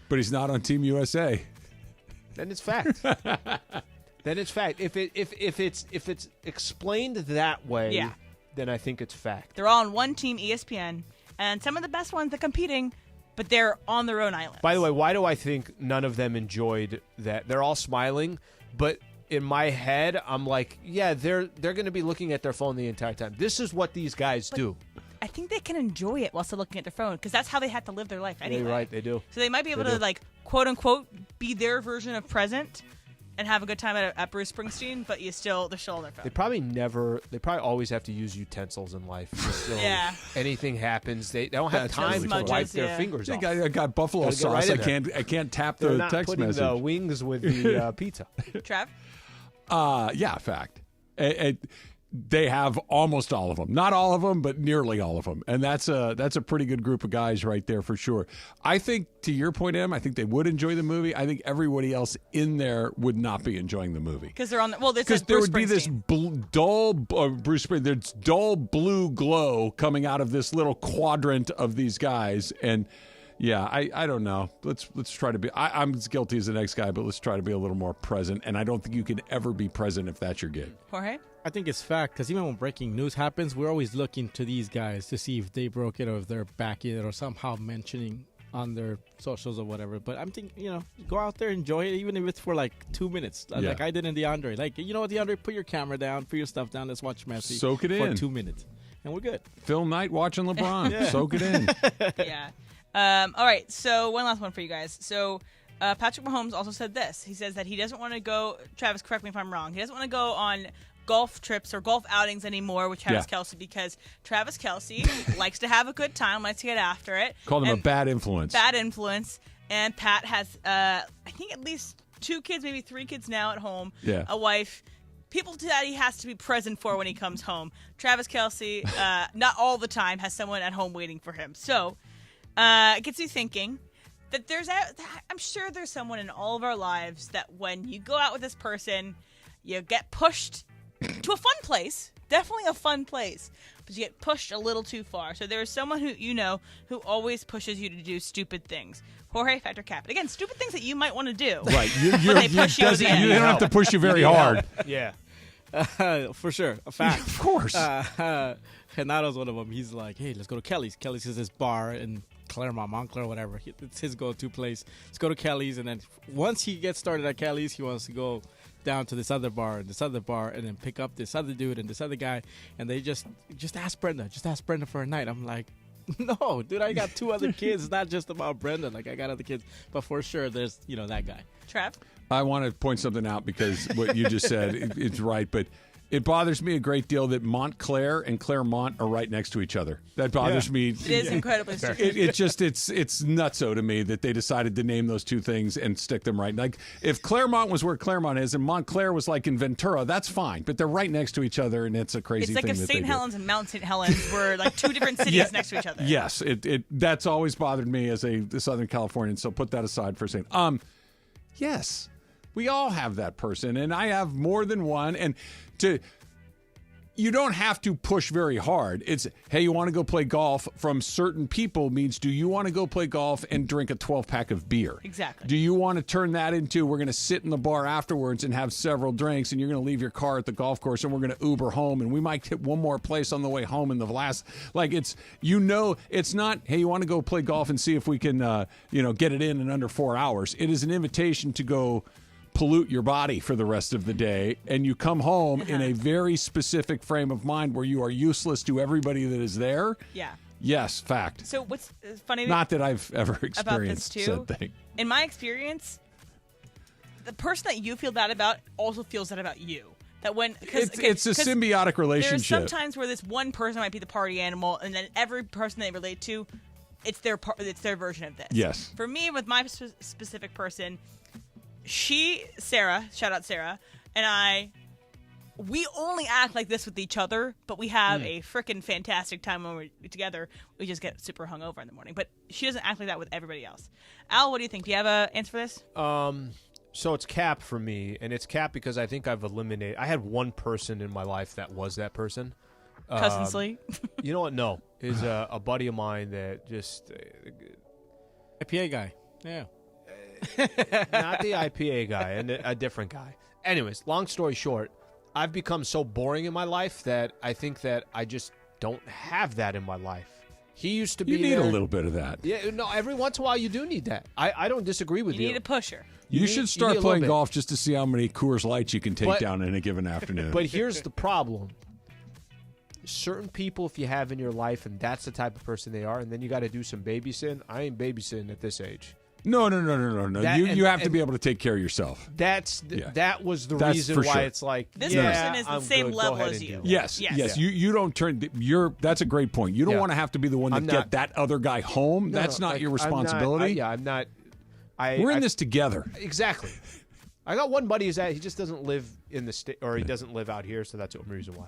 But he's not on Team USA. Then it's fact. Then it's fact. If it's explained that way, then I think it's fact. They're all on one team, ESPN, and some of the best ones are competing, but they're on their own island. By the way, why do I think none of them enjoyed that? They're all smiling, but in my head, I'm like, yeah, they're going to be looking at their phone the entire time. This is what these guys do. I think they can enjoy it while still looking at their phone because that's how they had to live their life anyway. You're right, they do. So they might be able to, like, quote unquote, be their version of present and have a good time at Bruce Springsteen, but they're still on their phone. They probably always have to use utensils in life. So anything happens, they don't have time to wipe their fingers off. I got buffalo sauce. I can't tap the text message. The wings with the pizza. Trav? Yeah, fact. They have almost all of them. Not all of them, but nearly all of them. And that's a pretty good group of guys right there for sure. I think, to your point, Em, I think they would enjoy the movie. I think everybody else in there would not be enjoying the movie. Because they're on the... Well, because there would be this dull Bruce Springsteen. There's dull blue glow coming out of this little quadrant of these guys. And... yeah, I don't know. Let's try to be. I'm as guilty as the next guy, but let's try to be a little more present. And I don't think you can ever be present if that's your gig. Jorge? I think it's fact because even when breaking news happens, we're always looking to these guys to see if they broke it or if they're backing it or somehow mentioning on their socials or whatever. But I'm thinking, go out there, enjoy it, even if it's for like 2 minutes, like I did in DeAndre. Like, you know what, DeAndre, put your camera down, put your stuff down, let's watch Messi. Soak it for in 2 minutes, and we're good. Phil Knight watching LeBron. Soak it in. Yeah. All right, so one last one for you guys. So Patrick Mahomes also said this. He says that he doesn't want to go, Travis, correct me if I'm wrong, he doesn't want to go on golf trips or golf outings anymore with Travis Kelce because Travis Kelce likes to have a good time, likes to get after it. Called him a bad influence. Bad influence. And Pat has, I think, at least 2 kids, maybe 3 kids now at home, a wife, people that he has to be present for when he comes home. Travis Kelce, not all the time, has someone at home waiting for him. So it gets me thinking that I'm sure there's someone in all of our lives that when you go out with this person, you get pushed to a fun place, definitely a fun place, but you get pushed a little too far. So there is someone who who always pushes you to do stupid things. Jorge Factor Cap. Again, stupid things that you might want to do. Right. They push you to the end. They don't have to push you very hard. Yeah. For sure. A fact. Of course. Gennado's one of them. He's like, hey, let's go to Kelly's. Kelly's is this bar in Claremont, Montclair, whatever. It's his go-to place. Let's go to Kelly's, and then once he gets started at Kelly's, he wants to go down to this other bar, and then pick up this other dude and this other guy, and they just ask Brenda. Just ask Brenda for a night. I'm like, no, dude, I got 2 other kids. It's not just about Brenda. Like, I got other kids. But for sure, there's, that guy. Trev? I want to point something out because what you just said, it's right, but it bothers me a great deal that Montclair and Claremont are right next to each other. That bothers me. It is incredibly strange. It's nutso to me that they decided to name those 2 things and stick them right. Like, if Claremont was where Claremont is and Montclair was like in Ventura, that's fine. But they're right next to each other, and it's a crazy thing. It's like if St. Helens and Mount St. Helens were like 2 different cities next to each other. Yes, that's always bothered me as a Southern Californian. So put that aside for a second. Yes, we all have that person, and I have more than one. And you don't have to push very hard. It's, hey, you want to go play golf from certain people means, do you want to go play golf and drink a 12-pack of beer? Exactly. Do you want to turn that into, we're going to sit in the bar afterwards and have several drinks, and you're going to leave your car at the golf course, and we're going to Uber home, and we might hit one more place on the way home in the last, like, it's not, hey, you want to go play golf and see if we can, get it in under 4 hours. It is an invitation to go pollute your body for the rest of the day, and you come home in a very specific frame of mind where you are useless to everybody that is there. Yeah. Yes, fact. So what's funny? Not that I've ever experienced about this too, said thing. In my experience, the person that you feel that about also feels that about you. That it's a symbiotic relationship. There's sometimes where this one person might be the party animal, and then every person they relate to, it's their version of this. Yes. For me, with my specific person, Sarah, shout out Sarah, and we only act like this with each other, but we have a freaking fantastic time when we're together. We just get super hungover in the morning. But she doesn't act like that with everybody else. Al, what do you think? Do you have an answer for this? So it's Cap for me, and it's Cap because I think I've eliminated. I had one person in my life that was that person. Cousin Slee? You know what? No. Is a buddy of mine that just... IPA guy. Yeah. Not the IPA guy, and a different guy. Anyways, long story short, I've become so boring in my life that I think that I just don't have that in my life. He used to be You need there. a little bit of that. Yeah, no, every once in a while you do need that. I don't disagree with you. You need a pusher. You should start playing golf just to see how many Coors Lights you can take down in a given afternoon. But here's the problem. Certain people, if you have in your life, and that's the type of person they are, and then you got to do some babysitting. I ain't babysitting at this age. No. You have to be able to take care of yourself. That was the That's reason for why sure. it's like this person is the same level as you. Yes. You don't turn. That's a great point. You don't want to have to be the one to get that other guy home. That's not your responsibility. I'm not. We're in this together. Exactly. I got one buddy who's he just doesn't live in the state, or he doesn't live out here, so that's the only reason why.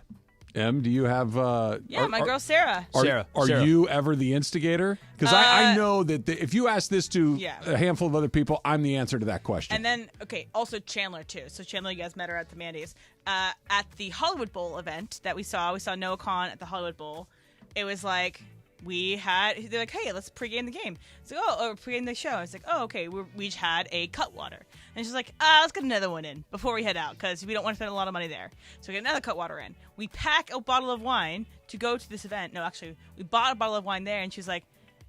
Em, do you have? My girl Sarah. Are you ever the instigator? Because I know that if you ask this to a handful of other people, I'm the answer to that question. And then, also Chandler too. So Chandler, you guys met her at the Mandy's. At the Hollywood Bowl event that we saw Noah Khan at the Hollywood Bowl. It was like they're like, hey, let's pregame the game. It's like, or pregame the show. It's like, oh, okay, we each had a Cutwater. And she's like, let's get another one in before we head out because we don't want to spend a lot of money there. So we get another Cutwater in. We pack a bottle of wine to go to this event. No, actually, we bought a bottle of wine there, and she's like,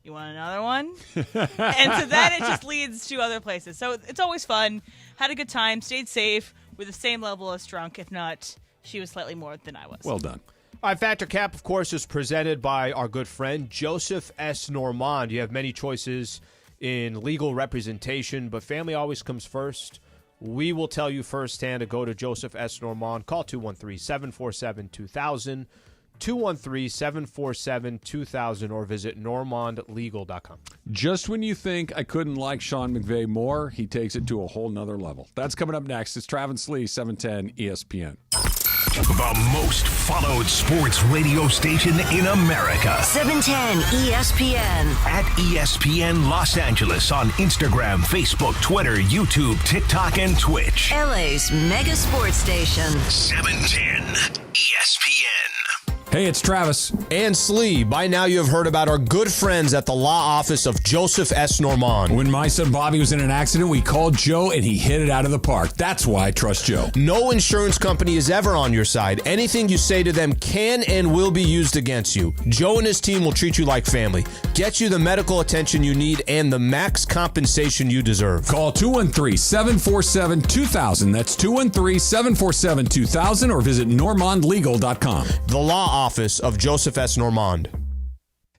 you want another one? And so then it just leads to other places. So it's always fun. Had a good time. Stayed safe. With the same level as drunk. If not, she was slightly more than I was. Well done. All right, Factor Cap, of course, is presented by our good friend Joseph S. Normand. You have many choices in legal representation, but family always comes first. We will tell you firsthand to go to Joseph S. Normand. Call 213-747-2000, 213-747-2000, or visit normandlegal.com. Just when you think I couldn't like Sean McVey more, he takes it to a whole nother level. That's coming up next. It's Trav and Slee, 710 ESPN. The most followed sports radio station in America. 710 ESPN. At ESPN Los Angeles on Instagram, Facebook, Twitter, YouTube, TikTok, and Twitch. LA's mega sports station. 710 ESPN. Hey, it's Travis. And Slee. By now you have heard about our good friends at the law office of Joseph S. Normand. When my son Bobby was in an accident, we called Joe and he hit it out of the park. That's why I trust Joe. No insurance company is ever on your side. Anything you say to them can and will be used against you. Joe and his team will treat you like family, get you the medical attention you need, and the max compensation you deserve. Call 213-747-2000. That's 213-747-2000, or visit normandlegal.com. The law office of Joseph S. Normand.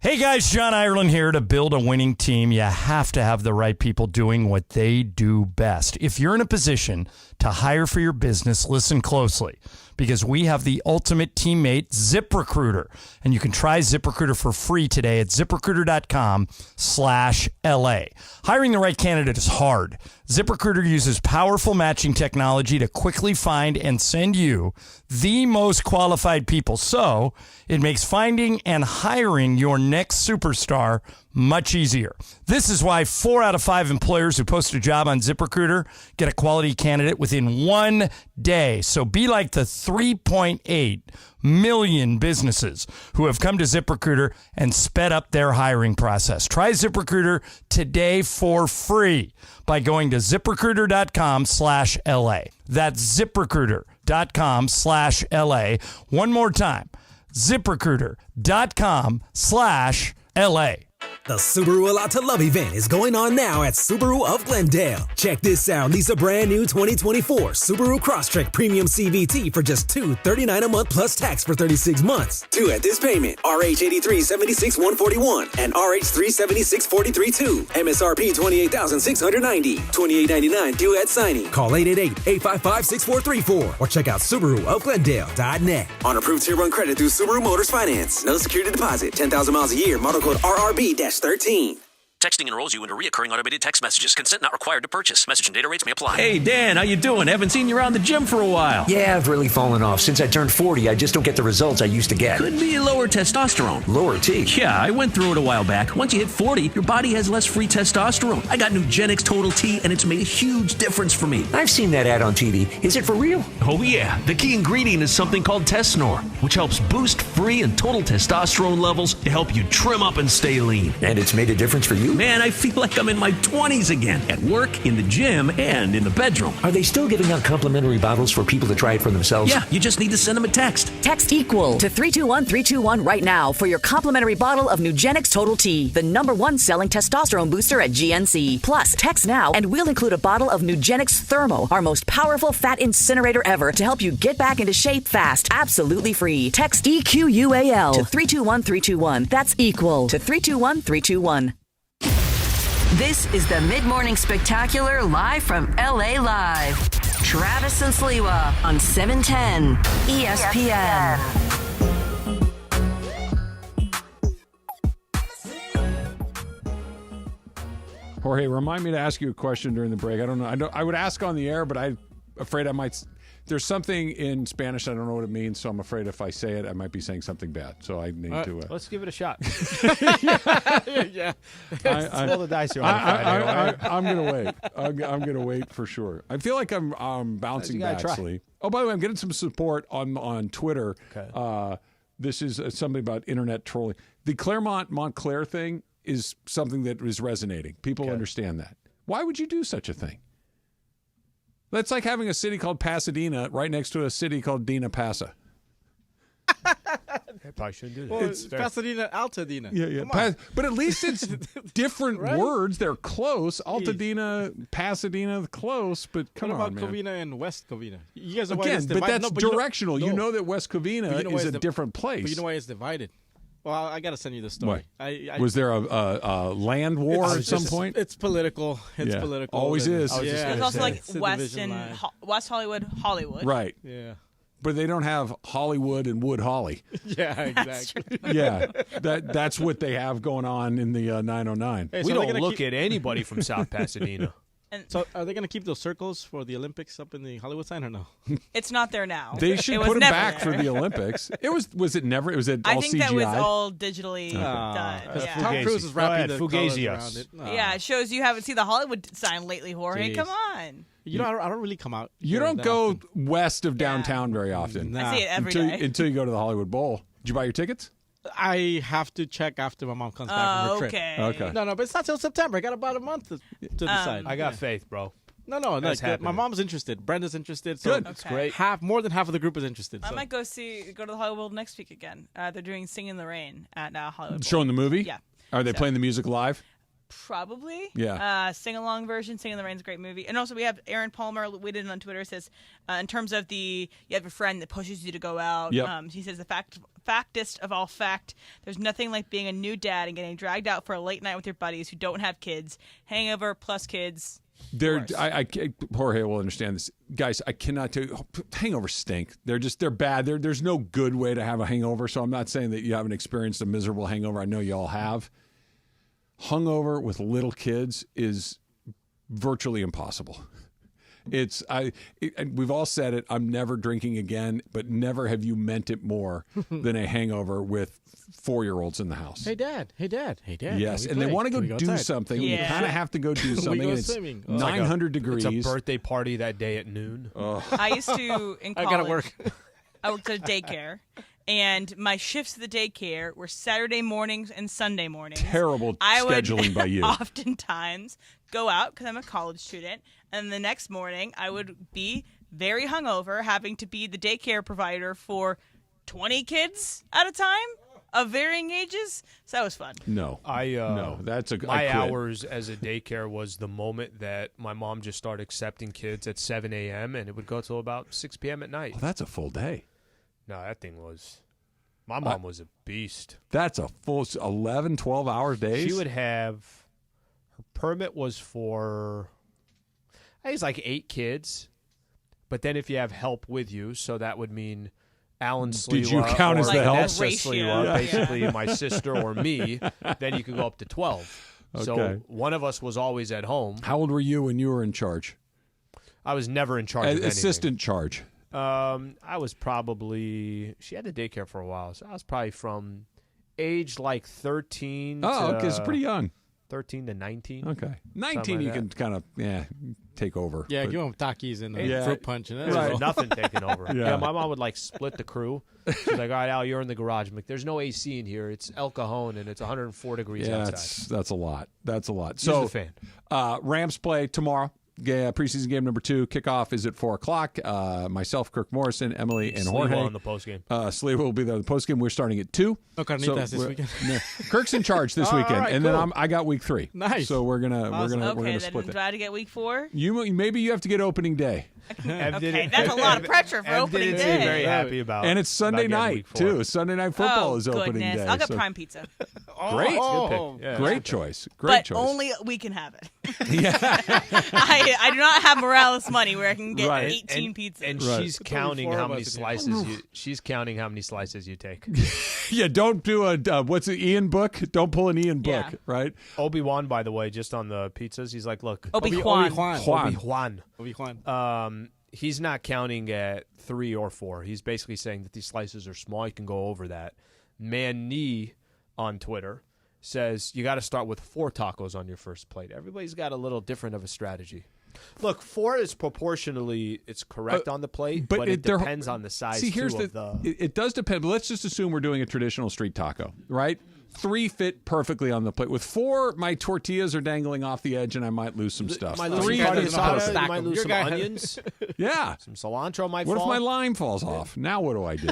Hey guys, John Ireland here. To build a winning team, you have to have the right people doing what they do best. If you're in a position to hire for your business, listen closely, because we have the ultimate teammate, ZipRecruiter. And you can try ZipRecruiter for free today at ZipRecruiter.com/LA. Hiring the right candidate is hard. ZipRecruiter uses powerful matching technology to quickly find and send you the most qualified people. So it makes finding and hiring your next superstar much easier. This is why 4 out of 5 employers who post a job on ZipRecruiter get a quality candidate within 1 day. So be like the 3.8 million businesses who have come to ZipRecruiter and sped up their hiring process. Try ZipRecruiter today for free by going to ZipRecruiter.com/LA. That's ZipRecruiter.com/LA. One more time, ZipRecruiter.com/LA. The Subaru A Lot to Love event is going on now at Subaru of Glendale. Check this out. Lease a brand new 2024 Subaru Crosstrek Premium CVT for just $239 a month plus tax for 36 months. 2 at this payment. RH8376-141 and RH376-43-2. MSRP $28,690. $28.99 due at signing. Call 888-855-6434 or check out SubaruofGlendale.net. On approved tier 1 credit through Subaru Motors Finance. No security deposit. 10,000 miles a year. Model code RRB-13. Texting enrolls you into recurring automated text messages. Consent not required to purchase. Message and data rates may apply. Hey, Dan, how you doing? Haven't seen you around the gym for a while. Yeah, I've really fallen off. Since I turned 40, I just don't get the results I used to get. Could be lower testosterone. Lower T? Yeah, I went through it a while back. Once you hit 40, your body has less free testosterone. I got Nugenix Total T, and it's made a huge difference for me. I've seen that ad on TV. Is it for real? Oh, yeah. The key ingredient is something called Tesnor, which helps boost free and total testosterone levels to help you trim up and stay lean. And it's made a difference for you? Man, I feel like I'm in my 20s again, at work, in the gym, and in the bedroom. Are they still giving out complimentary bottles for people to try it for themselves? Yeah, you just need to send them a text. Text EQUAL to 321-321 right now for your complimentary bottle of Nugenix Total T, the #1 selling testosterone booster at GNC. Plus, text now and we'll include a bottle of Nugenix Thermo, our most powerful fat incinerator ever, to help you get back into shape fast, absolutely free. Text EQUAL to 321-321. That's EQUAL to 321-321. This is the Mid-Morning Spectacular live from LA Live. Travis and Sliwa on 710 ESPN. Jorge, remind me to ask you a question during the break. I don't know. I would ask on the air, but I'm afraid I might. There's something in Spanish I don't know what it means, so I'm afraid if I say it, I might be saying something bad. So I need to. Let's give it a shot. Yeah. Roll the dice here. I'm gonna wait. I'm gonna wait for sure. I feel like I'm bouncing back. Slee. Oh, by the way, I'm getting some support on Twitter. Okay. This is something about internet trolling. The Claremont Montclair thing is something that is resonating. People understand that. Why would you do such a thing? That's like having a city called Pasadena right next to a city called Dina Pasa. I probably shouldn't do that. Well, it's Pasadena, Altadena. Yeah. But at least it's different Right? words. They're close. Altadena, Pasadena, close. But come what on, about man. Covina and West Covina? You guys are why Again, it's but divided. that's No, but directional. You know that West Covina but you know is why a different place. But you know why it's divided? Well, I got to send you the story. Was there a land war at some point? It's political. It's political. Always is. It's also like West Hollywood, Hollywood. Right. Yeah. But they don't have Hollywood and Wood Holly. Yeah, exactly. Yeah, that's what they have going on in the 909. We don't look at anybody from South Pasadena. And so are they going to keep those circles for the Olympics up in the Hollywood sign or no? It's not there now. They should put them back for the Olympics. Was it never? Was it all CGI? I think that was all digitally done. Yeah. Tom Cruise is wrapping the colors around it. Yeah, it shows you haven't seen the Hollywood sign lately, Jorge. Jeez. Come on. You know, I don't really come out. You don't go west of downtown very often. I see it every day. Until you go to the Hollywood Bowl. Did you buy your tickets? I have to check after my mom comes back from her trip. Okay. No, but it's not till September. I got about a month to decide. I got faith, bro. No, my mom's interested. Brenda's interested. So Good. That's great. More than half of the group is interested. I might go to the Hollywood next week again. They're doing Singing in the Rain at Hollywood Bowl. Showing the movie? Yeah. Are they playing the music live? Probably. Yeah. Sing-along version. Singing in the Rain is a great movie. And also we have Aaron Palmer tweeted on Twitter, says, in terms of you have a friend that pushes you to go out. Yep. He says the factest of all fact, there's nothing like being a new dad and getting dragged out for a late night with your buddies who don't have kids. Hangover plus kids. Jorge will understand this. Guys, I cannot tell you, hangovers stink. They're bad. There's no good way to have a hangover, so I'm not saying that you haven't experienced a miserable hangover. I know you all have. Hungover with little kids is virtually impossible. We've all said it. I'm never drinking again, but never have you meant it more than a hangover with 4-year-olds in the house. Hey, Dad. Yes, and they want to go do something. Yeah. You kind of have to go do something. And it's swimming. 900 degrees. It's a birthday party that day at noon. I used to, in college, I gotta work. I worked at a daycare. And my shifts at the daycare were Saturday mornings and Sunday mornings. Terrible scheduling by you. Oftentimes go out because I'm a college student. And the next morning I would be very hungover, having to be the daycare provider for 20 kids at a time of varying ages. So that was fun. No, that's my hours as a daycare was the moment that my mom just started accepting kids at 7 a.m. and it would go till about 6 p.m. at night. Well, that's a full day. No, that thing was... My mom was a beast. That's a full 11, 12-hour days? She would have... Her permit was for... I think it's like 8 kids. But then if you have help with you, so that would mean Alan Sliwa... Did you count as the help? Vanessa Sliwa, basically my sister or me, then you could go up to 12. Okay. So one of us was always at home. How old were you when you were in charge? I was never in charge of anything. Assistant charge. I was probably... She had the daycare for a while, so I was probably from age like 13 Oh, okay, it's pretty young. 13 to 19. Okay. 19 like you that. can kind of, take over. Yeah, but, give them Takis and Yeah. fruit punch. And There was nothing taking over. Yeah. Yeah, my mom would like split the crew. She's like, all right, Al, you're in the garage. I'm like, there's no AC in here. It's El Cajon, and it's 104 degrees outside. That's a lot. That's a lot. Use So, the fan. Rams play tomorrow. Preseason game number 2. Kickoff is at 4 o'clock. Myself, Kirk Morrison, Emily, and Jorge. Sliwa on the postgame. Slee will be there on the postgame. We're starting at 2. No carnitas this weekend. Kirk's in charge this weekend, right, and cool. then I got week 3. Nice. So we're gonna Okay, split then it. try to get week 4. Maybe you have to get opening day. Okay, that's a lot of pressure for opening didn't seem day. very happy about And it's Sunday about getting night week 4. too. Sunday night football is opening goodness. day. I'll get so- prime pizza. Great, Good pick. Yeah, great good pick. choice. Great But choice. only we can have it. I do not have Morales money where I can get Right. 18 pizzas. And Right. she's counting how many slices you. She's counting how many slices you take. Yeah, don't do a what's it? Ian Book. Don't pull an Ian Book, Yeah. right? Obi-Wan, by the way, just on the pizzas, he's like, look, Obi-Wan. Obi-Wan. He's not counting at 3 or 4. He's basically saying that these slices are small. You can go over that. Man Knee on Twitter says you got to start with 4 tacos on your first plate. Everybody's got a little different of a strategy. Look, 4 is proportionally it's correct on the plate, but it depends on the size. See, here's of the. It does depend. But let's just assume we're doing a traditional street taco, right? 3 fit perfectly on the plate. With 4, my tortillas are dangling off the edge, and I might lose some stuff. Might lose 3 some is carne perfect. asada, you might lose some onions. Yeah, some cilantro might What fall. if my lime falls off? Now what do I do?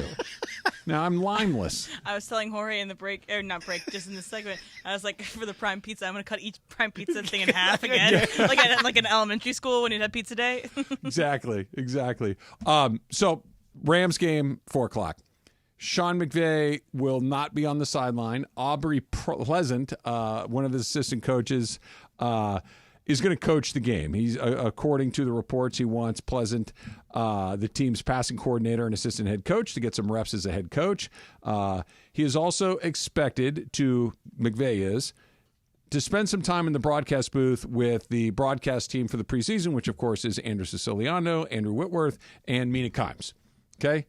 Now I'm lineless. I was telling Jorge in the break, or not break, just in the segment. I was like, for the prime pizza, I'm going to cut each prime pizza thing in half again, like in elementary school when you'd have pizza day. Exactly. So Rams game, 4:00. Sean McVey will not be on the sideline. Aubrey Pleasant, one of his assistant coaches, is going to coach the game. He's, according to the reports, he wants Pleasant, the team's passing coordinator and assistant head coach, to get some reps as a head coach. He is also expected to, McVey is, to spend some time in the broadcast booth with the broadcast team for the preseason, which, of course, is Andrew Siciliano, Andrew Whitworth, and Mina Kimes. Okay?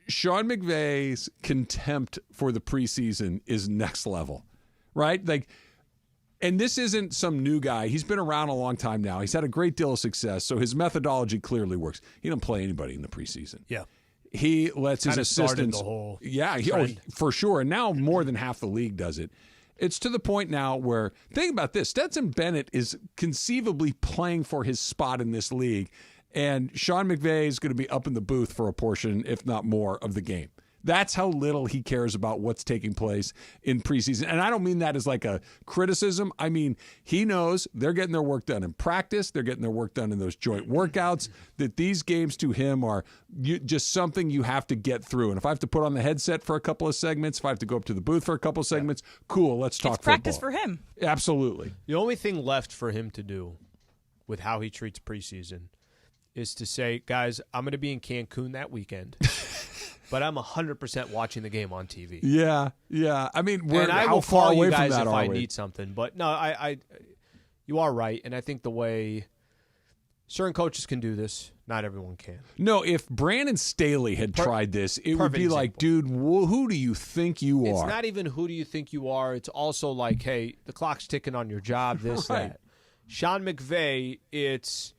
Sean McVay's contempt for the preseason is next level, right? Like, and this isn't some new guy. He's been around a long time now. He's had a great deal of success, so his methodology clearly works. He doesn't play anybody in the preseason. Yeah. He lets his assistants. The whole for sure. And now more than half the league does it. It's to the point now where, think about this, Stetson Bennett is conceivably playing for his spot in this league, and Sean McVay is going to be up in the booth for a portion, if not more, of the game. That's how little he cares about what's taking place in preseason. And I don't mean that as like a criticism. I mean, he knows they're getting their work done in practice. They're getting their work done in those joint workouts, that these games to him are just something you have to get through. And if I have to put on the headset for a couple of segments, if I have to go up to the booth for a couple of segments, cool, let's talk football. It's practice for him. Absolutely. The only thing left for him to do with how he treats preseason is to say, guys, I'm going to be in Cancun that weekend. But I'm 100% watching the game on TV. Yeah. I mean, I how will far call away you guys from that if are I we? need something. But no, you are right, and I think the way certain coaches can do this, not everyone can. No, if Brandon Staley had tried this, it would be like, dude, who do you think you are? It's not even who do you think you are. It's also like, hey, the clock's ticking on your job, this, Right. that. Sean McVay, it's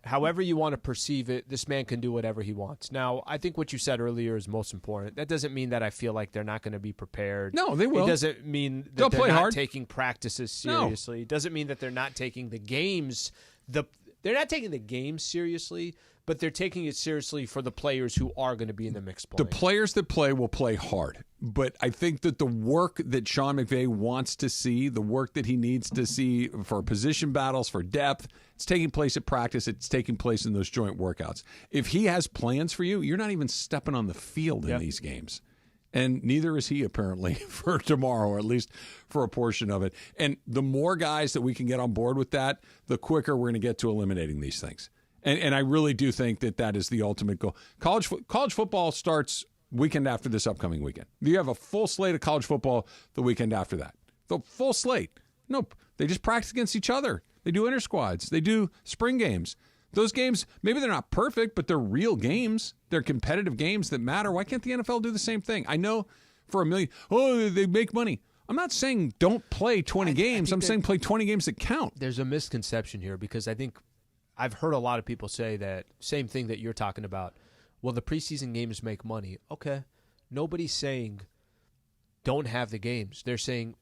however you want to perceive it, this man can do whatever he wants. Now, I think what you said earlier is most important. That doesn't mean that I feel like they're not going to be prepared. No, they will. It doesn't mean that They'll they're play not hard. taking practices seriously. No. It doesn't mean that they're not taking the games. They're not taking the games seriously, but they're taking it seriously for the players who are going to be in the mix playing. The players that play will play hard. But I think that the work that Sean McVay wants to see, the work that he needs to see for position battles, for depth, it's taking place at practice. It's taking place in those joint workouts. If he has plans for you, you're not even stepping on the field in these games. And neither is he, apparently, for tomorrow, or at least for a portion of it. And the more guys that we can get on board with that, the quicker we're going to get to eliminating these things. And I really do think that that is the ultimate goal. College football starts weekend after this upcoming weekend. You have a full slate of college football the weekend after that. The full slate. Nope. They just practice against each other. They do inter-squads. They do spring games. Those games, maybe they're not perfect, but they're real games. They're competitive games that matter. Why can't the NFL do the same thing? I know for $1 million, they make money. I'm not saying don't play 20 games. I'm saying play 20 games that count. There's a misconception here because I think I've heard a lot of people say that same thing that you're talking about. Well, the preseason games make money. Okay. Nobody's saying don't have the games. They're saying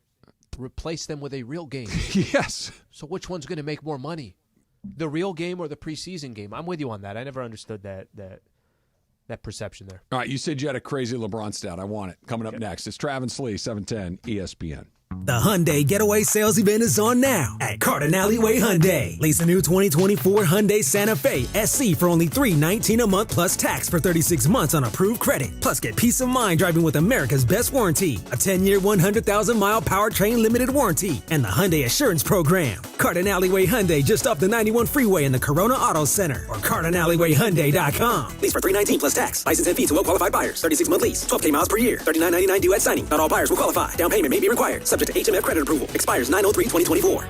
replace them with a real game. Yes. So which one's going to make more money? The real game or the preseason game? I'm with you on that. I never understood that perception there. All right, you said you had a crazy LeBron stat. I want it. Coming up next, it's Travis Slee, 710 ESPN. The Hyundai Getaway Sales Event is on now at Cardinals Way Hyundai. Lease the new 2024 Hyundai Santa Fe SC for only $319 a month plus tax for 36 months on approved credit. Plus, get peace of mind driving with America's best warranty, a 10-year, 100,000-mile powertrain limited warranty, and the Hyundai Assurance Program. Cardinals Way Hyundai just off the 91 freeway in the Corona Auto Center or CardinalsWayHyundai.com. Lease for $319 plus tax. License and fee to well-qualified buyers. 36-month lease. 12K miles per year. $39.99 due at signing. Not all buyers will qualify. Down payment may be required. Subject to HMF credit approval. Expires 9/03/2024.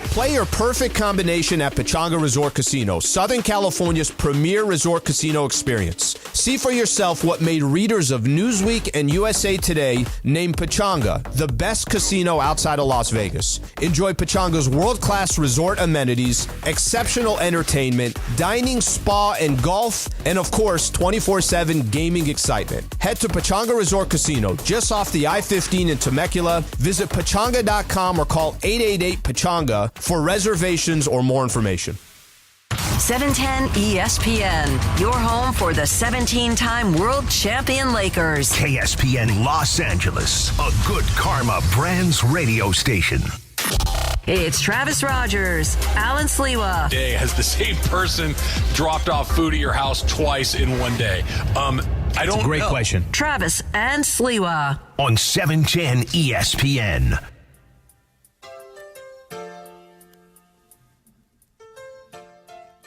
Play your perfect combination at Pechanga Resort Casino, Southern California's premier resort casino experience. See for yourself what made readers of Newsweek and USA Today name Pechanga the best casino outside of Las Vegas. Enjoy Pechanga's world-class resort amenities, exceptional entertainment, dining, spa, and golf, and of course, 24/7 gaming excitement. Head to Pechanga Resort Casino, just off the I-15 in Temecula. Visit Pechanga.com or call 888-PECHANGA for reservations or more information. 710 ESPN, your home for the 17-time world champion Lakers. KSPN Los Angeles, a good karma brands radio station. It's Travis Rogers, Alan Sliwa. Day has the same person dropped off food at your house twice in one day. I don't know. Great question. Travis and Sliwa. On 710 ESPN.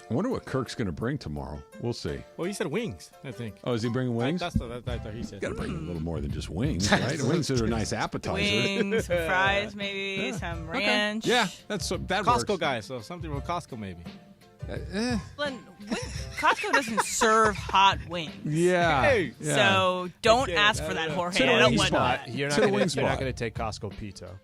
I wonder what Kirk's going to bring tomorrow. We'll see. Well, he said wings, I think. Oh, is he bringing wings? That's what he said. Got to bring a little more than just wings, right? Wings are a nice appetizer. Wings, some fries, maybe some ranch. Okay. Yeah, that Costco works. guy, so something from Costco maybe. Costco doesn't serve hot wings. Yeah. So don't ask for that, Jorge. I don't want that. You're not going to take Costco pizza.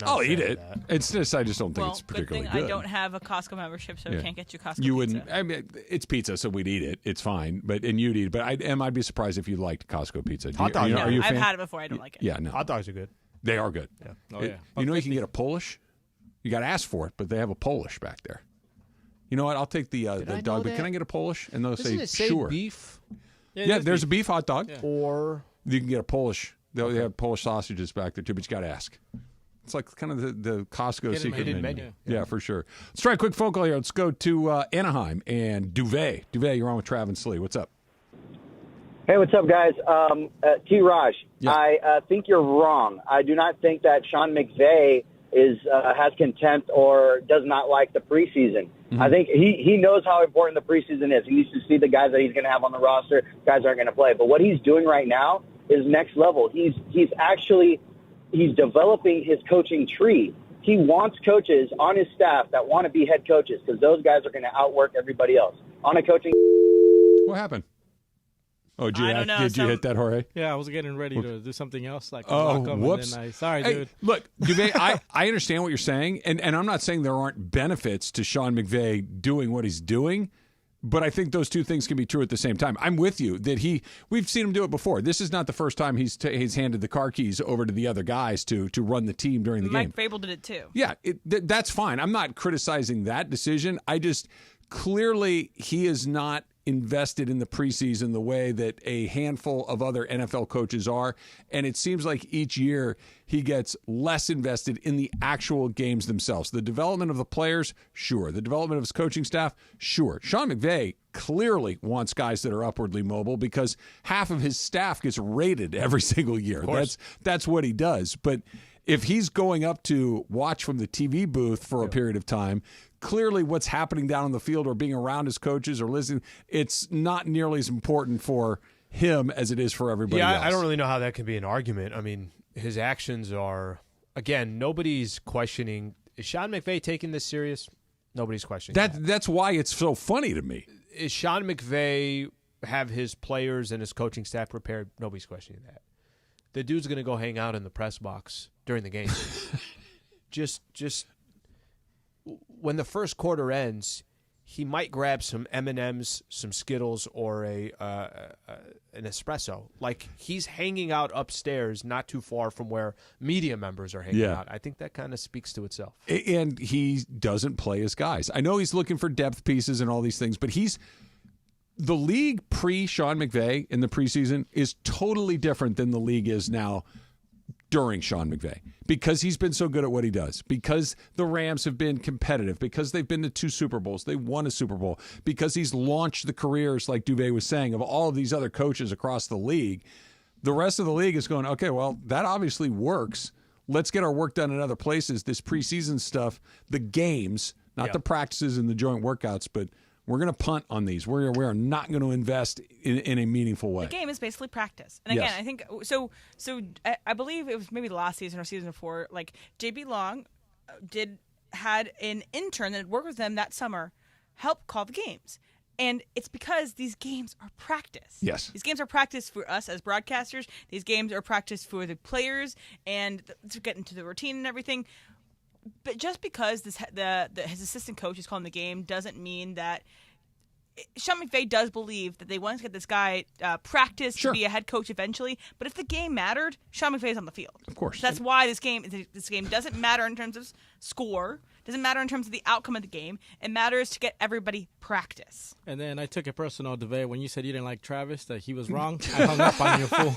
I'll eat it. It's just I just don't think it's good particularly thing good. I don't have a Costco membership, so I can't get you Costco pizza. You wouldn't. I mean, it's pizza, so we'd eat it. It's fine, and you'd eat it. But I'd be surprised if you liked Costco pizza. Hot dogs. Are you a fan? I've had it before. I don't like it. Yeah, no. Hot dogs are good. They are good. Yeah. Oh, yeah. You know you can get a Polish. You got to ask for it, but they have a Polish back there. You know what? I'll take the dog, but can I get a Polish? And they'll Doesn't say it sure. Beef. Yeah, there's a beef hot dog. Yeah. Or you can get a Polish. They have Polish sausages back there too, but you got to ask. It's like kind of the Costco secret menu. Yeah, for sure. Let's try a quick phone call here. Let's go to Anaheim and Duvet. Duvet, you're on with Travis and Slee. What's up? Hey, what's up, guys? T-Raj, Yeah. I think you're wrong. I do not think that Sean McVey has contempt or does not like the preseason. Mm-hmm. I think he knows how important the preseason is. He needs to see the guys that he's going to have on the roster. Guys aren't going to play. But what he's doing right now is next level. He's developing his coaching tree. He wants coaches on his staff that want to be head coaches because those guys are going to outwork everybody else. On a coaching. What happened? Oh, did you hit that, Jorge? Yeah, I was getting ready to do something else. Whoops. Sorry, dude. Look, Duvet, I understand what you're saying, and I'm not saying there aren't benefits to Sean McVay doing what he's doing, but I think those two things can be true at the same time. I'm with you that we've seen him do it before. This is not the first time he's handed the car keys over to the other guys to run the team during the game. Mike Vrabel did it too. Yeah, that's fine. I'm not criticizing that decision. I just clearly he is not invested in the preseason the way that a handful of other NFL coaches are. And it seems like each year he gets less invested in the actual games themselves. The development of the players, sure. The development of his coaching staff, sure. Sean McVay clearly wants guys that are upwardly mobile because half of his staff gets rated every single year. That's what he does. But if he's going up to watch from the TV booth for a period of time, clearly what's happening down on the field or being around his coaches or listening, it's not nearly as important for him as it is for everybody else. I don't really know how that can be an argument. I mean, his actions are, again, nobody's questioning. Is Sean McVay taking this serious? Nobody's questioning that. That's why it's so funny to me. Is Sean McVay have his players and his coaching staff prepared? Nobody's questioning that. The dude's going to go hang out in the press box during the game. just when the first quarter ends, he might grab some M&Ms, some Skittles, or an espresso. Like, he's hanging out upstairs, not too far from where media members are hanging out. I think that kind of speaks to itself. And he doesn't play his guys. I know he's looking for depth pieces and all these things, but the league pre-Sean McVay in the preseason is totally different than the league is now during Sean McVay because he's been so good at what he does, because the Rams have been competitive, because they've been to 2 Super Bowls, they won a Super Bowl, because he's launched the careers, like Duvet was saying, of all of these other coaches across the league. The rest of the league is going, okay, well, that obviously works. Let's get our work done in other places. This preseason stuff, the games, not the practices and the joint workouts, but we're going to punt on these. We are not going to invest in a meaningful way. The game is basically practice. And again, I think so I believe it was maybe the last season or season before, like JB Long had an intern that had worked with them that summer help call the games. And it's because these games are practice. Yes. These games are practice for us as broadcasters. These games are practice for the players and to get into the routine and everything. But just because his assistant coach is calling the game doesn't mean that Sean McVay does believe that they want to get this guy practice to be a head coach eventually. But if the game mattered, Sean McVay's on the field. Of course. So that's why this game doesn't matter in terms of score. It doesn't matter in terms of the outcome of the game. It matters to get everybody practice. And then I took it personal, Duvay, when you said you didn't like Travis, that he was wrong. I hung up on you, fool.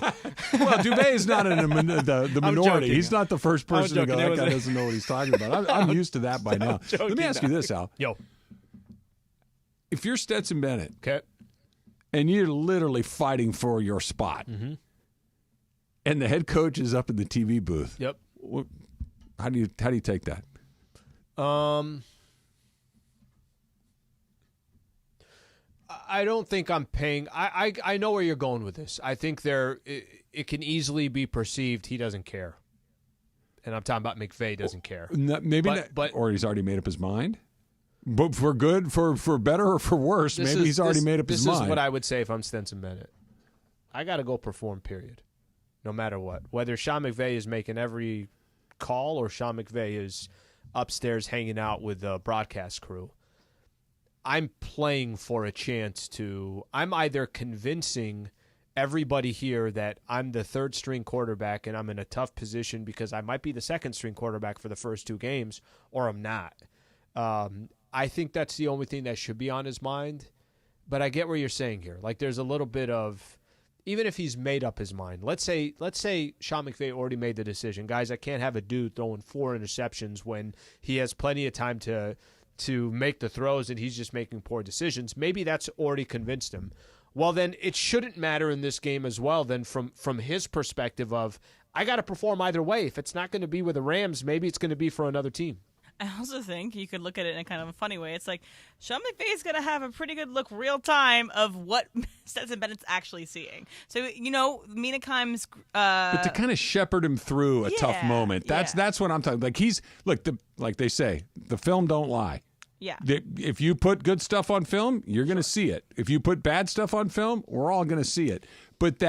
Well, Duvay is not in the minority. Joking. He's not the first person to go, that guy a... doesn't know what he's talking about. I'm used to that by now. Let me ask you this, Al. Yo. If you're Stetson Bennett, okay, and you're literally fighting for your spot, and the head coach is up in the TV booth, yep. How do you take that? I don't think I'm paying. I know where you're going with this. I think it can easily be perceived he doesn't care, and I'm talking about McVey doesn't care. Or he's already made up his mind. But for good, for better or for worse, he's already made up his mind. This is what I would say if I'm Stetson Bennett. I got to go perform, period. No matter what. Whether Sean McVey is making every call or Sean McVey is upstairs hanging out with the broadcast crew, I'm playing for a chance I'm either convincing everybody here that I'm the third-string quarterback and I'm in a tough position because I might be the second-string quarterback for the first 2 games, or I'm not. I think that's the only thing that should be on his mind. But I get what you're saying here. Like, there's a little bit of, even if he's made up his mind, let's say Sean McVay already made the decision. Guys, I can't have a dude throwing 4 interceptions when he has plenty of time to make the throws and he's just making poor decisions. Maybe that's already convinced him. Well, then it shouldn't matter in this game as well. Then from his perspective of, I got to perform either way. If it's not going to be with the Rams, maybe it's going to be for another team. I also think you could look at it in a kind of a funny way. It's like Sean McVay is going to have a pretty good look real time of what Stetson Bennett's actually seeing. So, Mina Kimes... but to kind of shepherd him through a tough moment, that's what I'm talking about. Like they say, the film don't lie. Yeah. If you put good stuff on film, you're going to see it. If you put bad stuff on film, we're all going to see it. But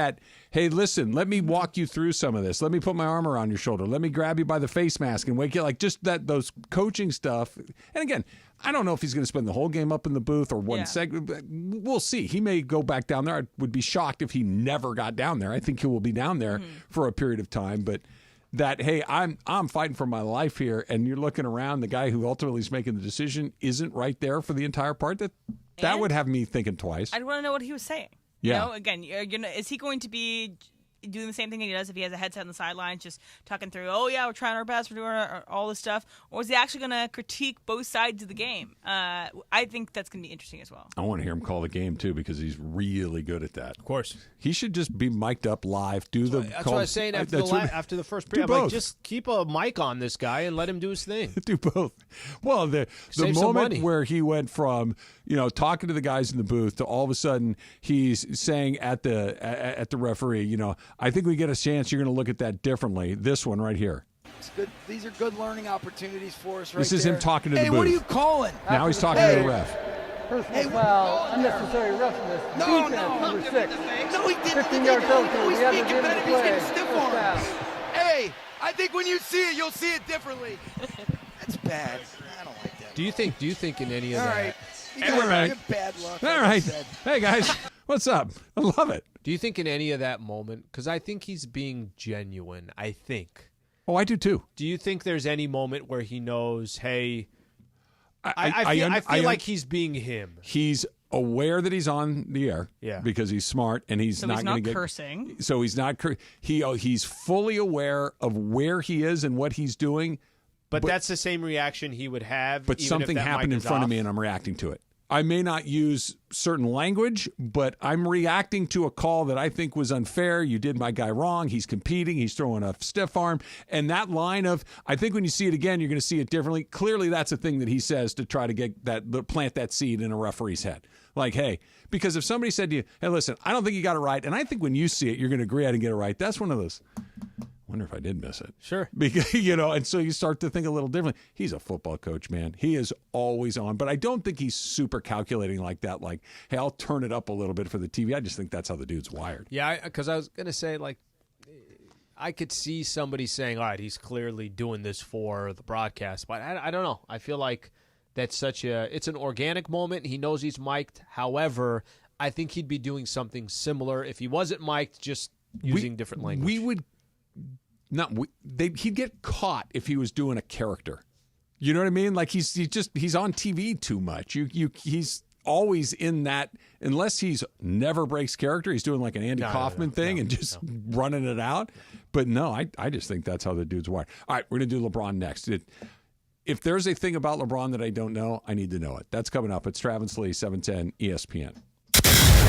hey, listen, let me walk you through some of this. Let me put my arm around your shoulder. Let me grab you by the face mask and wake you, like just those coaching stuff. And again, I don't know if he's going to spend the whole game up in the booth or one segment. We'll see. He may go back down there. I would be shocked if he never got down there. I think he will be down there for a period of time. But hey, I'm fighting for my life here, and you're looking around, the guy who ultimately is making the decision isn't right there for the entire part. That would have me thinking twice. I'd want to know what he was saying. Yeah. Again, is he going to be doing the same thing that he does if he has a headset on the sidelines, just talking through, oh, yeah, we're trying our best, we're doing all this stuff? Or is he actually going to critique both sides of the game? I think that's going to be interesting as well. I want to hear him call the game, too, because he's really good at that. Of course. He should just be mic'd up live. That's what I was saying after the first period. I'm like, just keep a mic on this guy and let him do his thing. Do both. Well, the moment where he went from talking to the guys in the booth to all of a sudden he's saying at the referee, I think we get a chance. You're going to look at that differently. This one right here. It's good. These are good learning opportunities for us. This is him talking to the booth. Hey, what are you calling? Now he's talking to the ref. Personal foul, unnecessary roughness. No, number 6. No, he didn't. 15-yard penalty. He's speaking better. He's getting stiff arm. Hey, I think when you see it, you'll see it differently. That's bad. I don't like that. Do you think in any of all that? Right. All right. Bad luck. All right. Hey, guys. What's up? I love it. Do you think in any of that moment, because I think he's being genuine, I think. Oh, I do too. Do you think there's any moment where he knows, hey, I feel like he's being him. He's aware that he's on the air because he's smart and he's not going to get cursing. So he's not he's fully aware of where he is and what he's doing. But that's the same reaction he would have. But even something if that happened mic in is front off. of me and I'm reacting to it. I may not use certain language, but I'm reacting to a call that I think was unfair. You did my guy wrong. He's competing. He's throwing a stiff arm. And that line of, I think when you see it again, you're going to see it differently. Clearly, that's a thing that he says to try to get plant that seed in a referee's head. Like, hey, because if somebody said to you, hey, listen, I don't think you got it right. And I think when you see it, you're going to agree and get it right. That's one of those. Wonder if I did miss it. Sure. Because, and so you start to think a little differently. He's a football coach, man. He is always on. But I don't think he's super calculating like that. Like, hey, I'll turn it up a little bit for the TV. I just think that's how the dude's wired. Yeah, because I was going to say, like, I could see somebody saying, all right, he's clearly doing this for the broadcast. But I don't know. I feel like that's it's an organic moment. He knows he's mic'd. However, I think he'd be doing something similar if he wasn't mic'd, just using different language. He'd get caught if he was doing a character. You know what I mean? Like he's on TV too much. He's always in that, unless he's never breaks character. He's doing like an Andy Kaufman thing and just running it out. But no, I just think that's how the dude's wired. All right, we're going to do LeBron next. If there's a thing about LeBron that I don't know, I need to know it. That's coming up. It's Travis Slee, 710 ESPN.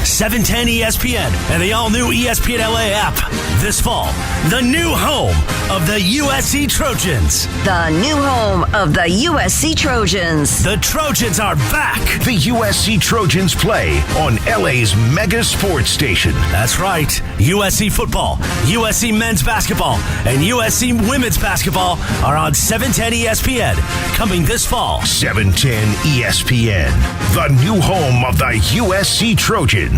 710 ESPN and the all-new ESPN LA app. This fall, the new home of the USC Trojans. The new home of the USC Trojans. The Trojans are back. The USC Trojans play on LA's mega sports station. That's right. USC football, USC men's basketball, and USC women's basketball are on 710 ESPN coming this fall. 710 ESPN, the new home of the USC Trojans.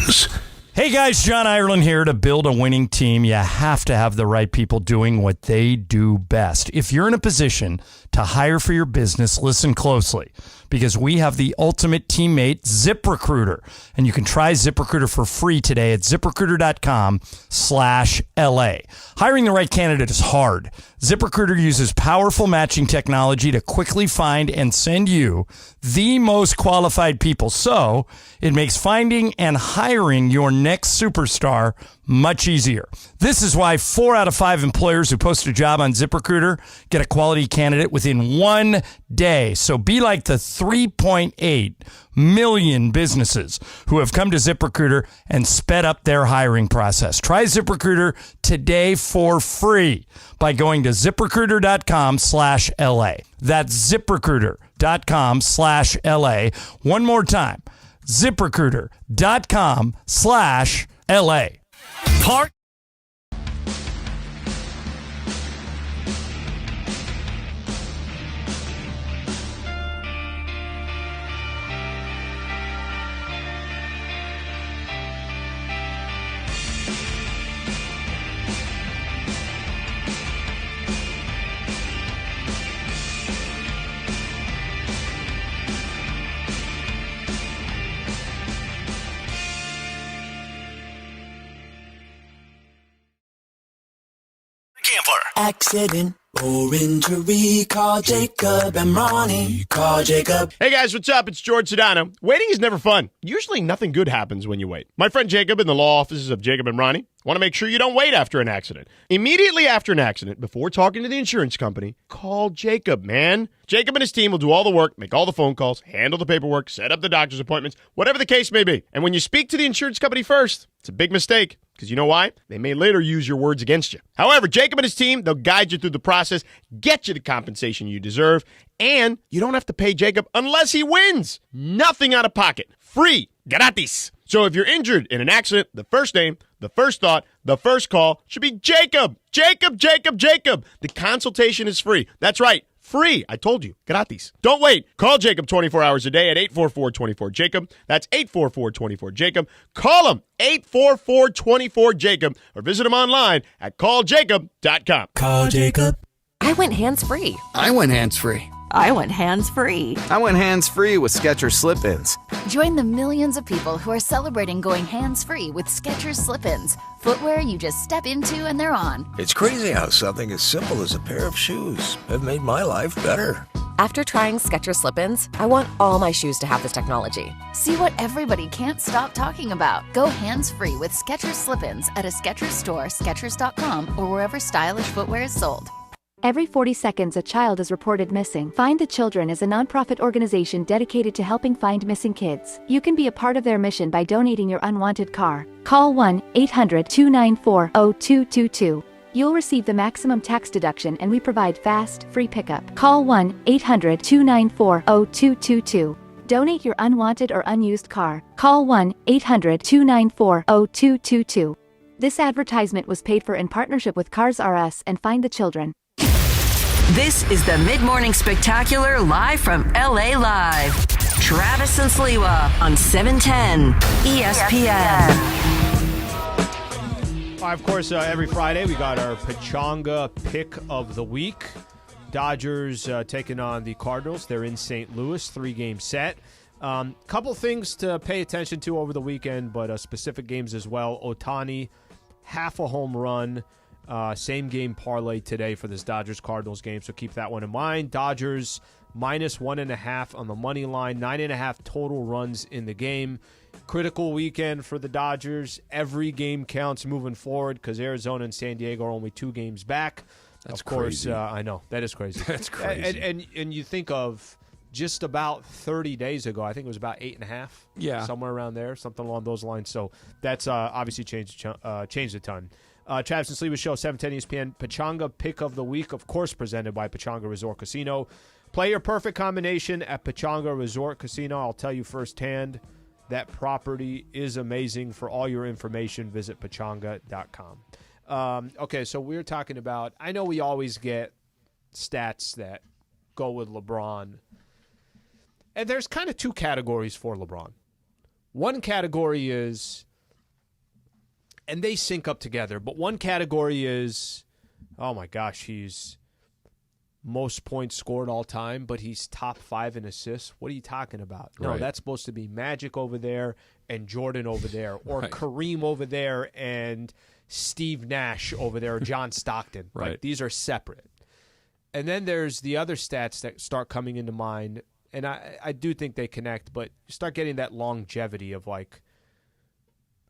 Hey guys, John Ireland here. To build a winning team, you have to have the right people doing what they do best. If you're in a position to hire for your business, listen closely, because we have the ultimate teammate, ZipRecruiter. And you can try ZipRecruiter for free today at ZipRecruiter.com/LA. Hiring the right candidate is hard. ZipRecruiter uses powerful matching technology to quickly find and send you the most qualified people. So it makes finding and hiring your next superstar much easier. This is why 4 out of 5 employers who post a job on ZipRecruiter get a quality candidate within 1 day. So be like the 3.8 million businesses who have come to ZipRecruiter and sped up their hiring process. Try ZipRecruiter today for free by going to ZipRecruiter.com/LA. That's ZipRecruiter.com/LA. One more time, ZipRecruiter.com/LA. Park. Accident or injury, call Jacob and Ronnie. Call Jacob. Hey guys, what's up? It's George Sedano. Waiting is never fun. Usually nothing good happens when you wait. My friend Jacob in the law offices of Jacob and Ronnie want to make sure you don't wait after an accident. Immediately after an accident, before talking to the insurance company, call Jacob, man. Jacob and his team will do all the work, make all the phone calls, handle the paperwork, set up the doctor's appointments, whatever the case may be. And when you speak to the insurance company first, it's a big mistake. Because you know why? They may later use your words against you. However, Jacob and his team, they'll guide you through the process, get you the compensation you deserve, and you don't have to pay Jacob unless he wins. Nothing out of pocket. Free. Gratis. So if you're injured in an accident, the first name, the first thought, the first call should be Jacob. Jacob, Jacob, Jacob. The consultation is free. That's right. Free. I told you. Gratis. Don't wait. Call Jacob 24 hours a day at 844-24-JACOB. That's 844-24-JACOB. Call him 844-24-JACOB or visit him online at calljacob.com. Call Jacob. I went hands-free. I went hands-free. I went hands-free. I went hands-free with Skechers Slip-ins. Join the millions of people who are celebrating going hands-free with Skechers Slip-ins. Footwear you just step into and they're on. It's crazy how something as simple as a pair of shoes have made my life better. After trying Skechers Slip-ins, I want all my shoes to have this technology. See what everybody can't stop talking about. Go hands-free with Skechers Slip-ins at a Skechers store, Skechers.com, or wherever stylish footwear is sold. Every 40 seconds, a child is reported missing. Find the Children is a nonprofit organization dedicated to helping find missing kids. You can be a part of their mission by donating your unwanted car. Call 1-800-294-0222. You'll receive the maximum tax deduction and we provide fast, free pickup. Call 1-800-294-0222. Donate your unwanted or unused car. Call 1-800-294-0222. This advertisement was paid for in partnership with Cars R Us and Find the Children. This is the Mid-Morning Spectacular live from LA Live. Travis and Sliwa on 710 ESPN. Of course, every Friday we got our Pechanga pick of the week. Dodgers taking on the Cardinals. They're in St. Louis, 3-game set. Couple things to pay attention to over the weekend, but specific games as well. Ohtani, half a home run. Same game parlay today for this Dodgers-Cardinals game, so keep that one in mind. Dodgers -1.5 on the money line, 9.5 total runs in the game. Critical weekend for the Dodgers. Every game counts moving forward because Arizona and San Diego are only 2 games back. That's of course, crazy. I know. That is crazy. That's crazy. And you think of just about 30 days ago, I think it was about 8.5. Yeah. Somewhere around there, something along those lines. So that's obviously changed a ton. Travis and Slee Show, 710 ESPN. Pechanga Pick of the Week, of course, presented by Pechanga Resort Casino. Play your perfect combination at Pechanga Resort Casino. I'll tell you firsthand, that property is amazing. For all your information, visit pechanga.com. Okay, so we're talking about, I know we always get stats that go with LeBron. And there's kind of 2 categories for LeBron. One category is, and they sync up together, but one category is, oh my gosh, he's most points scored all time, but he's top 5 in assists. What are you talking about? No, Right. that's supposed to be Magic over there and Jordan over there, or Right. Kareem over there and Steve Nash over there, or John Stockton. Right. Like, these are separate. And then there's the other stats that start coming into mind, and I do think they connect, but you start getting that longevity of, like,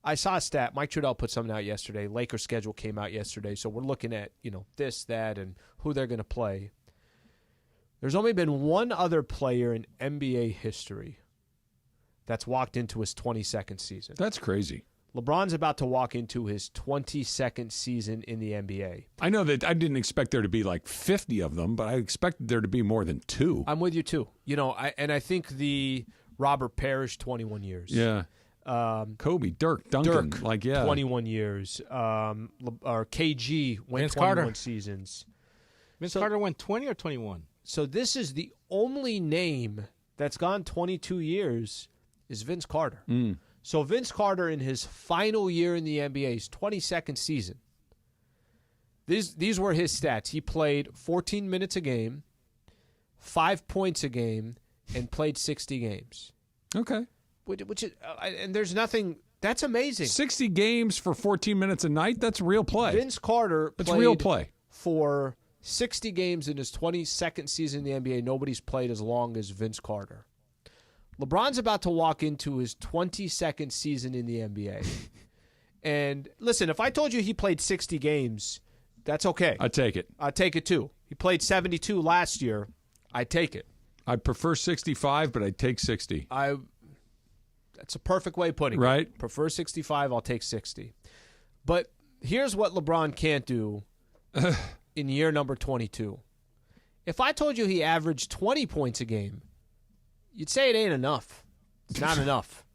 I saw a stat. Mike Trudell put something out yesterday. Lakers schedule came out yesterday, so we're looking at, this, that, and who they're going to play. There's only been one other player in NBA history that's walked into his 22nd season. That's crazy. LeBron's about to walk into his 22nd season in the NBA. I know that I didn't expect there to be like 50 of them, but I expected there to be more than 2. I'm with you, too. I think the Robert Parrish, 21 years. Yeah. Kobe, Dirk, Duncan. 21 years. Or KG went Vince 21 Carter. seasons. Vince Carter went 20 or 21? So this is the only name that's gone 22 years is Vince Carter. So Vince Carter in his final year in the NBA's 22nd season. These were his stats. He played 14 minutes a game, 5 points a game, and played 60 games. Okay. Which is, and there's nothing. That's amazing. 60 games for 14 minutes a night. That's real play. Vince Carter. That's played real play for 60 games in his 22nd season in the NBA. Nobody's played as long as Vince Carter. LeBron's about to walk into his 22nd season in the NBA. And listen, if I told you he played 60 games, that's okay. I take it. I take it too. He played 72 last year. I take it. I prefer 65, but I'd take 60. That's a perfect way of putting it. Right. Prefer 65, I'll take 60. But here's what LeBron can't do in year number 22. If I told you he averaged 20 points a game, you'd say it ain't enough. It's not enough.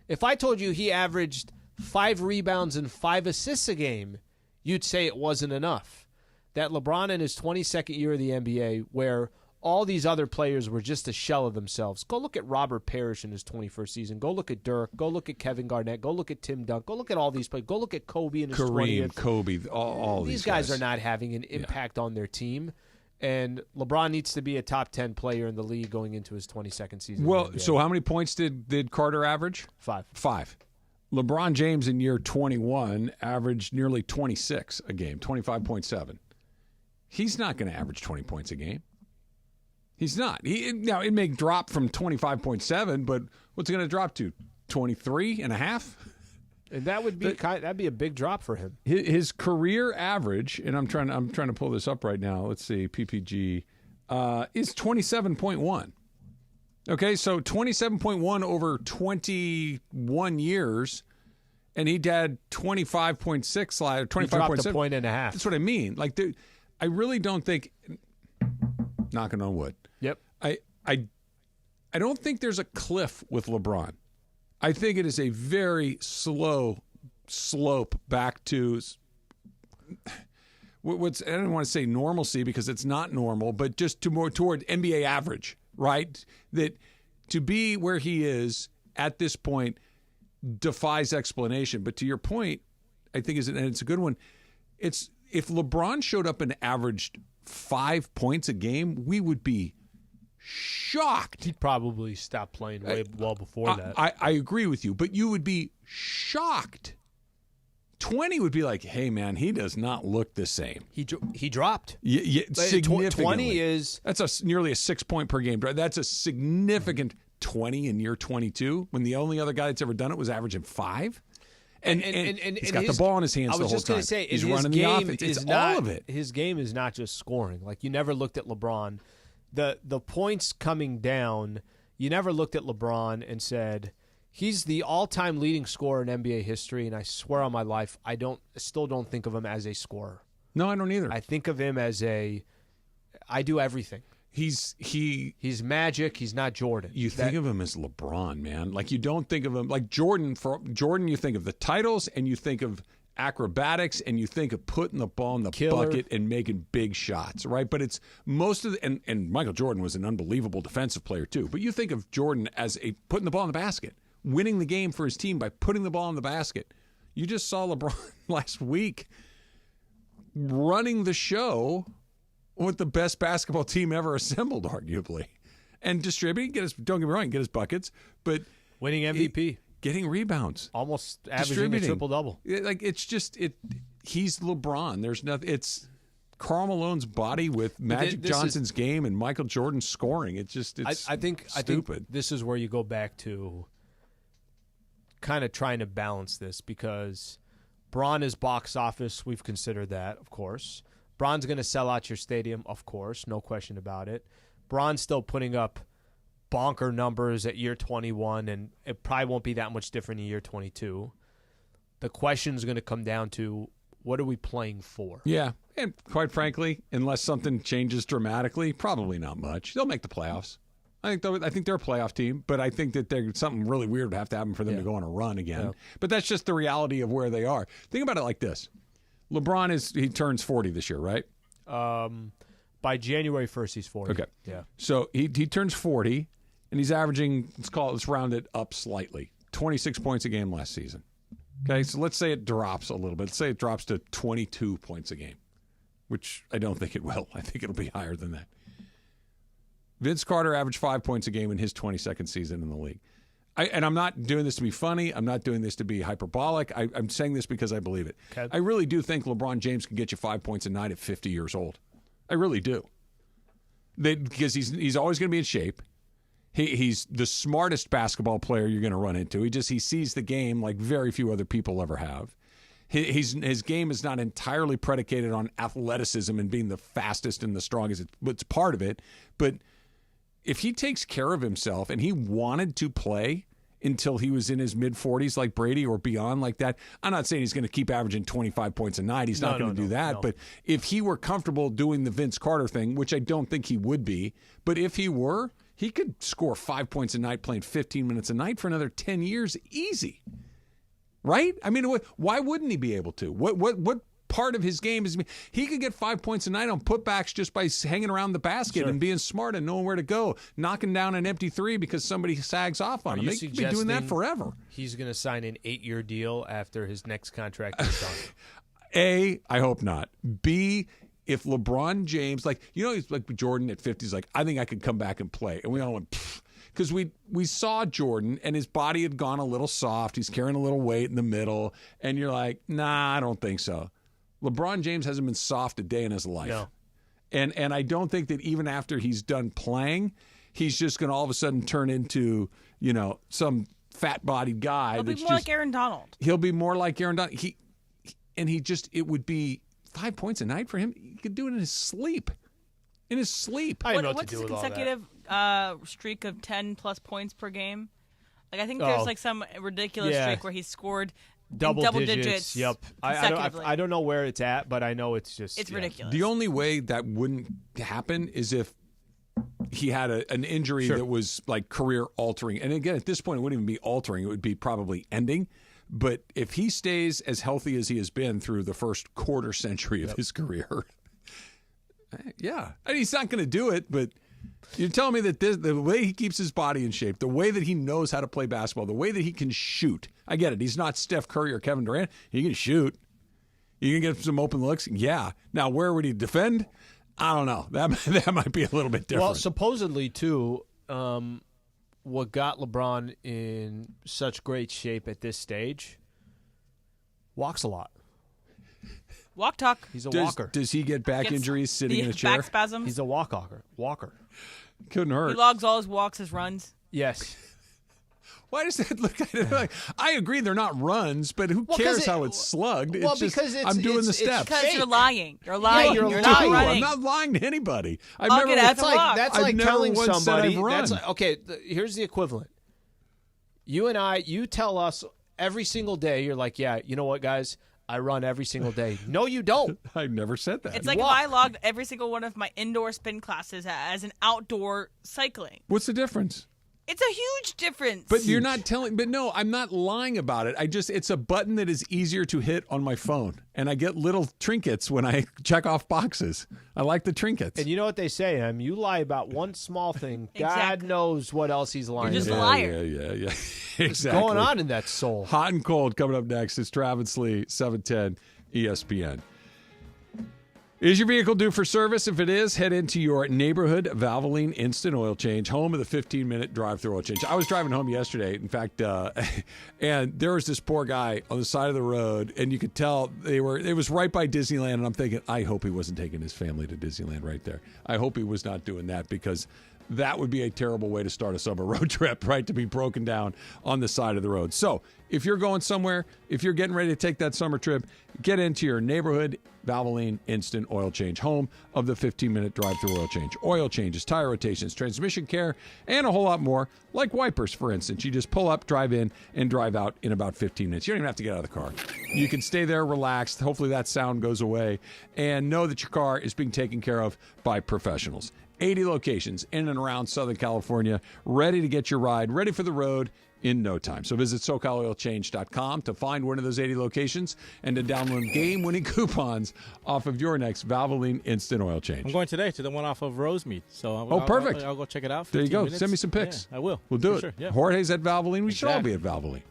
If I told you he averaged 5 rebounds and 5 assists a game, you'd say it wasn't enough. That LeBron in his 22nd year of the NBA, where all these other players were just a shell of themselves. Go look at Robert Parrish in his 21st season. Go look at Dirk. Go look at Kevin Garnett. Go look at Tim Duncan. Go look at all these players. Go look at Kobe in his 20th. Kareem, Kobe, all these guys are not having an impact on their team. And LeBron needs to be a top 10 player in the league going into his 22nd season. Well, so how many points did Carter average? 5. 5. LeBron James in year 21 averaged nearly 26 a game, 25.7. He's not going to average 20 points a game. He's not. Now, it may drop from 25.7, but what's it going to drop to? 23.5? And that would be that'd be a big drop for him. His career average, and I'm trying to pull this up right now. Let's see, PPG is 27.1. Okay, so 27.1 over 21 years, and he had 25.6 slide, 25.7. He dropped a point and a half. That's what I mean. Like, I really don't think. Knocking on wood. Yep. I don't think there's a cliff with LeBron. I think it is a very slow slope back to what's, I don't want to say normalcy because it's not normal, but just to more toward NBA average, right? That to be where he is at this point defies explanation. But to your point, I think and it's a good one. It's if LeBron showed up and averaged 5 points a game, we would be shocked. He'd probably stop playing well before that. I agree with you, but you would be shocked 20 would be like, hey, man, he does not look the same. He dropped. Significantly. 20 is... That's nearly a 6-point per game. That's a significant 20 in year 22 when the only other guy that's ever done it was averaging 5. And he's got the ball in his hands the whole time. I was just going to say, he's running the offense. It's all of it. His game is not just scoring. Like, you never looked at LeBron. The points coming down, you never looked at LeBron and said, he's the all-time leading scorer in NBA history, and I swear on my life, I still don't think of him as a scorer. No, I don't either. I think of him as I do everything. He's magic. He's not Jordan. You think of him as LeBron, man. Like, you don't think of him like Jordan. For Jordan, you think of the titles, and you think of acrobatics, and you think of putting the ball in the bucket and making big shots, right? But it's most of the and Michael Jordan was an unbelievable defensive player too. But you think of Jordan as putting the ball in the basket, winning the game for his team by putting the ball in the basket. You just saw LeBron last week running the show with the best basketball team ever assembled, arguably, and distributing. Don't get me wrong, get his buckets, but winning MVP. Getting rebounds, almost averaging a triple-double. He's LeBron. There's nothing. It's Karl Malone's body with Magic Johnson's game and Michael Jordan's scoring. I think this is where you go back to kind of trying to balance this, because Bron is box office. We've considered that, of course. Bron's going to sell out your stadium, of course, no question about it. Bron's still putting up bonker numbers at year 21, and it probably won't be that much different in year 22. The question is going to come down to, what are we playing for? Yeah, and quite frankly, unless something changes dramatically, probably not much. They'll make the playoffs. I think they're a playoff team, but I think that something really weird would have to happen for them to go on a run again. Yeah. But that's just the reality of where they are. Think about it like this. LeBron he turns 40 this year, right? By January 1st, he's 40. Okay. Yeah. So he turns 40, and he's averaging, let's round it up slightly, 26 points a game last season. Okay, so let's say it drops a little bit. Let's say it drops to 22 points a game, which I don't think it will. I think it'll be higher than that. Vince Carter averaged 5 points a game in his 22nd season in the league. And I'm not doing this to be funny. I'm not doing this to be hyperbolic. I'm saying this because I believe it. Okay. I really do think LeBron James can get you 5 points a night at 50 years old. I really do. Because he's always going to be in shape. He's the smartest basketball player you're going to run into. He sees the game like very few other people ever have. His game is not entirely predicated on athleticism and being the fastest and the strongest. It's part of it. But if he takes care of himself, and he wanted to play until he was in his mid-40s like Brady or beyond like that, I'm not saying he's going to keep averaging 25 points a night. He's not going to do that. No. But if he were comfortable doing the Vince Carter thing, which I don't think he would be, but if he were, he could score 5 points a night playing 15 minutes a night for another 10 years easy. Right? I mean, why wouldn't he be able to? What part of his game is he could get 5 points a night on putbacks just by hanging around the basket and being smart and knowing where to go, knocking down an empty three because somebody sags off on him. They could be doing that forever. He's going to sign an 8-year deal after his next contract is done. A, I hope not. B, if LeBron James, he's like Jordan at 50, he's like, I think I could come back and play. And we all went, because we saw Jordan and his body had gone a little soft. He's carrying a little weight in the middle. And you're like, nah, I don't think so. LeBron James hasn't been soft a day in his life. No. And I don't think that even after he's done playing, he's just going to all of a sudden turn into, some fat-bodied guy. He'll be more like Aaron Donald. He'll be more like Aaron Donald. It would be 5 points a night for him. He could do it in his sleep. What's his consecutive streak of 10-plus points per game? I think there's some ridiculous streak where he scored double digits. Yep. I don't know where it's at, but I know it's ridiculous. The only way that wouldn't happen is if he had an injury that was career altering. And again, at this point, it wouldn't even be altering. It would be probably ending. But if he stays as healthy as he has been through the first quarter century of his career, yeah. And he's not going to do it, but you're telling me that the way he keeps his body in shape, the way that he knows how to play basketball, the way that he can shoot. I get it. He's not Steph Curry or Kevin Durant. He can shoot. You can get some open looks. Yeah. Now, where would he defend? I don't know. That might be a little bit different. Well, supposedly, too, what got LeBron in such great shape at this stage Walks a lot. Walk talk. He's a walker. Does he get back injuries sitting in a chair? Back spasms. He's a walker. Couldn't hurt. He logs all his walks, his runs. Yes. Why does that look at it like? I agree they're not runs, but who cares how it's slugged? Well, it's just, because I'm doing the steps. Because you're lying. You're lying. You're not lying. running. I'm not lying to anybody. That's like telling somebody. That's okay. Here's the equivalent. You and I, you tell us every single day. You're like, yeah, you know what, guys? I run every single day. No, you don't. I never said that. It's like if I logged every single one of my indoor spin classes as an outdoor cycling. What's the difference? It's a huge difference. But you're not telling. But no, I'm not lying about it. It's a button that is easier to hit on my phone, and I get little trinkets when I check off boxes. I like the trinkets. And you know what they say, you lie about one small thing. God knows what else he's lying. You're just about. a liar. Yeah. Exactly. What's going on in that soul? Hot and cold coming up next. It's Travis Lee, 710 ESPN. Is your vehicle due for service? If it is, head into your neighborhood Valvoline Instant Oil Change, home of the 15-minute drive-through oil change. I was driving home yesterday, in fact, and there was this poor guy on the side of the road, and you could tell it was right by Disneyland, and I'm thinking, I hope he wasn't taking his family to Disneyland right there. I hope he was not doing that, because that would be a terrible way to start a summer road trip, right? To be broken down on the side of the road. So if you're going somewhere, if you're getting ready to take that summer trip, get into your neighborhood Valvoline Instant Oil Change, home of the 15-minute drive-through oil change. Oil changes, tire rotations, transmission care, and a whole lot more, like wipers, for instance. You just pull up, drive in, and drive out in about 15 minutes. You don't even have to get out of the car. You can stay there relaxed. Hopefully that sound goes away, and know that your car is being taken care of by professionals. 80 locations in and around Southern California, ready to get your ride, ready for the road in no time. So visit SoCalOilChange.com to find one of those 80 locations and to download game-winning coupons off of your next Valvoline Instant Oil Change. I'm going today to the one off of Rosemead. So perfect. I'll go check it out. There you go. Minutes. Send me some pics. Yeah, I will. We'll do it. Sure. Yeah. Jorge's at Valvoline. We should all be at Valvoline.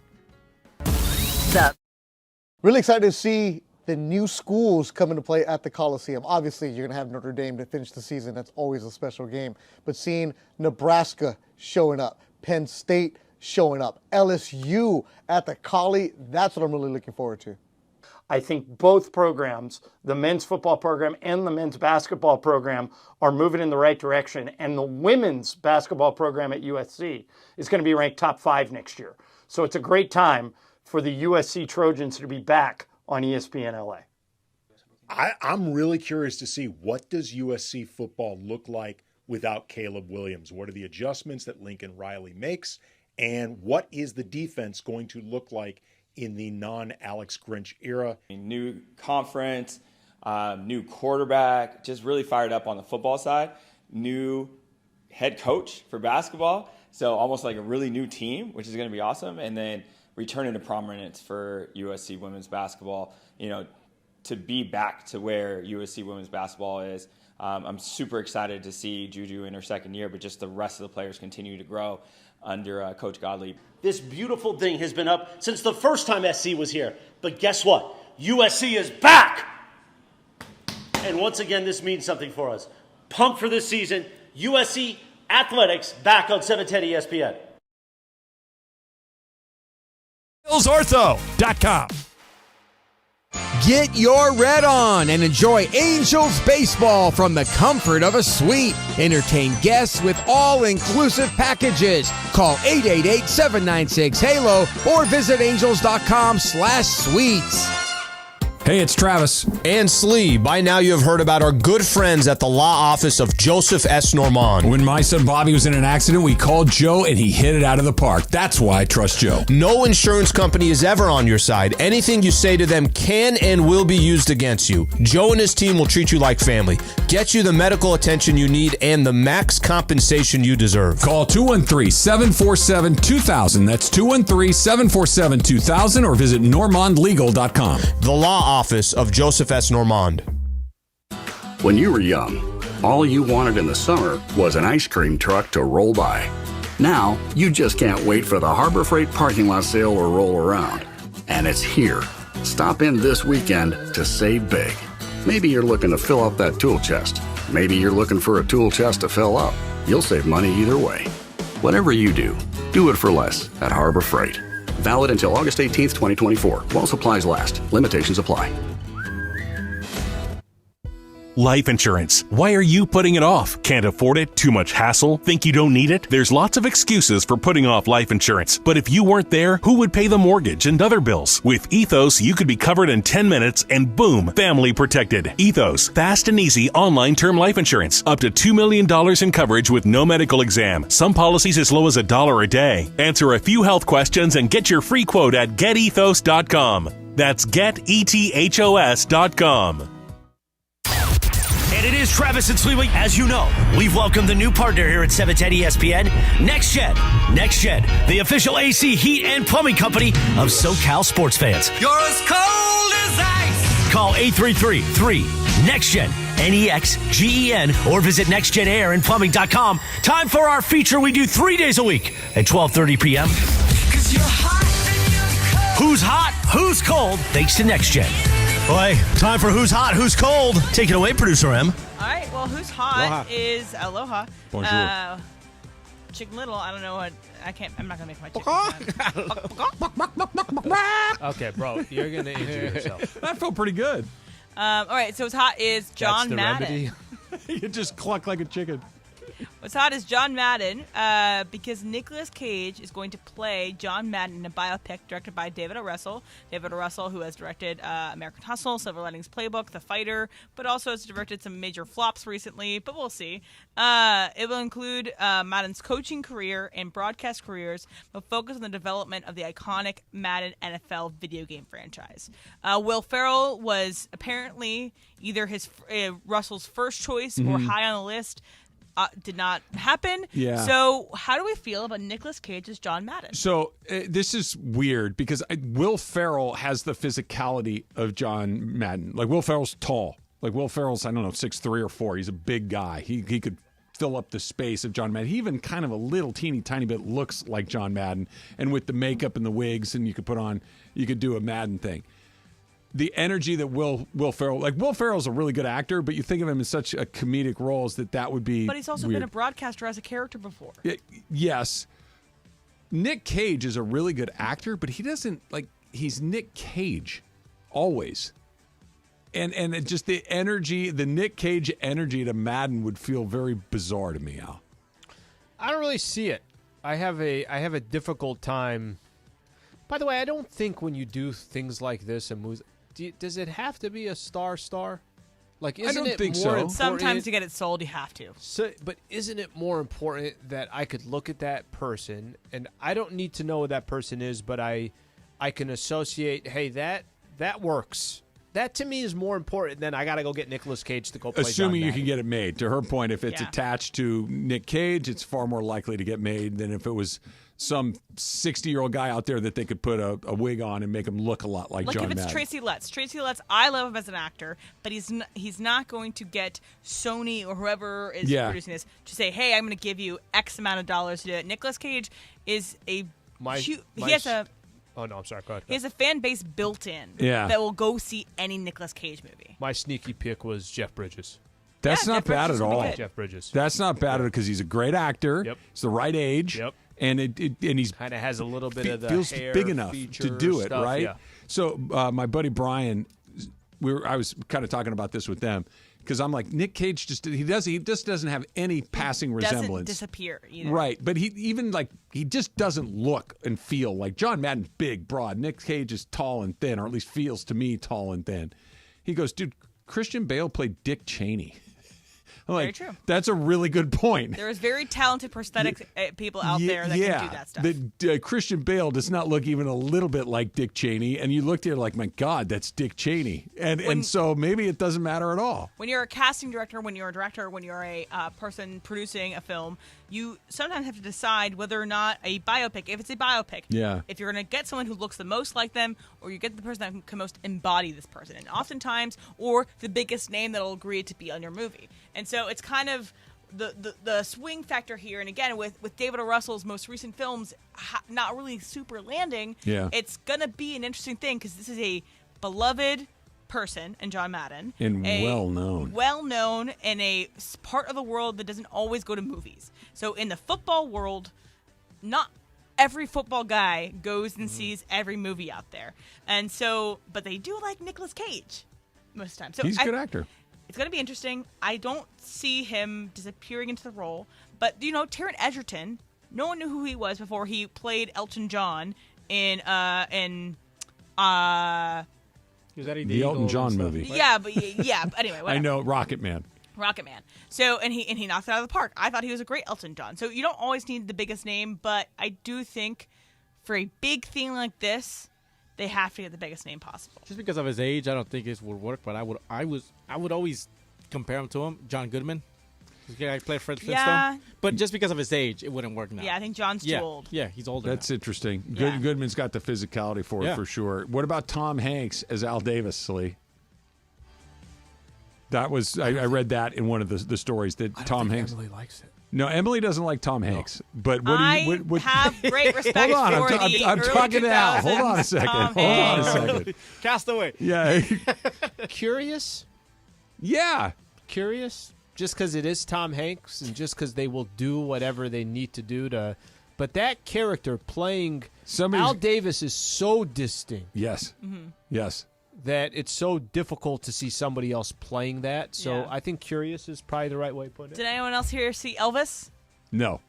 Really excited to see the new schools come into play at the Coliseum. Obviously, you're going to have Notre Dame to finish the season. That's always a special game. But seeing Nebraska showing up, Penn State showing up, LSU at the Collie, that's what I'm really looking forward to. I think both programs, the men's football program and the men's basketball program, are moving in the right direction. And the women's basketball program at USC is going to be ranked top 5 next year. So it's a great time for the USC Trojans to be back on ESPN LA. I'm really curious to see, what does USC football look like without Caleb Williams? What are the adjustments that Lincoln Riley makes? And what is the defense going to look like in the non-Alex Grinch era? New conference, new quarterback, just really fired up on the football side. New head coach for basketball, so almost like a really new team, which is going to be awesome. And then returning to prominence for USC women's basketball, to be back to where USC women's basketball is. I'm super excited to see Juju in her second year, but just the rest of the players continue to grow under Coach Godley. This beautiful thing has been up since the first time SC was here. But guess what? USC is back! And once again, this means something for us. Pumped for this season. USC Athletics back on 710 ESPN. BillsOrtho.com. Get your red on and enjoy Angels baseball from the comfort of a suite. Entertain guests with all-inclusive packages. Call 888-796-HALO or visit angels.com/suites. Hey, it's Travis. And Slee. By now you have heard about our good friends at the law office of Joseph S. Normand. When my son Bobby was in an accident, we called Joe and he hit it out of the park. That's why I trust Joe. No insurance company is ever on your side. Anything you say to them can and will be used against you. Joe and his team will treat you like family, get you the medical attention you need, and the max compensation you deserve. Call 213-747-2000. That's 213-747-2000 or visit normandlegal.com. The law office of Joseph S. Normand. When you were young, all you wanted in the summer was an ice cream truck to roll by. Now, you just can't wait for the Harbor Freight parking lot sale to roll around. And it's here. Stop in this weekend to save big. Maybe you're looking to fill up that tool chest. Maybe you're looking for a tool chest to fill up. You'll save money either way. Whatever you do, do it for less at Harbor Freight. Valid until August 18th, 2024. While supplies last. Limitations apply. Life insurance. Why are you putting it off? Can't afford it? Too much hassle? Think you don't need it? There's lots of excuses for putting off life insurance. But if you weren't there, who would pay the mortgage and other bills? With Ethos, you could be covered in 10 minutes and boom, family protected. Ethos, fast and easy online term life insurance. Up to $2 million in coverage with no medical exam. Some policies as low as $1 a day. Answer a few health questions and get your free quote at getethos.com. That's getethos.com. And it is Travis and Sliwa. As you know, we've welcomed the new partner here at 710 ESPN, NextGen. NextGen, the official AC, heat, and plumbing company of SoCal sports fans. You're as cold as ice. Call 833-3-NEXTGEN, NEXGEN, or visit nextgenairandplumbing.com. Time for our feature we do 3 days a week at 12:30 p.m. 'Cause you're hot and you're cold. Who's hot? Who's cold? Thanks to NextGen. Boy, time for Who's Hot, Who's Cold. Take it away, Producer M. All right, well, Who's Hot Aloha. is Aloha. Bonjour. Chicken Little, I don't know what, I'm not going to make my chicken. Okay, bro, you're going to injure yourself. That felt pretty good. All right, so Who's Hot is John That's the Madden. remedy. You just cluck like a chicken. What's hot is John Madden because Nicolas Cage is going to play John Madden in a biopic directed by David O. Russell. David O. Russell, who has directed American Hustle, Silver Linings Playbook, The Fighter, but also has directed some major flops recently, but we'll see. It will include Madden's coaching career and broadcast careers, but focus on the development of the iconic Madden NFL video game franchise. Will Ferrell was apparently either Russell's first choice or high on the list. Did not happen. Yeah. So how do we feel about Nicolas Cage as John Madden? So this is weird because Will Ferrell has the physicality of John Madden. Like Will Ferrell's tall. Like Will Ferrell's, I don't know, 6'3" or 4. He's a big guy. He could fill up the space of John Madden. He even kind of a little teeny tiny bit looks like John Madden. And with the makeup and the wigs and you could do a Madden thing. The energy that Will Ferrell, like Will Ferrell's a really good actor, but you think of him in such a comedic roles that would be. But he's also weird. been a broadcaster as a character before. Yes. Nick Cage is a really good actor, but he doesn't he's Nick Cage always. And just the energy, the Nick Cage energy to Madden would feel very bizarre to me, Al. I don't really see it. I have a difficult time. By the way, I don't think when you do things like this and moves, does it have to be a star? Like, isn't I don't it think more so. important? Sometimes to get it sold, you have to. So, but isn't it more important that I could look at that person and I don't need to know who that person is, but I can associate, hey, that works. That to me is more important than I got to go get Nicolas Cage to go play Assuming John you Madden. can get it made. To her point, if it's attached to Nick Cage, it's far more likely to get made than if it was some 60-year-old guy out there that they could put a wig on and make him look a lot like John if it's Madden. Tracy Letts. Tracy Letts, I love him as an actor, but he's not going to get Sony or whoever is producing this to say, hey, I'm going to give you X amount of dollars to do it. Nicolas Cage is he has a... Oh, no, I'm sorry. Go ahead. He has a fan base built in that will go see any Nicolas Cage movie. My sneaky pick was Jeff Bridges. That's not Jeff bad Bridges at would be all. good. Jeff Bridges. That's not bad at all because he's a great actor. Yep. He's the right age. Yep. And he's kind of has a little bit of the feels hair big enough to do it, stuff, right? yeah. So my buddy Brian, I was kind of talking about this with them because I'm like, Nick Cage just doesn't have any passing resemblance. Doesn't disappear either. Right, but he just doesn't look and feel like John Madden's big, broad. Nick Cage is tall and thin, or at least feels to me tall and thin. He goes, dude, Christian Bale played Dick Cheney. I'm Very like, true. That's a really good point. There is very talented prosthetic people out there that can do that stuff. Christian Bale does not look even a little bit like Dick Cheney, and you looked at it like, my God, that's Dick Cheney. And so maybe it doesn't matter at all. When you're a casting director, when you're a director, when you're a person producing a film, you sometimes have to decide whether or not a biopic, if it's a biopic, if you're going to get someone who looks the most like them, or you get the person that can most embody this person. And oftentimes, or the biggest name that will agree to be on your movie. And so it's kind of the swing factor here. And again, with David O. Russell's most recent films not really super landing, it's going to be an interesting thing because this is a beloved person in John Madden. And well-known. Well-known in a part of the world that doesn't always go to movies. So in the football world, not every football guy goes and sees every movie out there. And so, but they do like Nicolas Cage most of the time. So he's a good actor. It's going to be interesting. I don't see him disappearing into the role. But, Taron Egerton, no one knew who he was before he played Elton John in the Elton John movie. Yeah, but anyway, whatever. I know, Rocket Man. So, and he knocked it out of the park. I thought he was a great Elton John. So you don't always need the biggest name, but I do think for a big thing like this, they have to get the biggest name possible. Just because of his age, I don't think this would work. But I would always compare him to him, John Goodman. This guy played Fred Flintstone. But just because of his age, it wouldn't work now. Yeah, I think John's too old. Yeah, he's older. That's interesting. Yeah. Goodman's got the physicality for it, for sure. What about Tom Hanks as Al Davis, Slee? That was I read that in one of the stories that Tom Hanks. Emily likes it. No, Emily doesn't like Tom Hanks. But what do you? What, have great respect hold on, for I'm talking to Al. Hold on a second. Hold on a second. Castaway. Yeah. Curious? Yeah. Curious? Just because it is Tom Hanks and just because they will do whatever they need to do to. But that character playing Al Davis is so distinct. Yes. Yes. That it's so difficult to see somebody else playing that. So I think curious is probably the right way to put it. Did anyone else here see Elvis? No.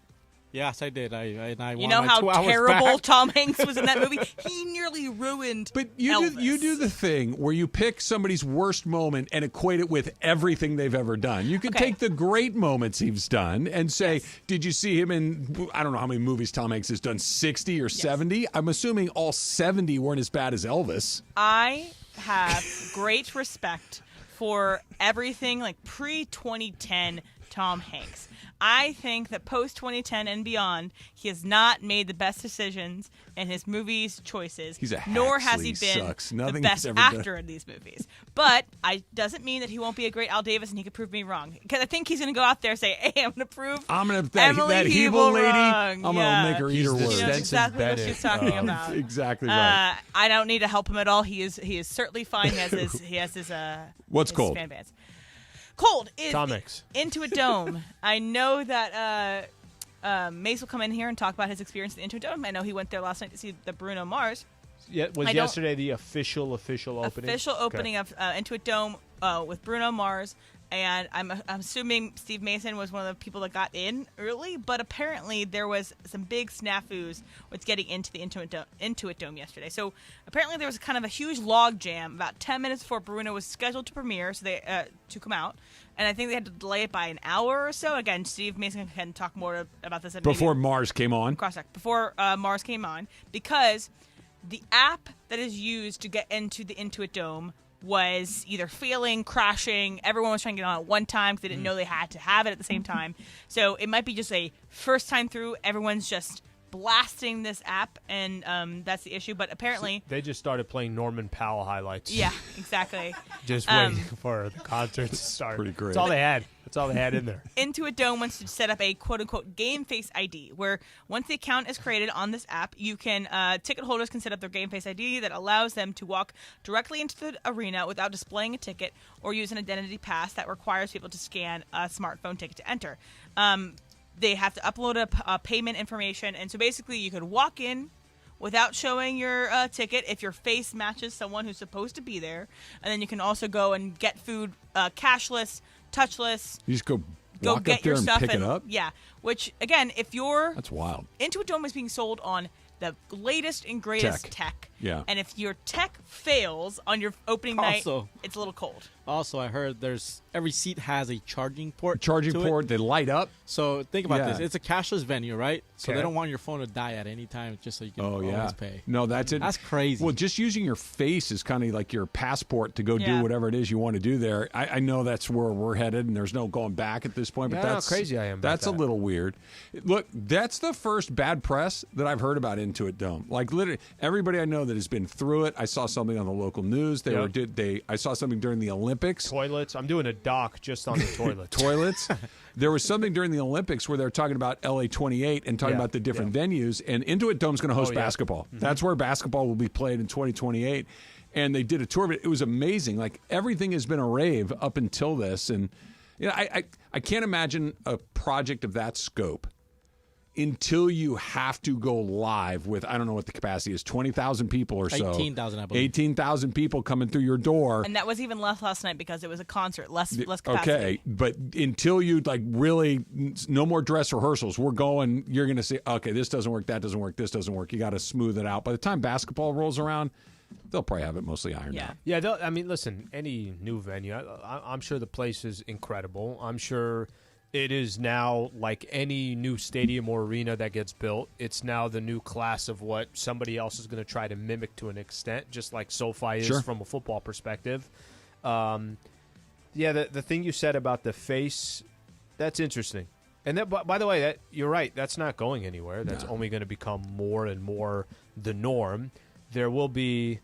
Yes, I did. I you know how terrible Tom Hanks was in that movie? He nearly ruined Elvis. You do the thing where you pick somebody's worst moment and equate it with everything they've ever done. You can take the great moments he's done and say, did you see him in, I don't know how many movies Tom Hanks has done, 60 or 70? I'm assuming all 70 weren't as bad as Elvis. I have great respect for everything like pre-2010 Tom Hanks. I think that post-2010 and beyond, he has not made the best decisions in his movies choices. He's a nor has he been the best actor in these movies. But I doesn't mean that he won't be a great Al Davis and he could prove me wrong. Because I think he's going to go out there and say, hey, I'm going to prove that evil lady, wrong. I'm going to make her eat her words. She knows exactly what she's talking about. Exactly right. I don't need to help him at all. He is certainly fine. He has his What's his cold? Fan bands. Cold is Comics. Intuit Dome. I know that Mace will come in here and talk about his experience at the Intuit Dome. I know he went there last night to see the Bruno Mars. Yeah, was yesterday the official opening? Official opening of Intuit Dome with Bruno Mars. And I'm assuming Steve Mason was one of the people that got in early, but apparently there was some big snafus with getting into the Intuit Dome yesterday. So apparently there was kind of a huge log jam about 10 minutes before Bruno was scheduled to premiere, so they to come out. And I think they had to delay it by an hour or so. Again, Steve Mason can talk more about this. Before Mars came on? Before Mars came on, because the app that is used to get into the Intuit Dome was either failing, crashing. Everyone was trying to get on at one time because they didn't know they had to have it at the same time. So it might be just a first time through. Everyone's just blasting this app, and that's the issue. But apparently, they just started playing Norman Powell highlights. Yeah, exactly. Just waiting for the concert to start. Pretty great. That's all they had. That's all they had in there. Intuit Dome wants to set up a quote-unquote game face ID, where once the account is created on this app, you can ticket holders can set up their game face ID that allows them to walk directly into the arena without displaying a ticket or use an identity pass that requires people to scan a smartphone ticket to enter. They have to upload a payment information, and so basically you could walk in without showing your ticket if your face matches someone who's supposed to be there, and then you can also go and get food cashless, touchless. You just go walk get up there your and stuff pick it up? Yeah, which again, if you're That's wild. Intuit Dome is being sold on the latest and greatest tech. Yeah. And if your tech fails on your opening night, it's a little cold. Also, I heard every seat has a charging port. They light up. So think about this. It's a cashless venue, right? So they don't want your phone to die at any time just so you can always pay. No, that's it. That's crazy. Well, just using your face is kind of like your passport to go do whatever it is you want to do there. I know that's where we're headed, and there's no going back at this point. But that's how crazy I am about That's that. a little weird. Look, that's the first bad press that I've heard about Intuit Dome. Like literally, everybody I know that has been through it. I saw something on the local news. I saw something during the Olympics. Toilets. I'm doing a doc just on the toilets. Toilets. There was something during the Olympics where they're talking about LA 28 and talking about the different venues. And Intuit Dome's going to host basketball. Mm-hmm. That's where basketball will be played in 2028. And they did a tour of it. It was amazing. Like everything has been a rave up until this. And I can't imagine a project of that scope until you have to go live with, I don't know what the capacity is, 20,000 people or so. 18,000, I believe. 18,000 people coming through your door. And that was even less last night because it was a concert, less capacity. Okay, but until you really, no more dress rehearsals. We're going, you're going to say, okay, this doesn't work, that doesn't work, this doesn't work. You got to smooth it out. By the time basketball rolls around, they'll probably have it mostly ironed out. Yeah, listen, any new venue, I'm sure the place is incredible. I'm sure it is now like any new stadium or arena that gets built. It's now the new class of what somebody else is going to try to mimic to an extent, just like SoFi is from a football perspective. The thing you said about the face, that's interesting. And that, by the way, you're right. That's not going anywhere. That's only going to become more and more the norm. There will be,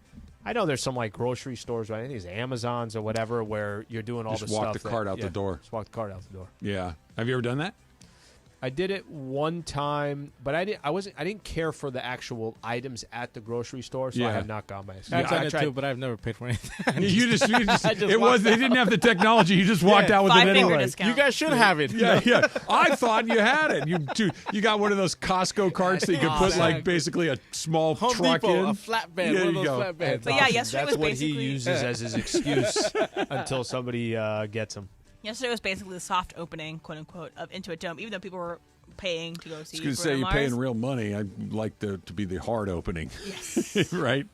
I know there's some like grocery stores, right? I think it's Amazons or whatever, where you're doing all the stuff. Just walk the cart out the door. Just walk the cart out the door. Yeah. Have you ever done that? I did it one time, but I didn't care for the actual items at the grocery store, so I have not gone by. I've done it too, but I've never paid for anything. They didn't have the technology. You just walked out with it anyway. Discount. You guys should have it. Yeah. I thought you had it. You got one of those Costco carts that you could put like basically a small Home truck Depot, in. a flatbed, one of those flatbeds. But yeah, yesterday that's was basically what he uses as his excuse until somebody gets him. Yesterday was basically the soft opening, quote unquote, of Intuit Dome, even though people were paying to go see. I was going to say you're paying real money. I'd like to be the hard opening. Yes. Right?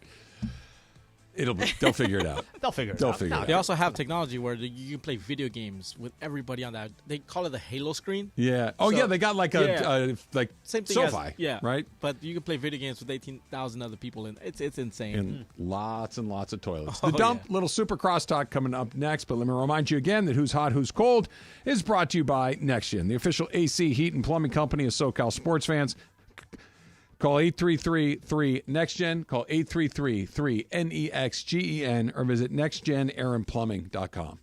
They'll figure it out. They'll figure it out. They also have technology where you can play video games with everybody on that. They call it the Halo screen. Yeah. Oh, yeah. They got like a same thing SoFi. Right? But you can play video games with 18,000 other people, and it's insane. And lots of toilets. The Dump, little super crosstalk coming up next. But let me remind you again that Who's Hot, Who's Cold is brought to you by NextGen, the official AC heat and plumbing company of SoCal sports fans. Call 833-3-NEXTGEN. Call 833-3-NEXGEN or visit nextgenairandplumbing.com.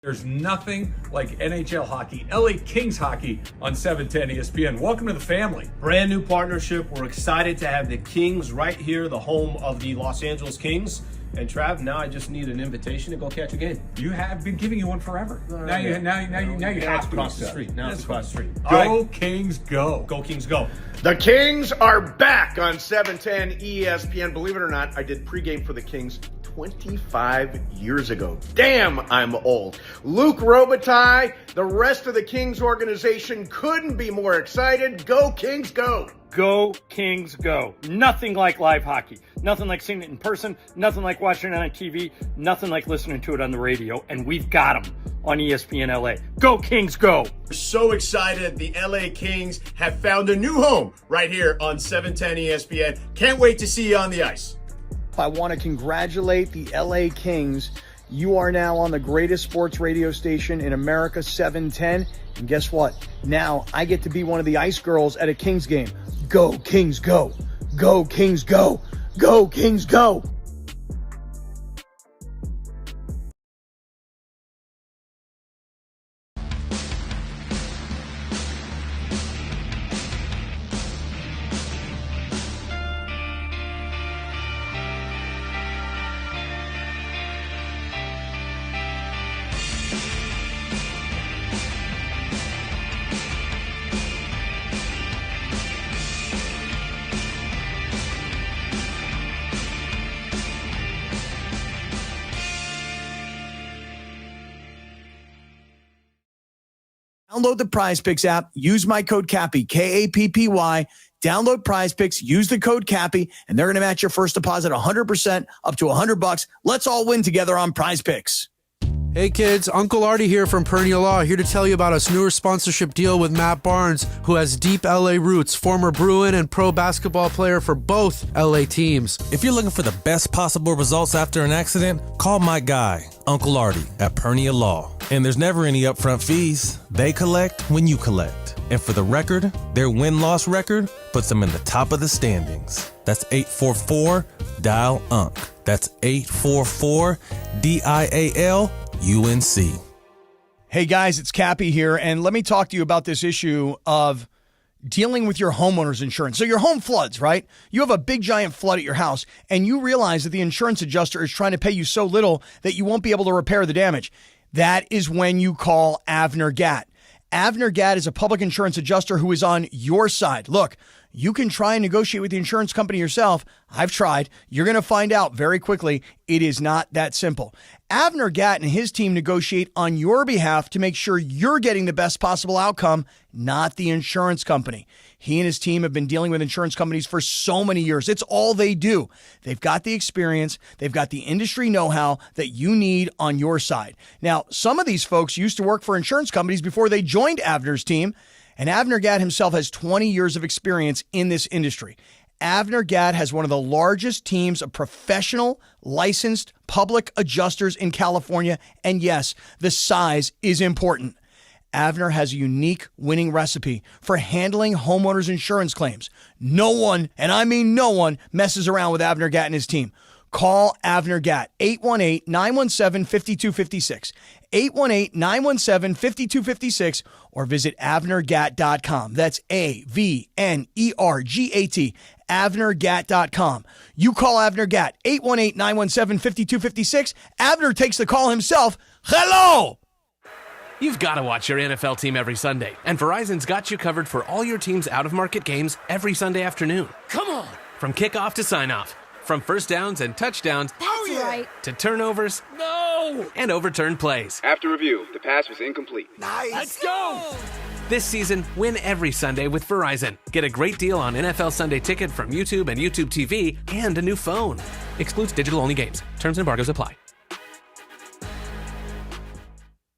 There's nothing like NHL hockey, LA Kings hockey on 710 ESPN. Welcome to the family. Brand new partnership. We're excited to have the Kings right here, the home of the Los Angeles Kings. And Trav, now I just need an invitation to go catch a game. You have been giving you one forever. Now you have to across the street. Now it's across the street. Go Kings, go. Go Kings, go. The Kings are back on 710 ESPN. Believe it or not, I did pregame for the Kings 25 years ago. Damn, I'm old. Luke Robitaille, the rest of the Kings organization couldn't be more excited. Go Kings, go. Go Kings, go. Nothing like live hockey. Nothing like seeing it in person. Nothing like watching it on TV. Nothing like listening to it on the radio. And we've got them on ESPN LA. Go Kings, go. We're so excited. The LA Kings have found a new home right here on 710 ESPN. Can't wait to see you on the ice. I want to congratulate the LA Kings. You are now on the greatest sports radio station in America, 710. And guess what? Now I get to be one of the ice girls at a Kings game. Go Kings, go. Go Kings, go. Go Kings, go. Download the PrizePicks app. Use my code CAPPY, K-A-P-P-Y. Download PrizePicks. Use the code CAPPY, and they're going to match your first deposit 100% up to $100. Let's all win together on PrizePicks. Hey kids, Uncle Artie here from Perennial Law, here to tell you about a newer sponsorship deal with Matt Barnes, who has deep LA roots, former Bruin and pro basketball player for both LA teams. If you're looking for the best possible results after an accident, call my guy, Uncle Artie, at Perennial Law. And there's never any upfront fees. They collect when you collect. And for the record, their win-loss record puts them in the top of the standings. That's 844-DIAL-UNC. That's 844-DIAL-UNC. Hey guys, it's Cappy here, and let me talk to you about this issue of dealing with your homeowner's insurance. So your home floods, right? You have a big giant flood at your house, and you realize that the insurance adjuster is trying to pay you so little that you won't be able to repair the damage. That is when you call Avner Gatt. Avner Gatt is a public insurance adjuster who is on your side. Look, you can try and negotiate with the insurance company yourself. I've tried. You're going to find out very quickly it is not that simple. Avner Gatt and his team negotiate on your behalf to make sure you're getting the best possible outcome, not the insurance company. He and his team have been dealing with insurance companies for so many years. It's all they do. They've got the experience. They've got the industry know-how that you need on your side. Now, some of these folks used to work for insurance companies before they joined Avner's team, and Avner Gatt himself has 20 years of experience in this industry. Avner Gatt has one of the largest teams of professional, licensed public adjusters in California, and yes, the size is important. Avner has a unique winning recipe for handling homeowners' insurance claims. No one, and I mean no one, messes around with Avner Gatt and his team. Call Avner Gatt, 818-917-5256, 818-917-5256, or visit AvnerGatt.com. That's AVNERGAT, AvnerGatt.com. You call Avner Gatt, 818-917-5256. Avner takes the call himself. Hello! You've got to watch your NFL team every Sunday, and Verizon's got you covered for all your team's out-of-market games every Sunday afternoon. Come on! From kickoff to sign-off, from first downs and touchdowns right. to turnovers and overturned plays. After review, the pass was incomplete. Nice! Let's go! This season, win every Sunday with Verizon. Get a great deal on NFL Sunday Ticket from YouTube and YouTube TV and a new phone. Excludes digital-only games. Terms and embargoes apply.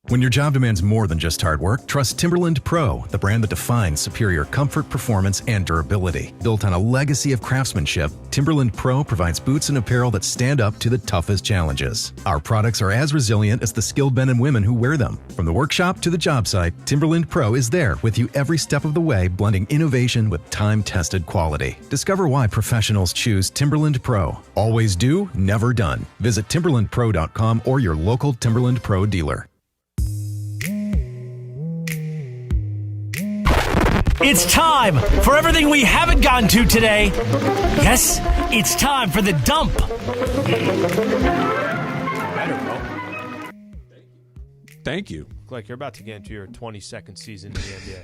When your job demands more than just hard work, trust Timberland Pro, the brand that defines superior comfort, performance, and durability. Built on a legacy of craftsmanship, Timberland Pro provides boots and apparel that stand up to the toughest challenges. Our products are as resilient as the skilled men and women who wear them. From the workshop to the job site, Timberland Pro is there with you every step of the way, blending innovation with time-tested quality. Discover why professionals choose Timberland Pro. Always do, never done. Visit timberlandpro.com or your local Timberland Pro dealer. It's time for everything we haven't gotten to today. Yes, it's time for the dump. Thank you. Look like you're about to get into your 22nd season in the NBA.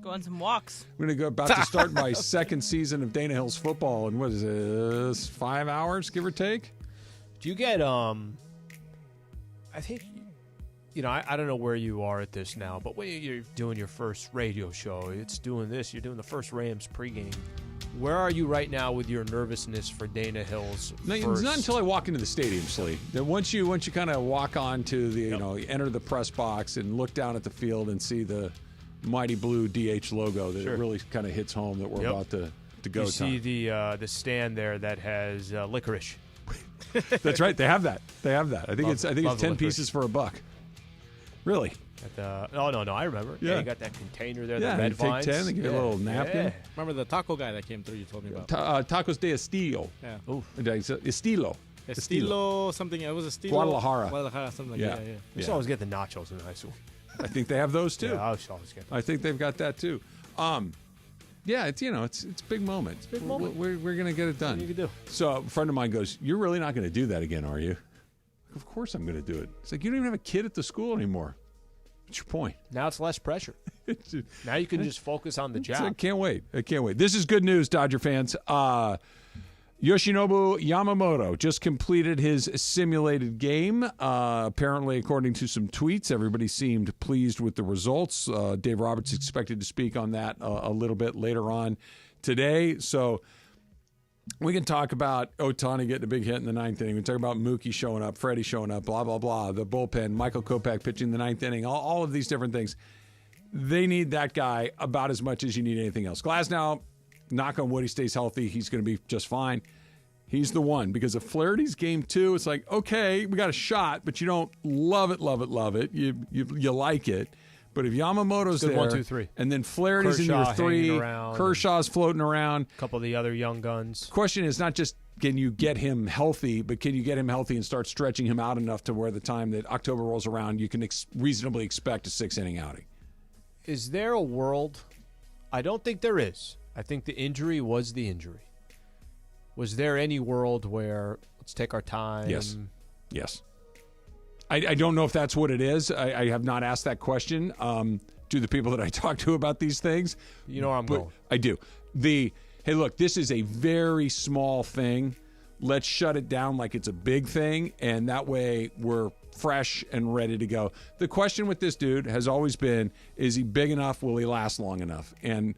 Go on some walks. I'm going to about to start my second season of Dana Hills football in, what is it, 5 hours, give or take? Do you get, I think, I don't know where you are at this now, but when you're doing your first radio show, it's doing this, you're doing the first Rams pregame. Where are you right now with your nervousness for Dana Hills? No, it's not until I walk into the stadium, Slee. Then once you kind of walk on to the, you enter the press box and look down at the field and see the mighty blue DH logo, that it really kind of hits home that we're about to go. You see the stand there that has licorice. That's right. They have that. I think it's 10 licorice. pieces for $1. Really? No, I remember. Yeah, you got that container there, the red vines. Take 10, they give you a little napkin. Yeah. Remember the taco guy that came through you told me about? Tacos de Estilo. Yeah. Estilo, something. It was Estilo. Guadalajara, something like that. Yeah. We used to always get the nachos in high school. I think they have those too. Yeah, I always get them. I think they've got that too. Yeah, it's it's a big moment. It's a big moment. We're gonna get it done. What you can do. So a friend of mine goes, "You're really not gonna do that again, are you?" Of course I'm gonna do it. It's like, you don't even have a kid at the school anymore. What's your point? Now it's less pressure. Now you can just focus on the job. I can't wait. This is good news, Dodger fans. Yoshinobu Yamamoto just completed his simulated game. Apparently, according to some tweets, everybody seemed pleased with the results. Dave Roberts is expected to speak on that a little bit later on today. So we can talk about Ohtani getting a big hit in the ninth inning. We can talk about Mookie showing up, Freddie showing up, blah, blah, blah. The bullpen, Michael Kopech pitching the ninth inning, all of these different things. They need that guy about as much as you need anything else. Glasnow, knock on wood, he stays healthy. He's going to be just fine. He's the one. Because if Flaherty's game 2, it's like, okay, we got a shot, but you don't love it. You like it. But if Yamamoto's there, 1, 2, 3. And then Flaherty's in your 3, Kershaw's floating around. A couple of the other young guns. The question is not just can you get him healthy, but can you get him healthy and start stretching him out enough to where the time that October rolls around, you can reasonably expect a 6-inning outing. Is there a world? I don't think there is. I think the injury was the injury. Was there any world where let's take our time? Yes. I don't know if that's what it is. I have not asked that question to the people that I talk to about these things. You know where I'm going. I do. Hey, look, this is a very small thing. Let's shut it down like it's a big thing, and that way we're fresh and ready to go. The question with this dude has always been, is he big enough? Will he last long enough? And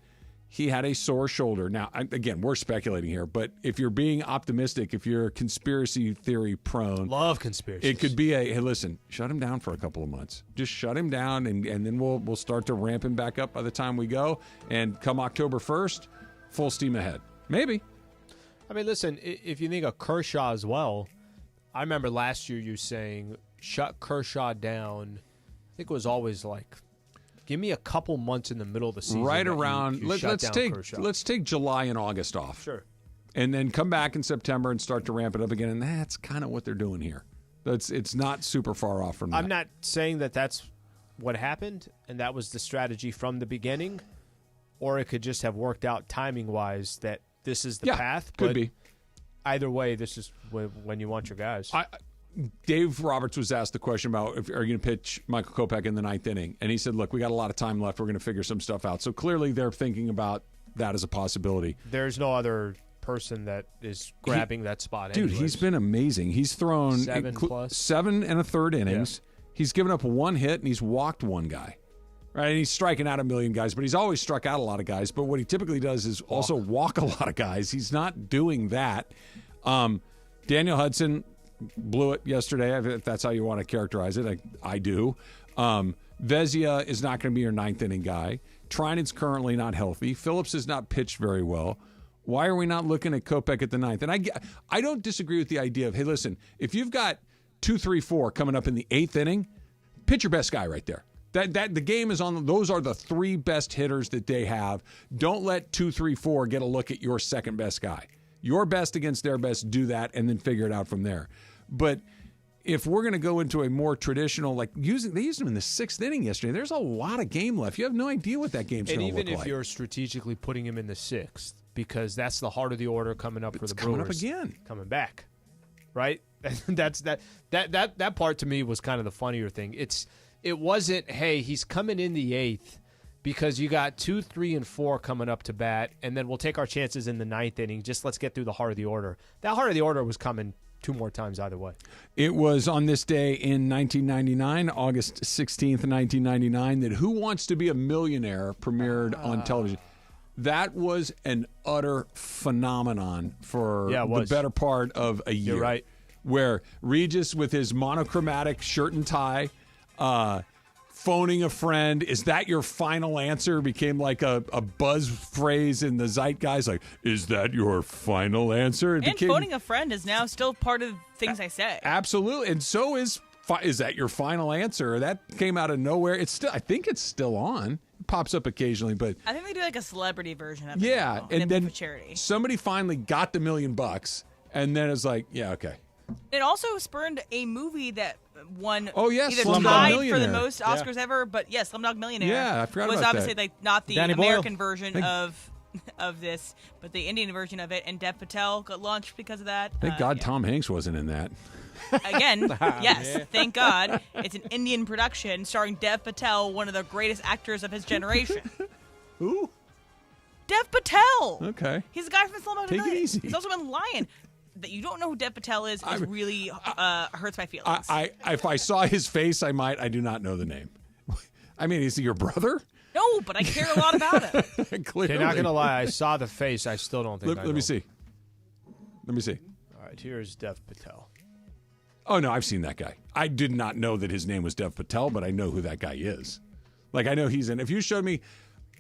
he had a sore shoulder. Now, again, we're speculating here, but if you're being optimistic, if you're conspiracy theory prone, love conspiracy. It could be hey, listen, shut him down for a couple of months. Just shut him down, and then we'll start to ramp him back up by the time we go. And come October 1st, full steam ahead. Maybe. I mean, listen, if you think of Kershaw as well, I remember last year you saying shut Kershaw down. I think it was always like, give me a couple months in the middle of the season. Right around. Let's take July and August off. Sure. And then come back in September and start to ramp it up again. And that's kind of what they're doing here. It's not super far off from that. I'm not saying that that's what happened and that was the strategy from the beginning, or it could just have worked out timing wise that this is the path. Could be. Either way, this is when you want your guys. Dave Roberts was asked the question about, are you going to pitch Michael Kopech in the 9th inning? And he said, look, we got a lot of time left. We're going to figure some stuff out. So clearly they're thinking about that as a possibility. There's no other person that is grabbing that spot. Dude, he's been amazing. He's thrown 7 plus. 7 1/3 innings. Yeah. He's given up 1 hit, and he's walked 1 guy. Right, and he's striking out a million guys, but he's always struck out a lot of guys. But what he typically does is also walk a lot of guys. He's not doing that. Daniel Hudson blew it yesterday, if that's how you want to characterize it. I do. Vezia is not going to be your 9th inning guy. Trinan's currently not healthy. Phillips has not pitched very well. Why are we not looking at Kopech at the 9th? And I don't disagree with the idea of, hey, listen, if you've got 2, 3, 4 coming up in the 8th inning, pitch your best guy right there. That the game is on. Those are the 3 best hitters that they have. Don't let 2, 3, 4 get a look at your second best guy. Your best against their best, do that, and then figure it out from there. But if we're going to go into a more traditional, they used him in the 6th inning yesterday. There's a lot of game left. You have no idea what that game's going to look like. And even if you're strategically putting him in the 6th, because that's the heart of the order coming up for the coming Brewers. Coming up again. Coming back, right? That part to me was kind of the funnier thing. It wasn't, hey, he's coming in the 8th because you got 2, 3, and 4 coming up to bat, and then we'll take our chances in the 9th inning. Just let's get through the heart of the order. That heart of the order was coming 2 more times either way. It was on this day in 1999, August 16th, 1999, that Who Wants to Be a Millionaire premiered on television. That was an utter phenomenon for the better part of a year. You're right. Where Regis with his monochromatic shirt and tie, phoning a friend, is that your final answer, became like a buzz phrase in the zeitgeist. Like, is that your final answer? And phoning a friend is now still part of things I say. Absolutely. And so is that your final answer? That came out of nowhere. I think it's still on. It pops up occasionally, but I think they do like a celebrity version of it. Yeah, now, and then for charity. Somebody finally got the $1 million, and then it's like, yeah, okay. It also spurned a movie that won either Slumdog tied for the most Oscars ever, but yes, Slumdog Millionaire. Yeah, I forgot was about obviously that. like not the Danny American Boyle. version of this, but the Indian version of it, and Dev Patel got launched because of that. Thank God Tom Hanks wasn't in that. Again, yes, thank God. It's an Indian production starring Dev Patel, one of the greatest actors of his generation. Who? Dev Patel. Okay. He's the guy from Slumdog Take it Millionaire. easy. He's also in Lion. That you don't know who Dev Patel is really hurts my feelings. If I saw his face, I might. I do not know the name. I mean, is he your brother? No, but I care a lot about him. Clearly. Okay, not going to lie. I saw the face. I still don't think I know. Let me see. All right, here's Dev Patel. Oh, no, I've seen that guy. I did not know that his name was Dev Patel, but I know who that guy is. Like, I know he's in. If you showed me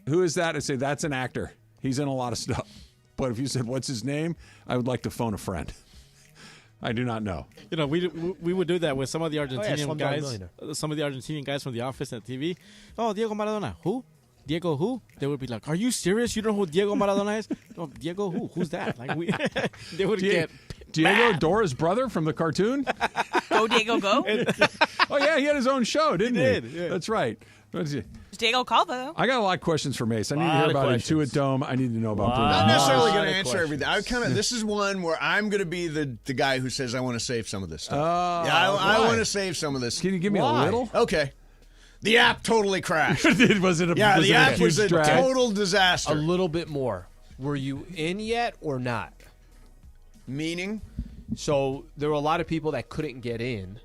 who is that, I'd say that's an actor. He's in a lot of stuff. But if you said, what's his name, I would like to phone a friend. I do not know. You know, we would do that with some of the Argentinian guys. Millionaire. Some of the Argentinian guys from The Office and TV. Oh, Diego Maradona. Who? Diego who? They would be like, are you serious? You don't know who Diego Maradona is? No, Diego who? Who's that? Like they would get Diego, mad. Dora's brother from the cartoon? Go, Diego, go. Oh, yeah, he had his own show, didn't he? He did, yeah. That's right. So Diego Calvo. I got a lot of questions for Mace. I need to hear about Intuit Dome. I need to know about Bruno. I'm not necessarily going to answer everything. This is one where I'm going to be the guy who says I want to save some of this stuff. I want to save some of this. Can you give me a little? Okay. The app totally crashed. Was it a the app was a total disaster. A little bit more. Were you in yet or not? Meaning? So there were a lot of people that couldn't get in,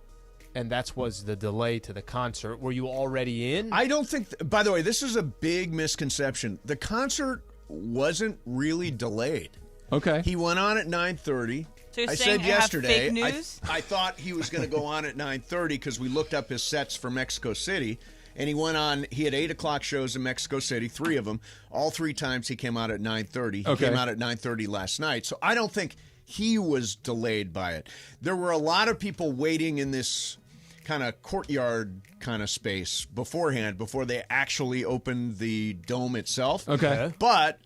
and that was the delay to the concert. Were you already in? I don't think, by the way, this is a big misconception. The concert wasn't really delayed. Okay. He went on at 9:30. So you're I saying said I have yesterday, fake news? I thought he was going to go on at 9:30 because we looked up his sets for Mexico City. And he went on, he had 8 o'clock shows in Mexico City, 3 of them. All 3 times he came out at 9:30. He came out at 9:30 last night. So I don't think he was delayed by it. There were a lot of people waiting in this kind of courtyard kind of space beforehand, before they actually opened the dome itself. Okay. But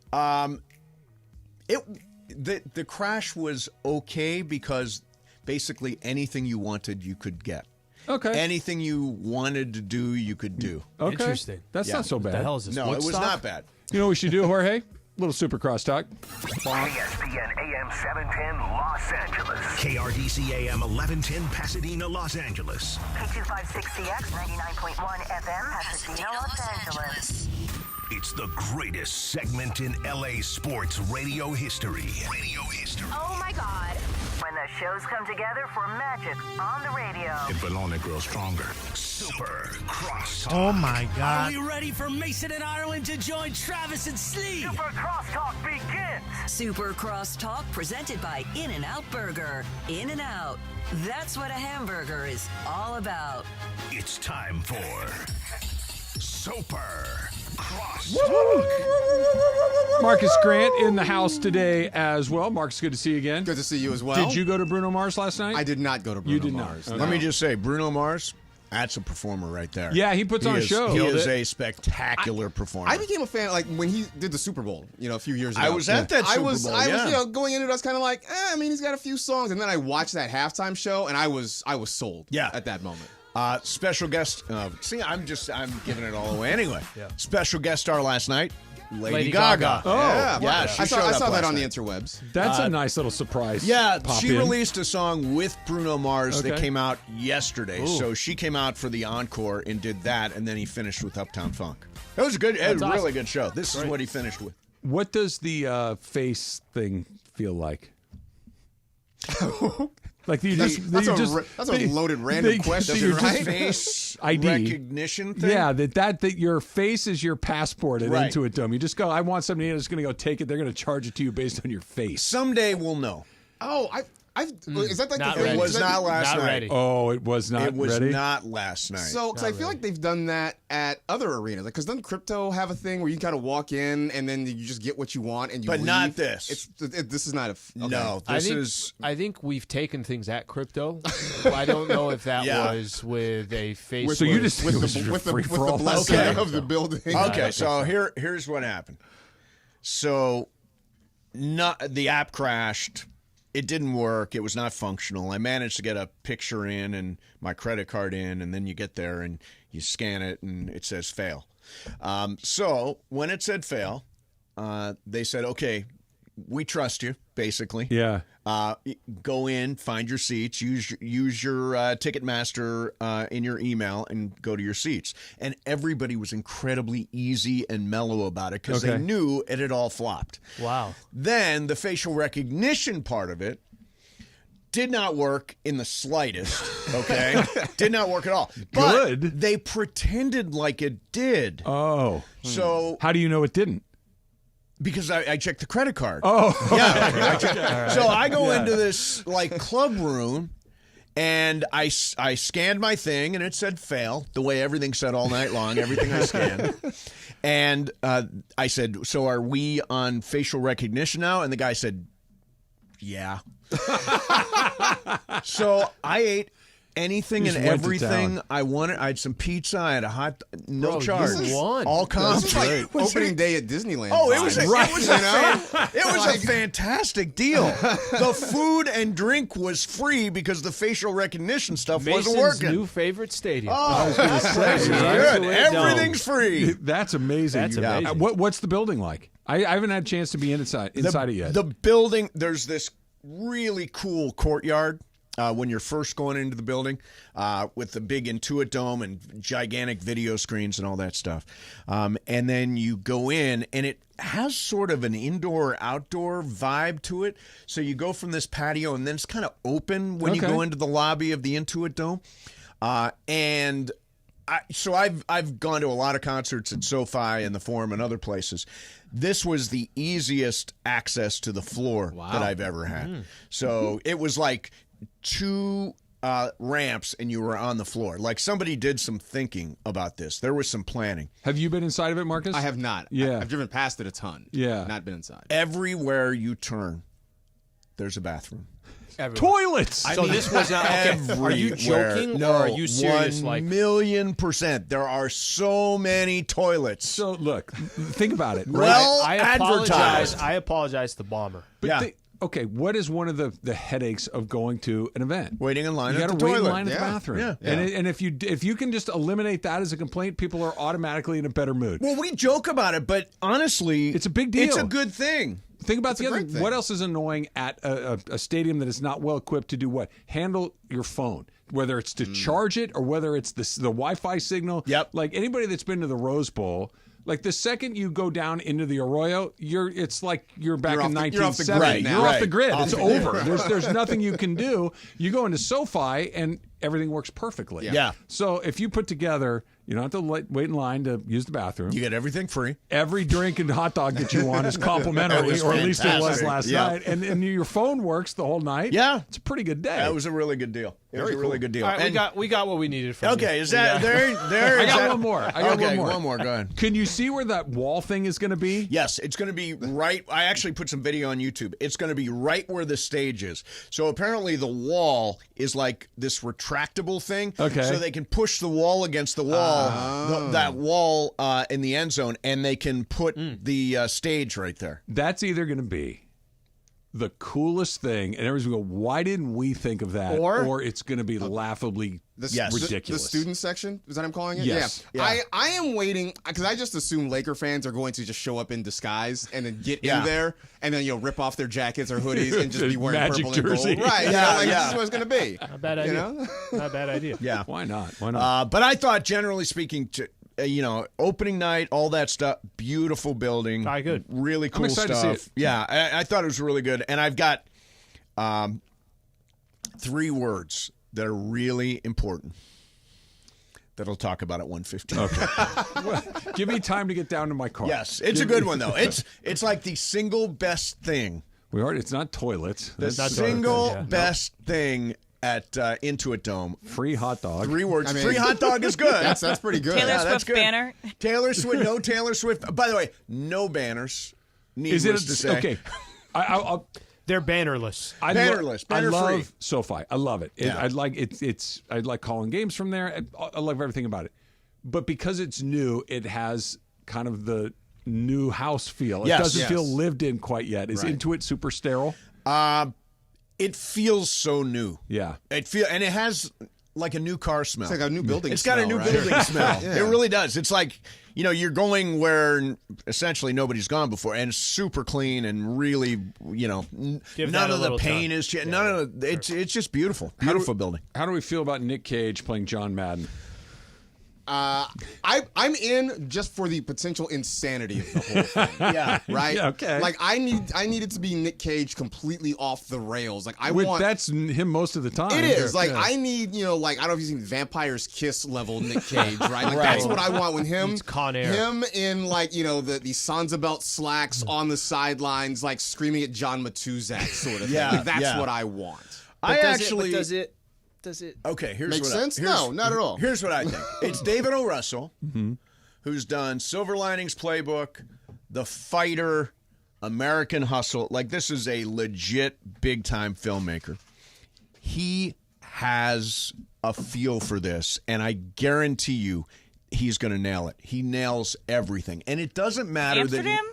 the crash was okay because basically anything you wanted, you could get. Okay. Anything you wanted to do, you could do. Okay. Interesting. That's not so bad. What the hell is this? No, it was not bad. You know what we should do, Jorge? Little Supercross talk. ESPN AM 710 Los Angeles. KRDC AM 1110 Pasadena, Los Angeles. K256CX 99.1 FM Pasadena, Los Angeles. It's the greatest segment in LA sports radio history. Oh my God. When the shows come together for magic on the radio. It will only grow stronger. Super Crosstalk. Oh my God. Are we ready for Mason and Ireland to join Travis and Slee? Super Crosstalk begins. Super Crosstalk presented by In-N-Out Burger. In-N-Out. That's what a hamburger is all about. It's time for Super Crosstalk. Marcus Grant in the house today as well. Marcus, good to see you again. Good to see you as well. Did you go to Bruno Mars last night? I did not go to Bruno You did Mars. not. Let me just say, Bruno Mars, that's a performer right there. Yeah, he puts on a show. He is a spectacular performer. I became a fan like when he did the Super Bowl, a few years ago. I was at that Super Bowl. I was, going into it, I was kind of like, I mean, he's got a few songs, and then I watched that halftime show, and I was sold. Yeah. At that moment. Special guest. See, I'm giving it all away anyway. Yeah. Special guest star last night, Lady Gaga. Oh, yeah. I saw that on the interwebs. That's a nice little surprise. Yeah, pop she in. released a song with Bruno Mars that Okay. came out yesterday. Ooh. So she came out for the encore and did that, and then he finished with Uptown Funk. It was a good, That's really awesome. good show. This is what he finished with. What does the face thing feel like? Like That's a loaded random question, right? Face ID recognition thing? Yeah, that your face is your passport at Right. Intuit Dome. You just go, I want somebody that's going to go take it. They're going to charge it to you based on your face. Someday we'll know. Oh, is that like Not the thing? ready. It was not last Not night. ready. Oh, it was not It was ready? not last night. So, because I feel like they've done that at other arenas. Because doesn't crypto have a thing where you kind of walk in and then you just get what you want and you But leave? not this. This is not a... Okay. No, I think we've taken things at crypto. I don't know if that was with a face. So you just with the blessing of the building. Okay, so here's what happened. So the app crashed. It didn't work. It was not functional. I managed to get a picture in and my credit card in, and then you get there and you scan it and it says fail. So when it said fail, they said, okay, we trust you, basically. Yeah. Go in, find your seats, use your Ticketmaster in your email, and go to your seats. And everybody was incredibly easy and mellow about it because they knew it had all flopped. Wow. Then the facial recognition part of it did not work in the slightest, okay? Did not work at all. But Good. they pretended like it did. Oh. So how do you know it didn't? Because I checked the credit card. Oh. Yeah. So I go into this club room, and I scanned my thing, and it said fail, the way everything said all night long, everything I scanned. And I said, so are we on facial recognition now? And the guy said, yeah. So I ate anything and everything I wanted. I had some pizza. I had a hot, no charge. All This is comp. like opening day at Disneyland. Oh, it was vibes, it was a fantastic deal. The food and drink was free because the facial recognition stuff wasn't working. New favorite stadium. Oh, I was going to say, good. Everything's free. That's amazing. That's amazing. What's the building like? I haven't had a chance to be inside it yet. The building, there's this really cool courtyard when you're first going into the building with the big Intuit Dome and gigantic video screens and all that stuff. And then you go in, and it has sort of an indoor-outdoor vibe to it. So you go from this patio, and then it's kind of open when you go into the lobby of the Intuit Dome. So I've gone to a lot of concerts at SoFi and the Forum and other places. This was the easiest access to the floor that I've ever had. So it was like 2 ramps and you were on the floor. Like somebody did some thinking about this. There was some planning. Have you been inside of it, Marcus? I have not. Yeah. I've driven past it a ton. Yeah. Not been inside. Everywhere you turn, there's a bathroom. Toilets. So this was not okay. Are you joking or are you serious? 1,000,000%. There are so many toilets. So look, think about it. Well, I advertised. I apologize to Bomber. But okay, what is one of the headaches of going to an event? Waiting in line you at the gotta wait toilet. in line at the bathroom. Yeah. And if you can just eliminate that as a complaint, people are automatically in a better mood. Well, we joke about it, but honestly, it's a big deal. It's a good thing. Think about the other. What else is annoying at a stadium that is not well equipped to do what? Handle your phone, whether it's to charge it or whether it's the Wi-Fi signal. Yep. Like anybody that's been to the Rose Bowl, like the second you go down into the Arroyo, it's like you're back in 1970. You're off the grid. It's over. There's nothing you can do. You go into SoFi and everything works perfectly. Yeah. So if you put together, you don't have to wait in line to use the bathroom. You get everything free. Every drink and hot dog that you want is complimentary, or at least it was last night. And your phone works the whole night. Yeah. It's a pretty good day. That was a really good deal. It was a really good deal. All right, we got what we needed from you. Okay, is that there? I got one more. One more. Go ahead. Can you see where that wall thing is going to be? Yes, it's going to be right. I actually put some video on YouTube. It's going to be right where the stage is. So apparently the wall is like this retractable thing. Okay. So they can push the wall against the wall, that wall in the end zone, and they can put the stage right there. That's either going to be the coolest thing, and everyone's going to go, why didn't we think of that? Or it's going to be laughably ridiculous. The student section, is that I'm calling it? Yes. Yeah. I am waiting, because I just assume Laker fans are going to just show up in disguise and then get in there and then rip off their jackets or hoodies and just be wearing Magic purple jersey. and gold. Right. This is what it's going to be. Not a bad idea. Not a bad idea. Yeah. Why not? Why not? But I thought, generally speaking, opening night, all that stuff, beautiful building. Good. Really cool I'm excited stuff. to see it. Yeah, I thought it was really good. And I've got 3 words that are really important that I'll talk about at 1:15. Okay. Well, give me time to get down to my car. Yes, it's a good one, though. It's like the single best thing. It's not toilets. The single best thing at Intuit Dome. Free hot dog. 3 words. Free hot dog is good. That's pretty good. Taylor that's Swift good. banner. Taylor Swift. No Taylor Swift. By the way, no banners. Needless to say. Okay. They're bannerless. Bannerless. I Banner-free. love SoFi. I love it. Yeah. I like calling games from there. I love everything about it. But because it's new, it has kind of the new house feel. It doesn't feel lived in quite yet. Is Intuit super sterile? It feels so new. Yeah. And it has like a new car smell. It's like a new building It's smell, got a new right? building smell. Yeah. It really does. It's like, you're going where essentially nobody's gone before, and it's super clean and really, Give none that a of the little paint time. is none of the, it's just beautiful. Beautiful building. How do we feel about Nick Cage playing John Madden? I'm in just for the potential insanity of the whole thing. Yeah. Right? Yeah, okay. Like I need it to be Nick Cage completely off the rails. Like that's him most of the time. It is. Like I need, I don't know if you've seen Vampire's Kiss level Nick Cage, right? Like that's what I want with him. It's Con Air. Him in the Sansa belt slacks on the sidelines, like screaming at John Matuzak sort of thing. Like, that's what I want. Does it Okay, here's make what sense? No, not at all. Here's what I think. It's David O. Russell, who's done Silver Linings Playbook, The Fighter, American Hustle. Like, this is a legit big-time filmmaker. He has a feel for this, and I guarantee you he's going to nail it. He nails everything. And it doesn't matter Amsterdam?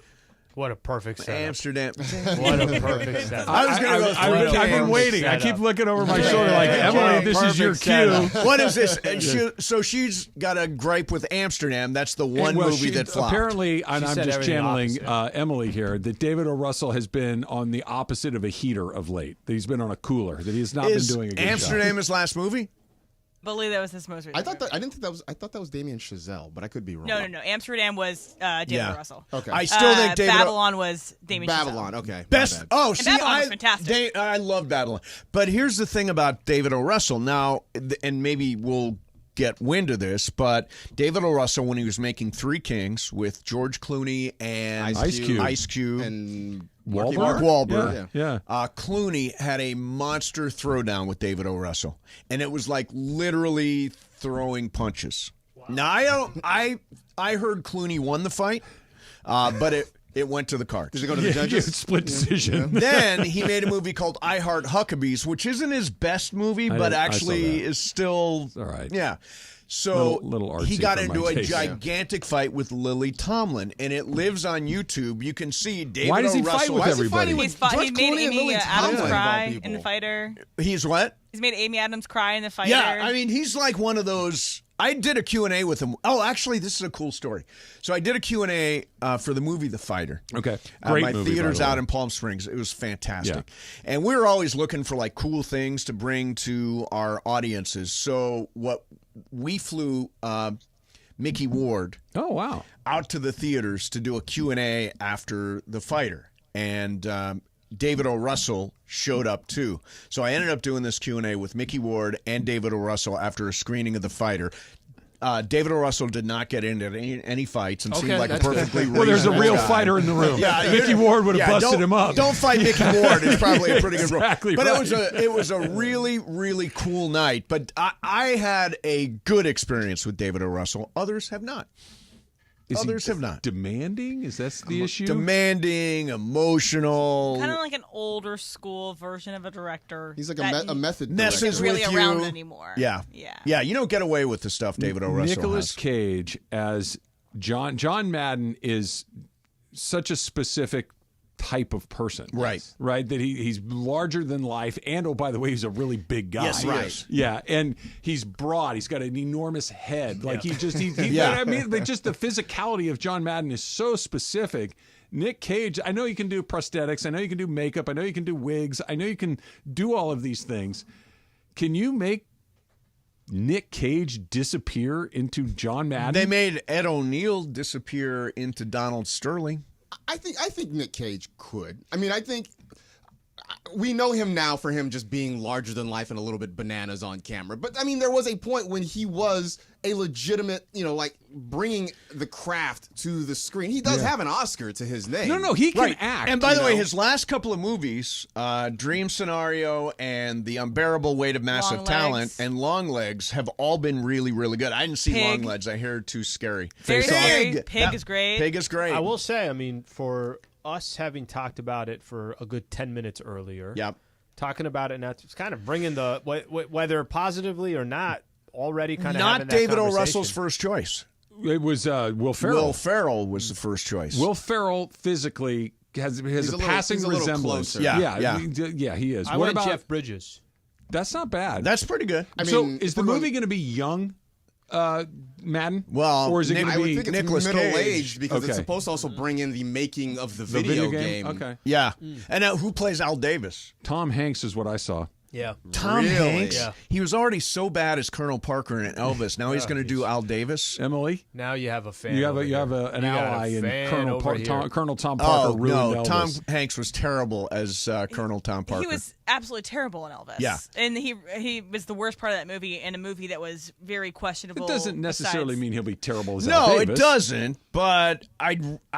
What a perfect setup. Amsterdam. What a perfect setup. I was going to go through I've been waiting. I keep looking over my shoulder like, Emily, this is your cue. What is this? So she's got a gripe with Amsterdam. That's the one movie that flopped. Apparently, and I'm just channeling Emily here, that David O. Russell has been on the opposite of a heater of late. That he's been on a cooler. That he has not been doing a good Amsterdam job. his last movie? I believe that was his most recent. I thought that was Damien Chazelle, but I could be wrong. No. Amsterdam was David Russell. Okay. I still think David Babylon was Damien Babylon. Chazelle. Okay. Best. Oh, see, Babylon was fantastic. I love Babylon. But here's the thing about David O. Russell now, and maybe we'll get wind of this, but David O. Russell, when he was making Three Kings with George Clooney and Ice Cube and Mark Wahlberg. Clooney had a monster throwdown with David O. Russell, and it was like literally throwing punches. Wow. Now I heard Clooney won the fight, but it went to the cards. Did it go to the judges? Split decision. Then he made a movie called I Heart Huckabees, which isn't his best movie, but actually is still all right. Yeah. So little he got into a taste. gigantic fight with Lily Tomlin, and it lives on YouTube. You can see David Why does he O. fight Russell. with everybody? He made Amy Adams cry in The Fighter. He's what? He's made Amy Adams cry in The Fighter. Yeah, I mean, he's like one of those. I did a Q&A with him. Oh, actually, this is a cool story. So I did a Q&A for the movie The Fighter. Okay, great my movie, theater's by the way. out in Palm Springs. It was fantastic. Yeah. And we were always looking for like cool things to bring to our audiences. So we flew Mickey Ward out to the theaters to do a Q&A after The Fighter. And David O. Russell showed up too. So I ended up doing this Q&A with Mickey Ward and David O. Russell after a screening of The Fighter. David O. Russell did not get into any fights and seemed like a perfectly reasonable Well, there's a real guy. fider in the room. Yeah, Mickey Ward would have busted him up. Don't fight Mickey Ward. It's probably a pretty good role. Exactly but right. it was a really, really cool night. But I had a good experience with David O. Russell. Others have not. Others have not. Demanding? Is that the issue? Demanding, emotional. Kind of like an older school version of a director. He's like that a method messes director. really with around you. anymore. Yeah. You don't get away with the stuff David O. Russell Nicolas has. Cage as John Madden is such a specific type of person, right? That he's larger than life, and oh, by the way, he's a really big guy. Yes, right. Yeah, and he's broad. He's got an enormous head. Like he Yeah. I mean, just the physicality of John Madden is so specific. Nick Cage, I know you can do prosthetics. I know you can do makeup. I know you can do wigs. I know you can do all of these things. Can you make Nick Cage disappear into John Madden? They made Ed O'Neill disappear into Donald Sterling. I think Nick Cage could. I mean, I think we know him now for him just being larger than life and a little bit bananas on camera. But I mean, there was a point when he was a legitimate, like bringing the craft to the screen. He does have an Oscar to his name. No, he can act. And by the way, his last couple of movies, Dream Scenario and The Unbearable Weight of Massive Long Talent Legs. and Long Legs have all been really, really good. I didn't see Pig. Long Legs. I hear it too scary. Very scary. Pig is great. Pig is great. I will say, I mean, for us having talked about it for a good 10 minutes earlier, talking about it now, it's kind of bringing the, whether positively or not, already kind of having Not that David O. conversation. Russell's first choice. It was Will Ferrell. Will Ferrell was the first choice. Will Ferrell physically has a passing he's a little resemblance. closer. Yeah, he is. I What went about Jeff Bridges. That's not bad. That's pretty good. I mean, so is the movie going to be young Madden? Well, or is it going to I would be think it's Nicolas middle-aged Cage. because it's Okay. supposed to also bring in the making of the video game. Okay. Yeah. And who plays Al Davis? Tom Hanks is what I saw. Yeah. Tom Really? Hanks. Yeah. He was already so bad as Colonel Parker in Elvis. Now he's going to do Al Davis. Emily, Now you have a fan. you have over an here. You got a ally in fan Colonel over here. Colonel Tom Parker Oh, ruined no. Elvis. Tom Hanks was terrible as Colonel Tom Parker. He was absolutely terrible in Elvis. Yeah. And he was the worst part of that movie, in a movie that was very questionable. It doesn't necessarily besides- mean he'll be terrible as Al No, Davis. it doesn't. But I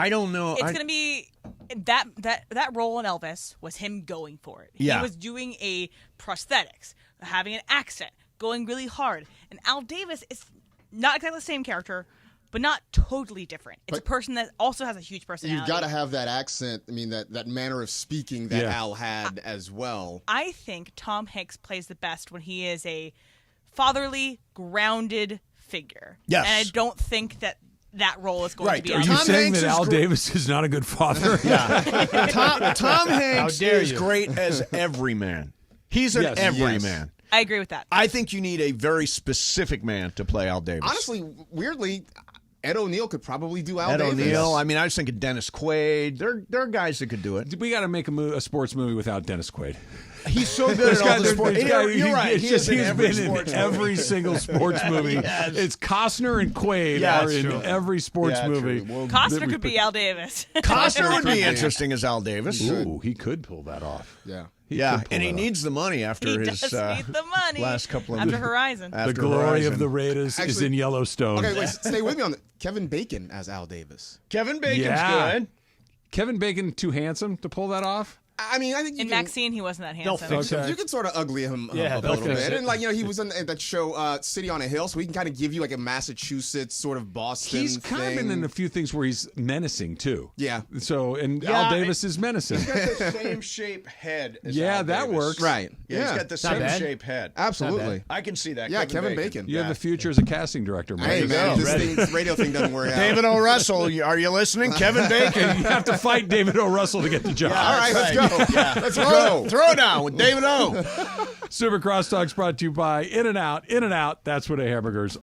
don't know. It's going to be that role in Elvis was him going for it. Yeah. He was doing a prosthetics, having an accent, going really hard. And Al Davis is not exactly the same character, but not totally different. It's a person that also has a huge personality. You've got to have that accent. I mean, that manner of speaking that Al had as well. I think Tom Hanks plays the best when he is a fatherly, grounded figure. Yes. And I don't think that role is going to be. Are you saying that Al Davis is not a good father? Tom Hanks is great as everyman. He's an everyman. I agree with that. I think you need a very specific man to play Al Davis. Honestly, weirdly, Ed O'Neill could probably do Al Ed Davis. O'Neill. I mean, I was thinking Dennis Quaid. There are guys that could do it. We got to make a sports movie without Dennis Quaid. He's so good at all the sports. You're right. He's been in every single sports movie. Yes. It's Costner and Quaid are in every sports movie. Well, Costner could be Al Davis. Costner would be interesting as Al Davis. Ooh, he could pull that off. Yeah. He needs the money after He his does need the money last couple of after Horizon. The glory of the Raiders is in Yellowstone. Okay, wait, stay with me on that. Kevin Bacon as Al Davis. Kevin Bacon's good. Kevin Bacon too handsome to pull that off? I mean, I think in Maxine he wasn't that handsome. You can sort of ugly him up a little bit. And he was in that show City on a Hill, so he can kind of give you like a Massachusetts sort of Boston He's kind of been in a few things where he's menacing too. Yeah. So Al Davis is menacing. He's got the same shape head as that Al Davis. works. Right. Yeah, he's got the same shape head. Absolutely. I can see that. Yeah, Kevin Bacon. You have a future as a casting director, man. Hey, man, this radio thing doesn't work out. David O. Russell, are you listening? Kevin Bacon. You have to fight David O. Russell to get the job. Yeah, all right, let's go. Yeah. Let's go. Throw down with David O. Super Crosstalks brought to you by In-N-Out. In-N-Out, that's what a hamburger's